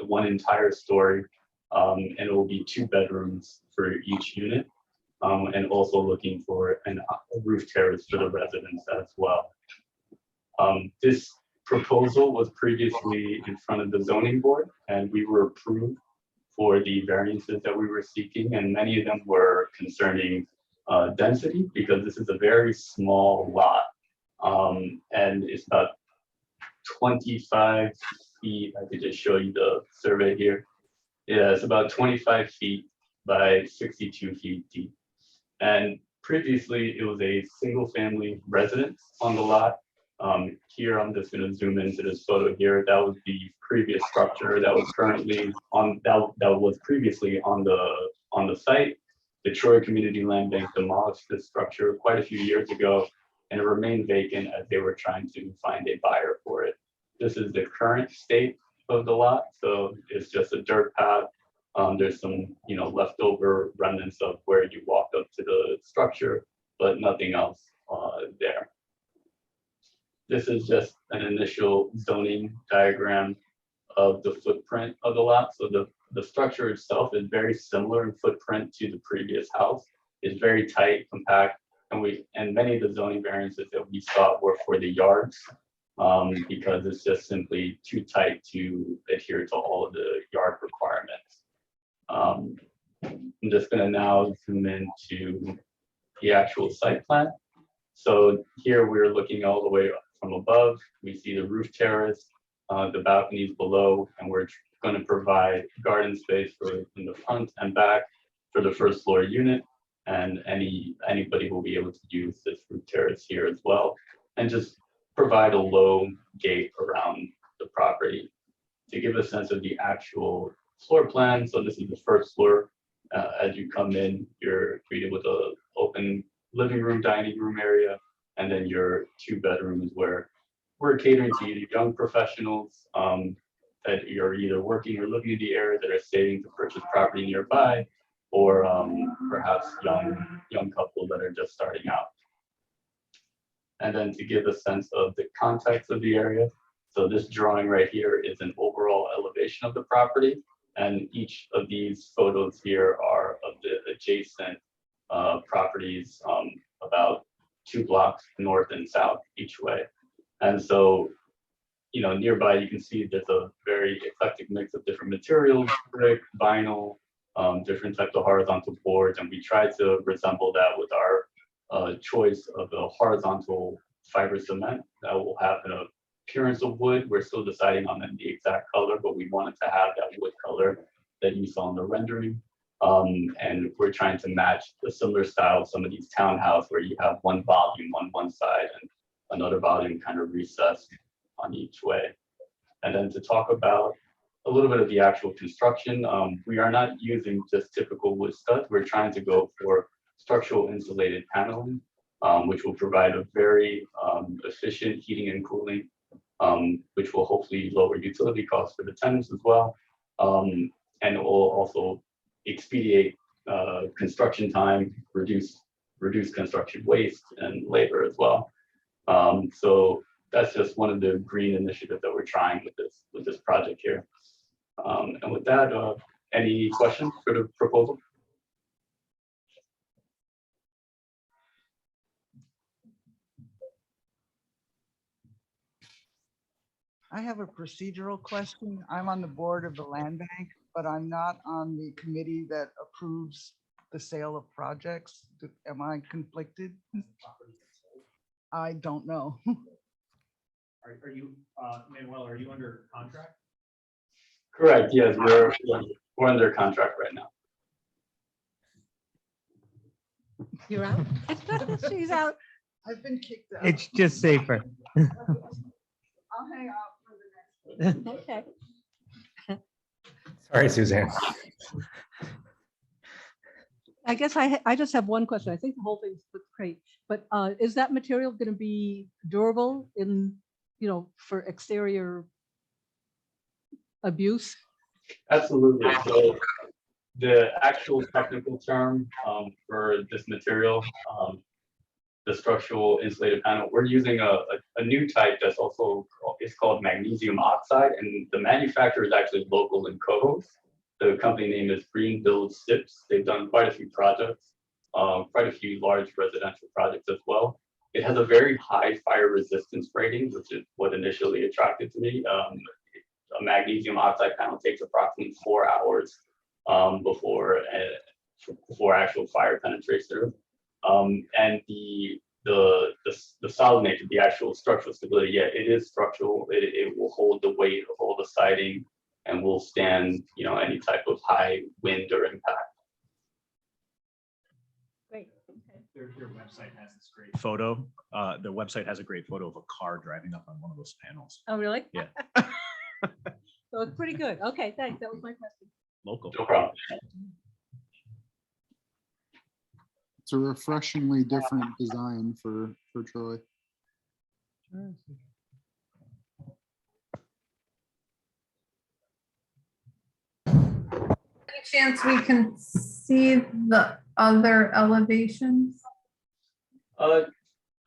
1 entire story, and it will be 2 bedrooms for each unit, and also looking for a roof terrace for the residents as well. This proposal was previously in front of the zoning board, and we were approved for the variances that we were seeking, and many of them were concerning density, because this is a very small lot, and it's about 25 feet. I could just show you the survey here. Yeah, it's about 25 feet by 62 feet deep. And previously it was a single family residence on the lot. Here, I'm just going to zoom into this photo here. That was the previous structure that was currently on, that was previously on the site. The Troy Community Land Bank demolished this structure quite a few years ago, and it remained vacant as they were trying to find a buyer for it. This is the current state of the lot, so it's just a dirt path. There's some, you know, leftover remnants of where you walked up to the structure, but nothing else there. This is just an initial zoning diagram of the footprint of the lot. So the structure itself is very similar in footprint to the previous house. It's very tight, compact, and many of the zoning variances that we sought were for the yards, because it's just simply too tight to adhere to all of the yard requirements. I'm just going to now zoom into the actual site plan. So here we're looking all the way up from above. We see the roof terrace, the balconies below, and we're going to provide garden space in the front and back for the first floor unit. And anybody will be able to use this roof terrace here as well, and just provide a low gate around the property to give a sense of the actual floor plan. So this is the first floor. As you come in, you're greeted with an open living room, dining room area, and then your 2 bedrooms where we're catering to you, young professionals that you're either working or living in the area that are saving to purchase property nearby, or perhaps young couples that are just starting out. And then to give a sense of the context of the area, so this drawing right here is an overall elevation of the property, and each of these photos here are of the adjacent properties about 2 blocks north and south each way. And so nearby, you can see there's a very eclectic mix of different materials, brick, vinyl, different types of horizontal boards, and we try to resemble that with our choice of the horizontal fiber cement that will have an appearance of wood. We're still deciding on the exact color, but we wanted to have that wood color that you saw in the rendering. And we're trying to match the similar style of some of these townhouses where you have one volume on one side and another volume kind of recessed on each way. And then to talk about a little bit of the actual construction, we are not using just typical wood studs. We're trying to go for structural insulated paneling, which will provide a very efficient heating and cooling, which will hopefully lower utility costs for the tenants as well. And it will also expedite construction time, reduce construction waste and labor as well. So that's just one of the green initiatives that we're trying with this project here. And with that, any questions for the proposal? I have a procedural question. I'm on the board of the land bank, but I'm not on the committee that approves the sale of projects. Am I conflicted? I don't know. Are you, Manuel, are you under contract? Correct, yes, we're under contract right now. You're out? She's out. I've been kicked out. It's just safer. I'll hang out for the next one. Okay. Sorry, Suzanne. I guess I just have one question. I think the whole thing looks great, but is that material going to be durable in, for exterior abuse? Absolutely. So the actual technical term for this material, the structural insulated panel, we're using a new type that's also, it's called magnesium oxide, and the manufacturer is actually local in Cohoes. The company name is Green Build Sips. They've done quite a few projects, quite a few large residential projects as well. It has a very high fire resistance rating, which is what initially attracted to me. A magnesium oxide panel takes approximately 4 hours before actual fire penetrates through. And the solid nature, the actual structural stability, yeah, it is structural. It will hold the weight of all the siding and will stand, any type of high wind or impact. Great. Their website has this great photo. The website has a great photo of a car driving up on one of those panels. Oh, really? Yeah. So it's pretty good. Okay, thanks. That was my question. Local. No problem. It's a refreshingly different design for Troy. Any chance we can see the other elevations?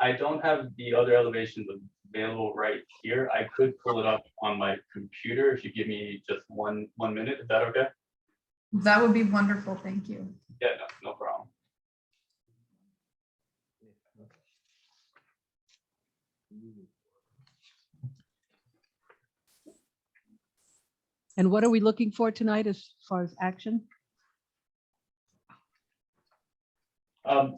I don't have the other elevations available right here. I could pull it up on my computer if you give me just one minute. Is that okay? That would be wonderful. Thank you. Yeah, no problem. And what are we looking for tonight as far as action?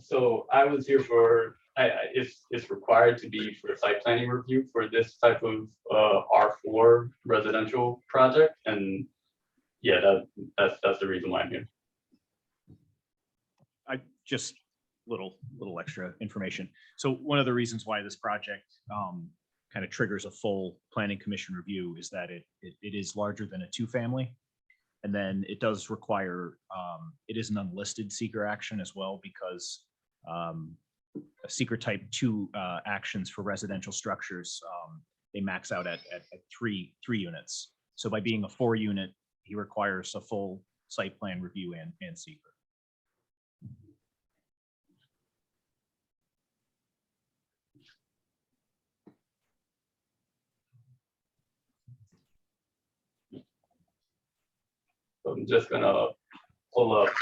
So I was here for, it's required to be for site planning review for this type of R4 residential project. And yeah, that's the reason why I'm here. I just little extra information. So one of the reasons why this project kind of triggers a full planning commission review is that it is larger than a 2-family. And then it does require, it is an unlisted seeker action as well, because a seeker type 2 actions for residential structures, they max out at 3 units. So by being a 4-unit, he requires a full site plan review and seeker. So I'm just gonna pull up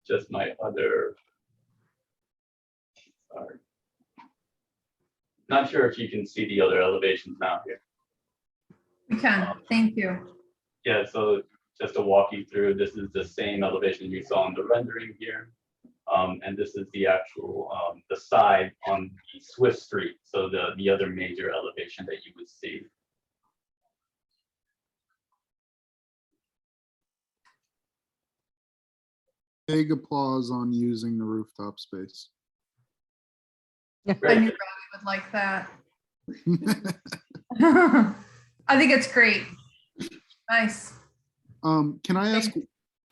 just my other, sorry. Not sure if you can see the other elevations now here. We can, thank you. Yeah, so just to walk you through, this is the same elevation you saw in the rendering here. And this is the actual, the side on the Swift Street. So the other major elevation that you would see. Big applause on using the rooftop space. I knew Robbie would like that. I think it's great. Nice. Can I ask,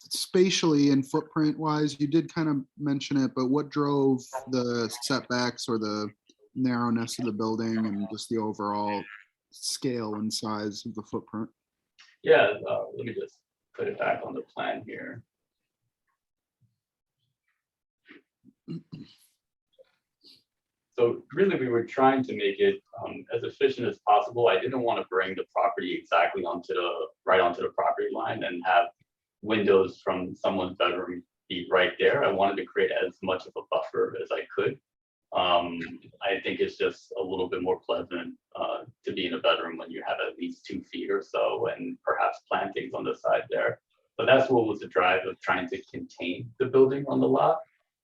spatially and footprint wise, you did kind of mention it, but what drove the setbacks or the narrowness of the building and just the overall scale and size of the footprint? Yeah, let me just put it back on the plan here. So really, we were trying to make it as efficient as possible. I didn't want to bring the property exactly right onto the property line and have windows from someone's bedroom be right there. I wanted to create as much of a buffer as I could. I think it's just a little bit more pleasant to be in a bedroom when you have at least 2 feet or so and perhaps plantings on the side there. But that's what was the drive of trying to contain the building on the lot.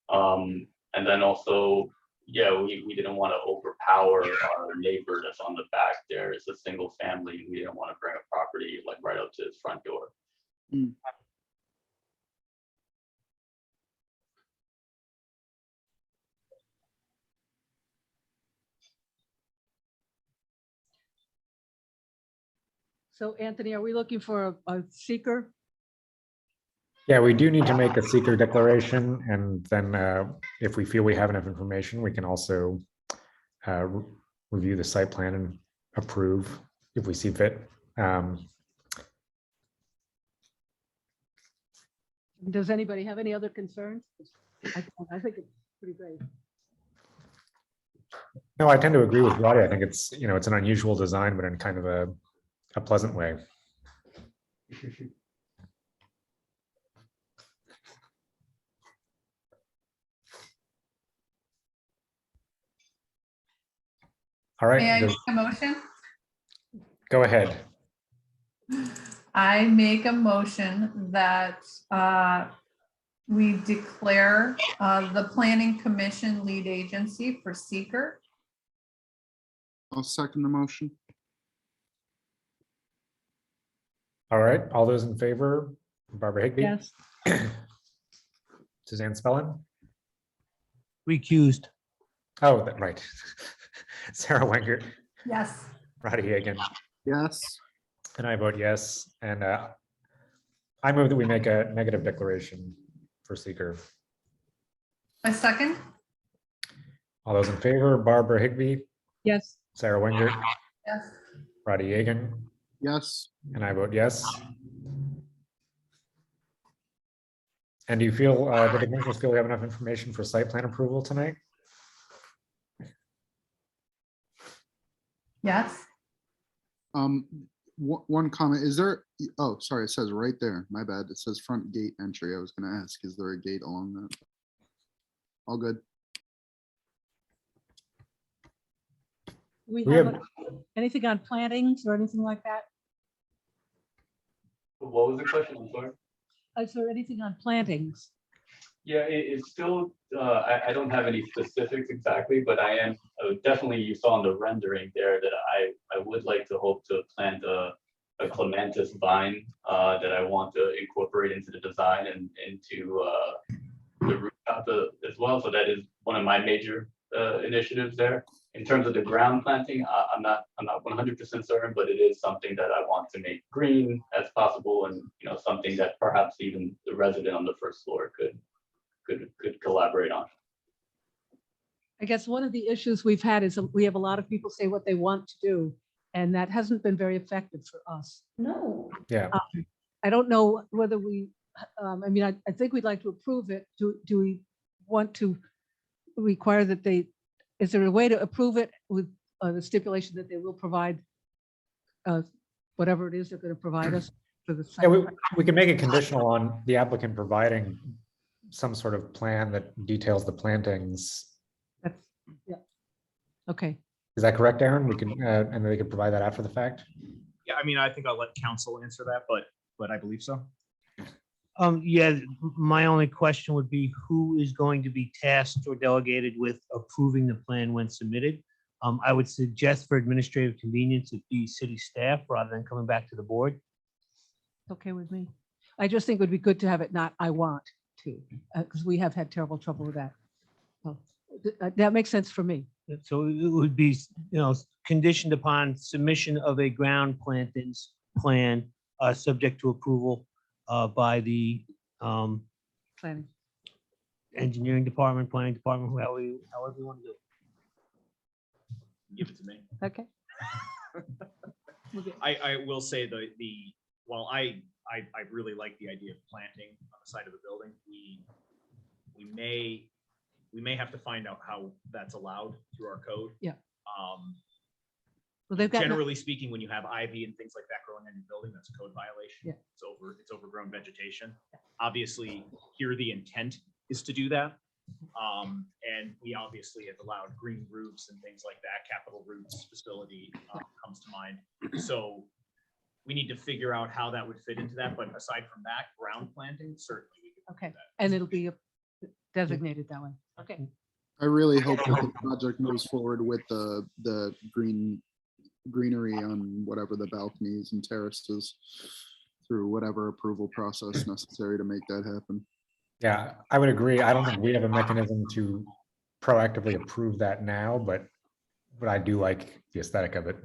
And then also, yeah, we didn't want to overpower our neighbor that's on the back there. It's a single family, and we didn't want to bring a property like right up to his front door. Mm. So Anthony, are we looking for a seeker? Yeah, we do need to make a seeker declaration, and then if we feel we have enough information, we can also review the site plan and approve if we see fit. Does anybody have any other concerns? I think it's pretty great. No, I tend to agree with Roddy. I think it's, it's an unusual design, but in kind of a pleasant way. All May I right, make a motion? go ahead. I make a motion that we declare the Planning Commission lead agency for seeker. I'll second the motion. All right, all those in favor, Barbara Higbee? Yes. Suzanne Spellin? Recused. Oh, right. Sarah Wenger, Yes. Roddy Hagan, Yes. and I vote yes. And I move that we make a negative declaration for seeker. A second? All those in favor, Barbara Higbee, Yes. Sarah Wenger, Yes. Roddy Hagan, Yes. and I vote yes. And do you feel, did the commissioners feel we have enough information for site plan approval tonight? Yes. One comment, is there, oh, sorry, it says right there, my bad. It says front gate entry. I was gonna ask, is there a gate along that? All good. We We have have- anything on plantings or anything like that? What was the question? I'm sorry. Is there anything on plantings? Yeah, it's still, I don't have any specifics exactly, but I am definitely, you saw in the rendering there that I would like to hope to plant a clematis vine that I want to incorporate into the design and into the rooftop as well. So that is one of my major initiatives there. In terms of the ground planting, I'm not 100% certain, but it is something that I want to make green as possible, and something that perhaps even the resident on the first floor could collaborate on. I guess one of the issues we've had is we have a lot of people say what they want to do, and that hasn't been very effective for us. No. Yeah, I don't know whether we, I mean, I think we'd like to approve it. Do we want to require that is there a way to approve it with the stipulation that they will provide whatever it is they're going to provide us for the site? yeah, we can make it conditional on the applicant providing some sort of plan that details the plantings. That's, yeah. Okay. Is that correct, Aaron? We can, and they could provide that after the fact? Yeah, I mean, I think I'll let council answer that, but I believe so. Yeah, my only question would be who is going to be tasked or delegated with approving the plan when submitted? I would suggest for administrative convenience, it be city staff rather than coming back to the board. Okay with me. I just think it would be good to have it not I want to, because we have had terrible trouble with that. So, that makes sense for me. So it would be, conditioned upon submission of a ground plantings plan, subject to approval by the Planning. engineering department, planning department, however you want to do it. Give it to me. Okay. I will say while I really like the idea of planting on the side of the building, we may have to find out how that's allowed through our code. Yeah. Well, they've got, Generally speaking, when you have ivy and things like that growing in your building, that's a code violation. Yeah. It's overgrown vegetation. Obviously, here the intent is to do that. And we obviously have allowed green roofs and things like that. Capital Roots facility comes to mind. So we need to figure out how that would fit into that. But aside from that, ground planting, certainly we could do okay, that. and it'll be designated that way. Okay. I really hope that the project moves forward with the greenery on whatever the balconies and terraces through whatever approval process necessary to make that happen. Yeah, I would agree. I don't think we have a mechanism to proactively approve that now, but I do like the aesthetic of it.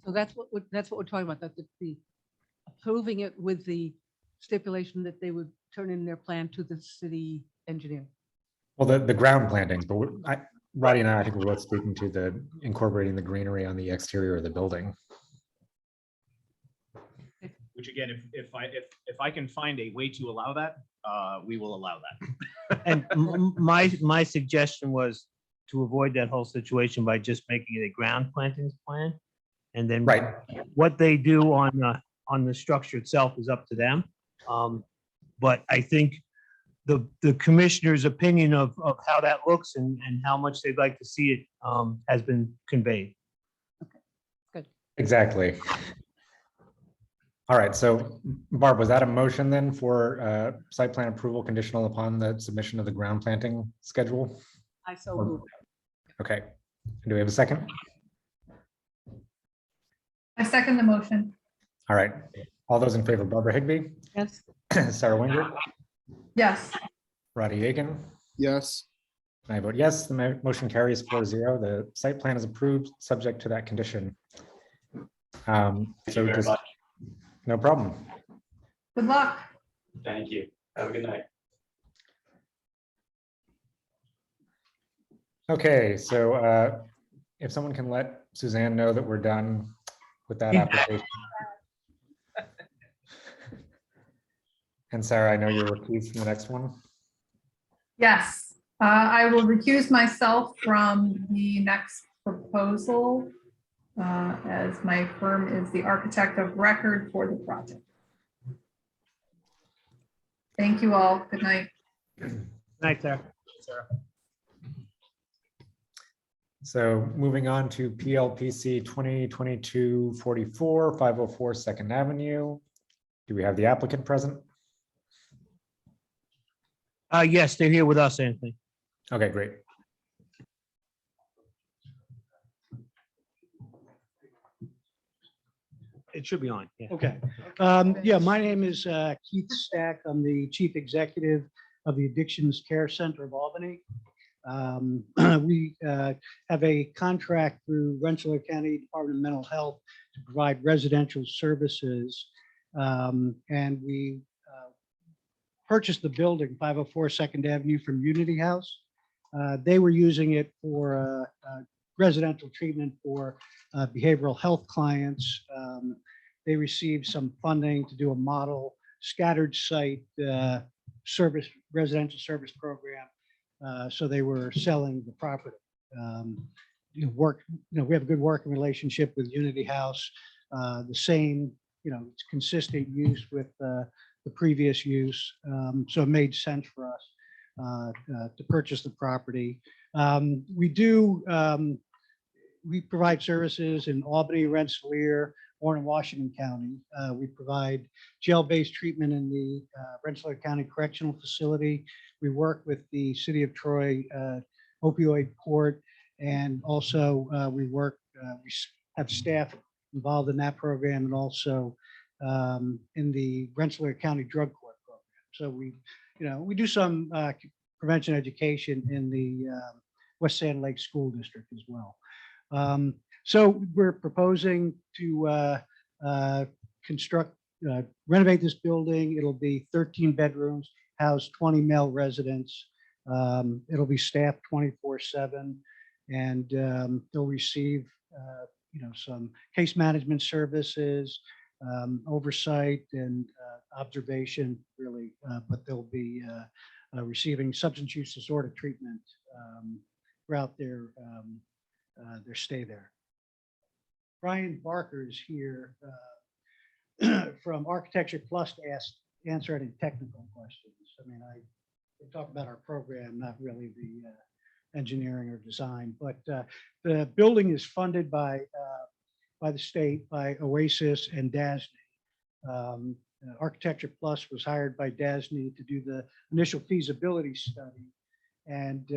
So that's what we're talking about, that the approving it with the stipulation that they would turn in their plan to the city engineer. Well, the ground plantings, but Roddy and I think we're both speaking to the incorporating the greenery on the exterior of the building. Which again, if I can find a way to allow that, we will allow that. And my suggestion was to avoid that whole situation by just making it a ground plantings plan. And then Right. what they do on the structure itself is up to them. But I think the commissioner's opinion of how that looks and how much they'd like to see it has been conveyed. Exactly. All right, so Barb, was that a motion then for site plan approval conditional upon the submission of the ground planting schedule? I so moved. Okay, do we have a second? I second the motion. All right, all those in favor, Barbara Higbee, Yes. Sarah Winger, Yes. Roddy Aiken, Yes, and I vote yes, the motion carries 4-0. The site plan is approved, subject to that condition. Thank you So very just, much. no problem. Good luck. Thank you. Have a good night. Okay, so if someone can let Suzanne know that we're done with that application. And Sarah, I know you're recused from the next one. Yes, I will recuse myself from the next proposal as my firm is the architect of record for the project. Thank you all. Good night. Night, Sarah. So moving on to PLPC 2022-44, 504 Second Avenue. Do we have the applicant present? Yes, they're here with us, Anthony. Okay, great. It should be on. Yeah. Okay. Yeah, my name is Keith Stack. I'm the Chief Executive of the Addictions Care Center of Albany. We have a contract through Rensselaer County Department of Mental Health to provide residential services. And we purchased the building, 504 Second Avenue, from Unity House. They were using it for residential treatment for behavioral health clients. They received some funding to do a model scattered site residential service program. So they were selling the property. We have a good working relationship with Unity House. The same, it's consistent use with the previous use. So it made sense for us to purchase the property. We provide services in Albany, Rensselaer, Warren, and Washington County. We provide jail-based treatment in the Rensselaer County Correctional Facility. We work with the City of Troy opioid court, and also we have staff involved in that program, and also in the Rensselaer County Drug Court program. So we do some prevention education in the West Sand Lake School District as well. So we're proposing to renovate this building. It'll be 13 bedrooms, house 20 male residents. It'll be staffed 24/7, and they'll receive some case management services, oversight and observation, really, but they'll be receiving substance use disorder treatment throughout their stay there. Brian Barker is here from Architecture Plus to answer any technical questions. I mean, we talk about our program, not really the engineering or design, but the building is funded by the state, by Oasis and DASNY. Architecture Plus was hired by DASNY to do the initial feasibility study, and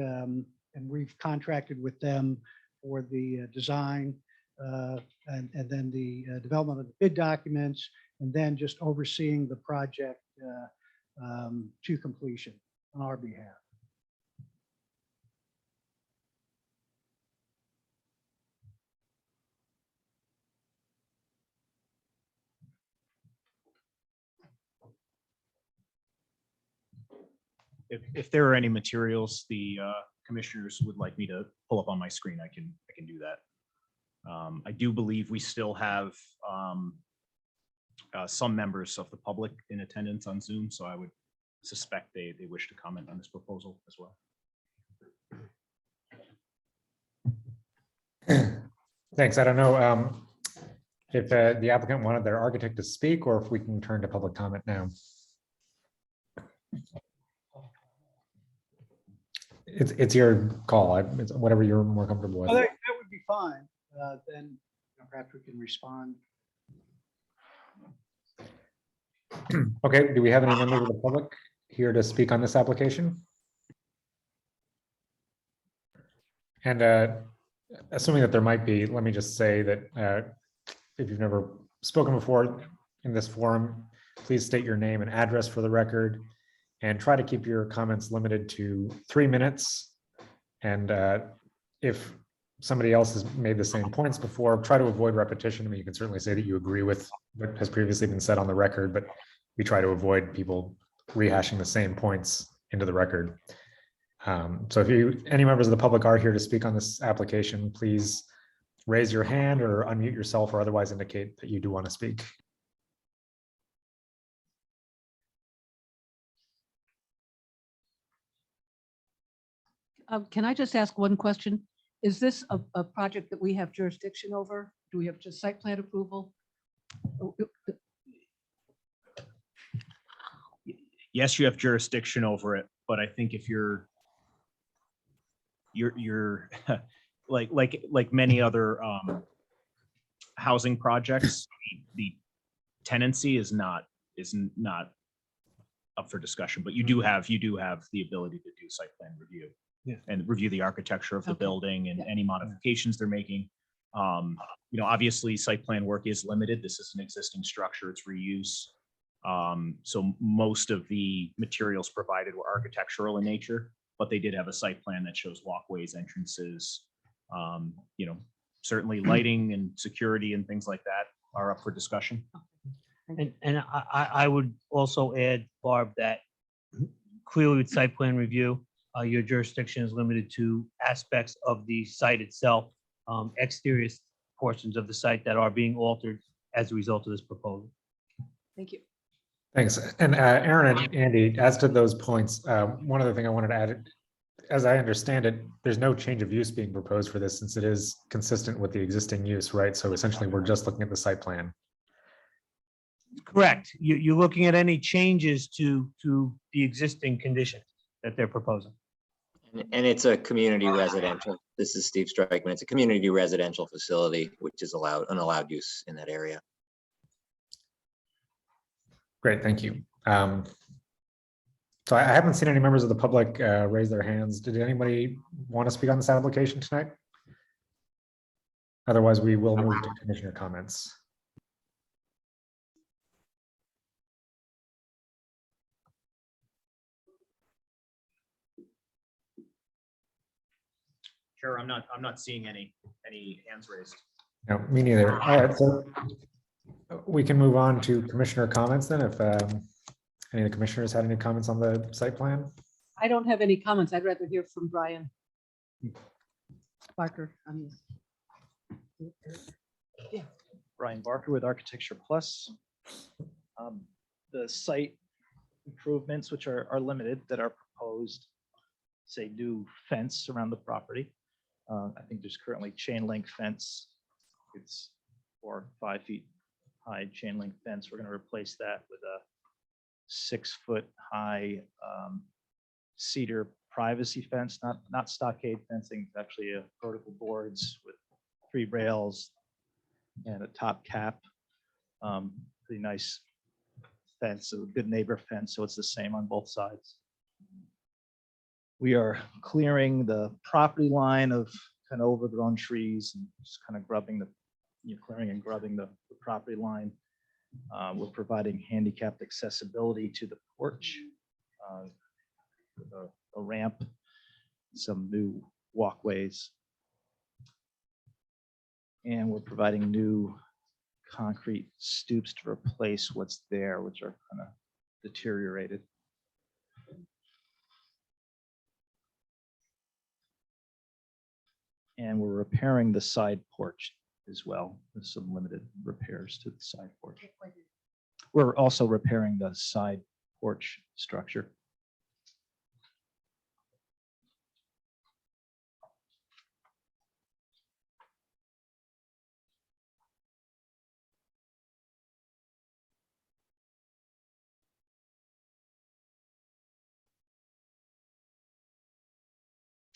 we've contracted with them for the design and then the development of the bid documents, and then just overseeing the project to completion on our behalf. If there are any materials the commissioners would like me to pull up on my screen, I can do that. I do believe we still have some members of the public in attendance on Zoom, so I would suspect they wish to comment on this proposal as well. Thanks. I don't know if the applicant wanted their architect to speak, or if we can turn to public comment now. It's your call. It's whatever you're more comfortable with. Oh, that would be fine. Then perhaps we can respond. Okay, do we have any members of the public here to speak on this application? And assuming that there might be, let me just say that if you've never spoken before in this forum, please state your name and address for the record, and try to keep your comments limited to 3 minutes. And if somebody else has made the same points before, try to avoid repetition. I mean, you can certainly say that you agree with what has previously been said on the record, but we try to avoid people rehashing the same points into the record. So if any members of the public are here to speak on this application, please raise your hand or unmute yourself, or otherwise indicate that you do want to speak. Can I just ask one question? Is this a project that we have jurisdiction over? Do we have just site plan approval? Yes, you have jurisdiction over it, but I think if you're like many other housing projects, the tenancy is not up for discussion, but you do have the ability to do site plan review. Yeah. And review the architecture of the Okay. building and any modifications they're making. Obviously site plan work is limited. This is an existing structure, it's reuse. So most of the materials provided were architectural in nature, but they did have a site plan that shows walkways, entrances. Certainly lighting and security and things like that are up for discussion. And I would also add, Barb, that clearly with site plan review, your jurisdiction is limited to aspects of the site itself, exterior portions of the site that are being altered as a result of this proposal. Thank you. Thanks. And Aaron and Andy, as to those points, one other thing I wanted to add, as I understand it, there's no change of use being proposed for this, since it is consistent with the existing use, right? So essentially, we're just looking at the site plan. Correct. You're looking at any changes to the existing conditions that they're proposing. And it's a community residential. This is Steve Strikeman. It's a community residential facility, which is an allowed use in that area. Great, thank you. So I haven't seen any members of the public raise their hands. Did anybody want to speak on this application tonight? Otherwise, we will move to commissioner comments. Sure, I'm not seeing any hands raised. No, me neither. All right, so we can move on to commissioner comments then. If any of the commissioners had any comments on the site plan? I don't have any comments. I'd rather hear from Brian Barker on this. Brian Barker with Architecture Plus. The site improvements, which are limited, that are proposed, say, new fence around the property. I think there's currently chain link fence. It's 4 or 5 feet high chain link fence. We're going to replace that with a 6-foot high cedar privacy fence, not stockade fencing. It's actually a vertical boards with 3 rails and a top cap. Pretty nice fence, a good neighbor fence, so it's the same on both sides. We are clearing the property line of kind of overgrown trees and just kind of grubbing clearing and grubbing the property line. We're providing handicapped accessibility to the porch with a ramp, some new walkways. And we're providing new concrete stoops to replace what's there, which are kind of deteriorated. And we're repairing the side porch as well. There's some limited repairs to the side porch. We're also repairing the side porch structure.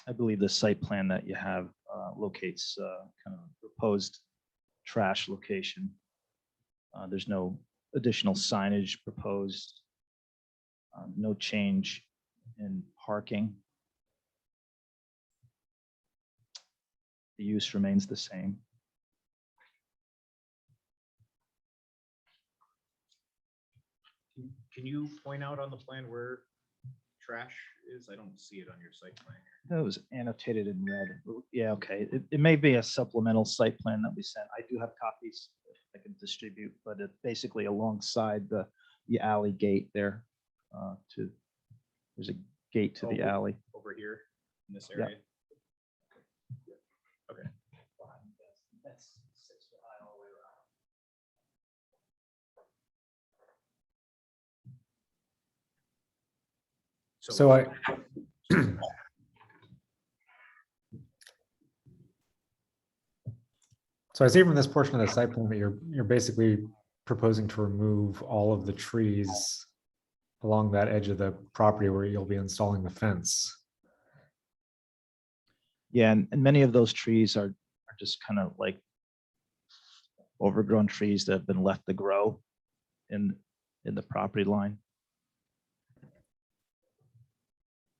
I believe the site plan that you have locates kind of proposed trash location. There's no additional signage proposed, no change in parking. The use remains the same. Can you point out on the plan where trash is? I don't see it on your site plan. That was annotated in red. Yeah, okay. It may be a supplemental site plan that we sent. I do have copies I can distribute, but it's basically alongside the alley gate there. There's a gate to the alley. Over here in this Yeah. area? Okay. That's 6 foot high all the way around. So I so I see from this portion of the site plan that you're basically proposing to remove all of the trees along that edge of the property where you'll be installing the fence. Yeah, and many of those trees are just kind of like overgrown trees that have been left to grow in the property line.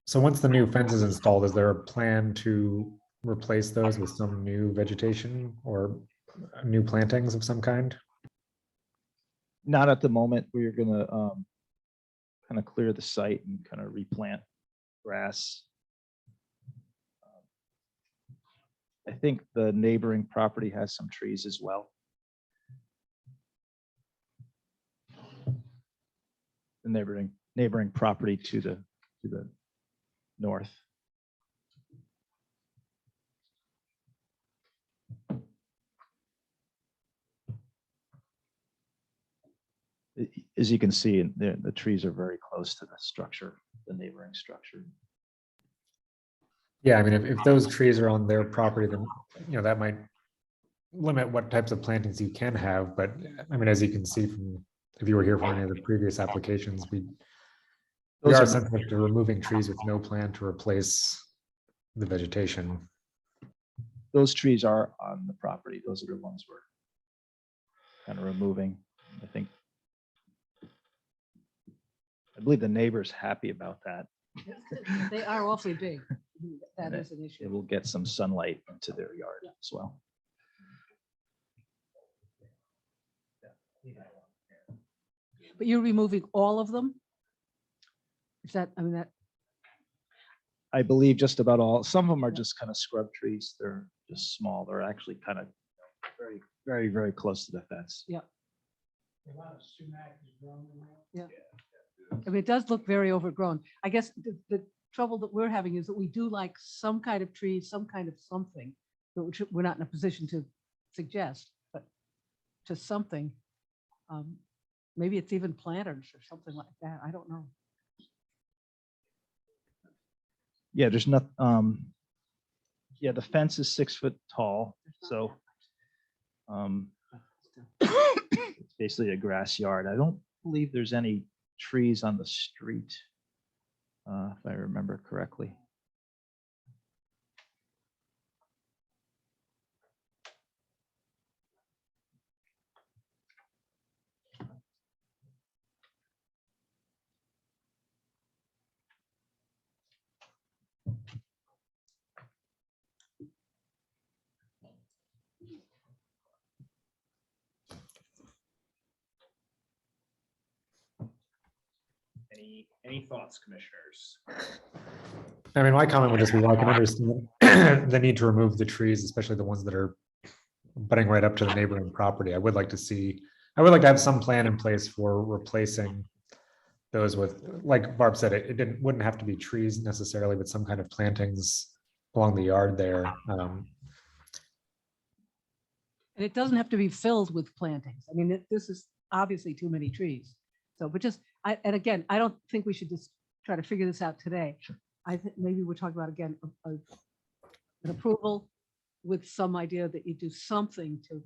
So once the new fence is installed, is there a plan to replace those with some new vegetation or new plantings of some kind? Not at the moment. We're gonna kind of clear the site and kind of replant grass. I think the neighboring property has some trees as well. The neighboring property to the north. As you can see, the trees are very close to the structure, the neighboring structure. Yeah, I mean, if those trees are on their property, then, that might limit what types of plantings you can have. But I mean, as you can see from, if you were here for any of the previous applications, we Those are are- sensitive to removing trees with no plan to replace the vegetation. Those trees are on the property. Those are the ones we're kind of removing. I believe the neighbor's happy about that. They are awfully big. That is an It issue. will get some sunlight into their yard as well. But you're removing all of them? Is that, I mean, that, I believe just about all, some of them are just kind of scrub trees. They're just small. They're actually kind of very, very, very close to the fence. yeah. Yeah. I mean, it does look very overgrown. I guess the trouble that we're having is that we do like some kind of tree, some kind of something, but which we're not in a position to suggest, but to something. Maybe it's even planters or something like that. I don't know. Yeah, there's not, yeah, the fence is 6 foot tall, so it's basically a grass yard. I don't believe there's any trees on the street, if I remember correctly. Any thoughts, commissioners? I mean, my comment would just be, well, I can understand the need to remove the trees, especially the ones that are butting right up to the neighboring property. I would like to have some plan in place for replacing those with, like Barb said, it wouldn't have to be trees necessarily, but some kind of plantings along the yard there. And it doesn't have to be filled with plantings. I mean, this is obviously too many trees. So, but just, and again, I don't think we should just try to figure this out today. I think maybe we're talking about, again, an approval with some idea that you do something to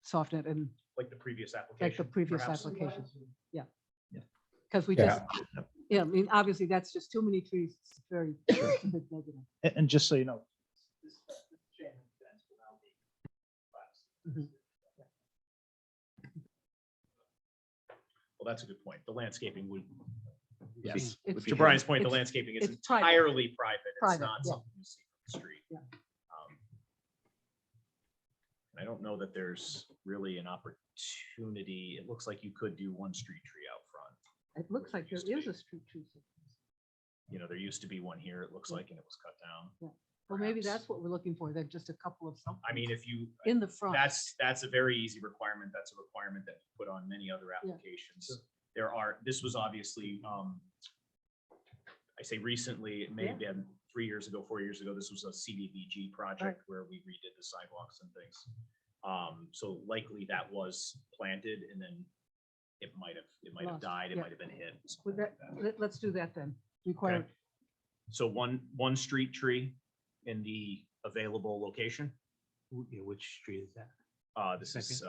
soften it and Like the previous application? like the previous perhaps? application. Yeah. Because we Yeah. just, yeah, I mean, obviously that's just too many trees. It's very, it's a big negative. And just so you know. Mhm. Well, that's a good point. The landscaping would, Yes. It's- to Brian's point, the it's- landscaping is it's private. entirely private. It's Private, not yeah. something you see from the street. Yeah. I don't know that there's really an opportunity. It looks like you could do one street tree out front. It looks like there is a street tree. You know, there used to be one here, it looks like, and it was cut down. Well, maybe perhaps. that's what we're looking for, then just a couple of something. I mean, if you, In the front. that's a very easy requirement. That's a requirement that we put on many other applications. This was obviously, I say recently, it may have been 3 years ago, 4 years ago, this was a CDBG project where we redid the sidewalks and things. So likely that was planted and then it might have Lost, died, it yeah. might have been hit. With something that, like that. let's do that then. Require, Okay. So one street tree in the available location. Which street is that? This is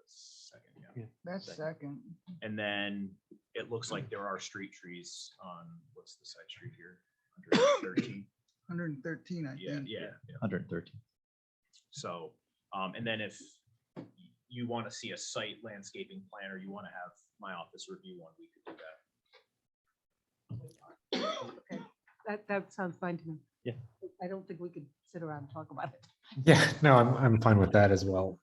second, yeah. That's second. And then it looks like there are street trees on, what's the side street here? 113. 113, I Yeah, think. yeah. 113. So, and then if you want to see a site landscaping plan or you want to have my office review one, we could do that. okay, that sounds fine to me. Yeah. I don't think we could sit around and talk about it. Yeah, no, I'm fine with that as well.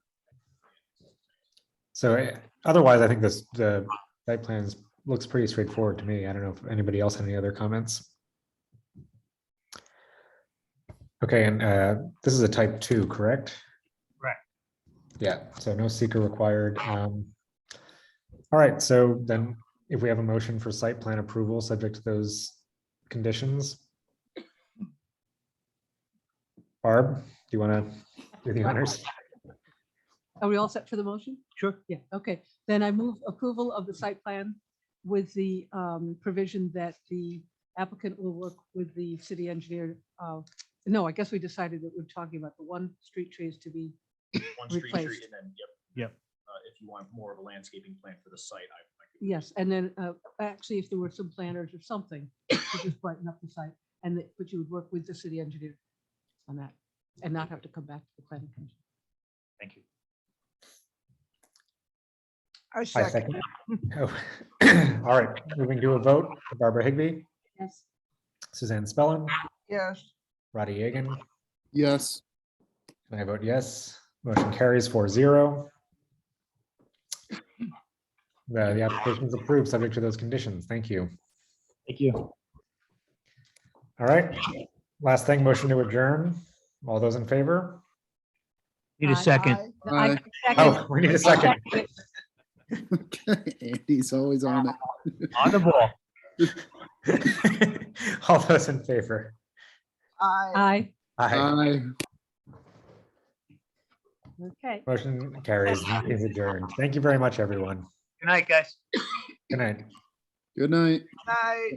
So otherwise, I think the site plans looks pretty straightforward to me. I don't know if anybody else had any other comments. Okay, and this is a type 2, correct? Right. Yeah, so no seeker required. All right, so then if we have a motion for site plan approval, subject to those conditions. Barb, do you want to do the honors? Are we all set for the motion? Sure. Yeah, okay. Then I move approval of the site plan with the provision that the applicant will work with the city engineer. No, I guess we decided that we're talking about the one street tree is to be One street tree replaced. and then, Yep. if you want more of a landscaping plan for the site, I could. Yes, and then actually, if there were some planters or something to just brighten up the site. and that, but you would work with the city engineer on that and not have to come back to the planning commission. Thank you. I I second. second. Oh. All right, moving to a vote. Barbara Higbee, Yes. Suzanne Spellin, Yes, Roddy Yagan, Yes, and I vote yes. Motion carries 4-0. The application is approved, subject to those conditions. Thank you. Thank you. All right, last thing, motion to adjourn. All those in favor? Need a second. aye. Aye. Oh, we need a second. Andy's always on it. On the ball. All those in favor? Aye. Aye. Aye. Aye. Okay. Motion carries. Meeting is adjourned. Thank you very much, everyone. Good night, guys. Good night. Good night. Aye.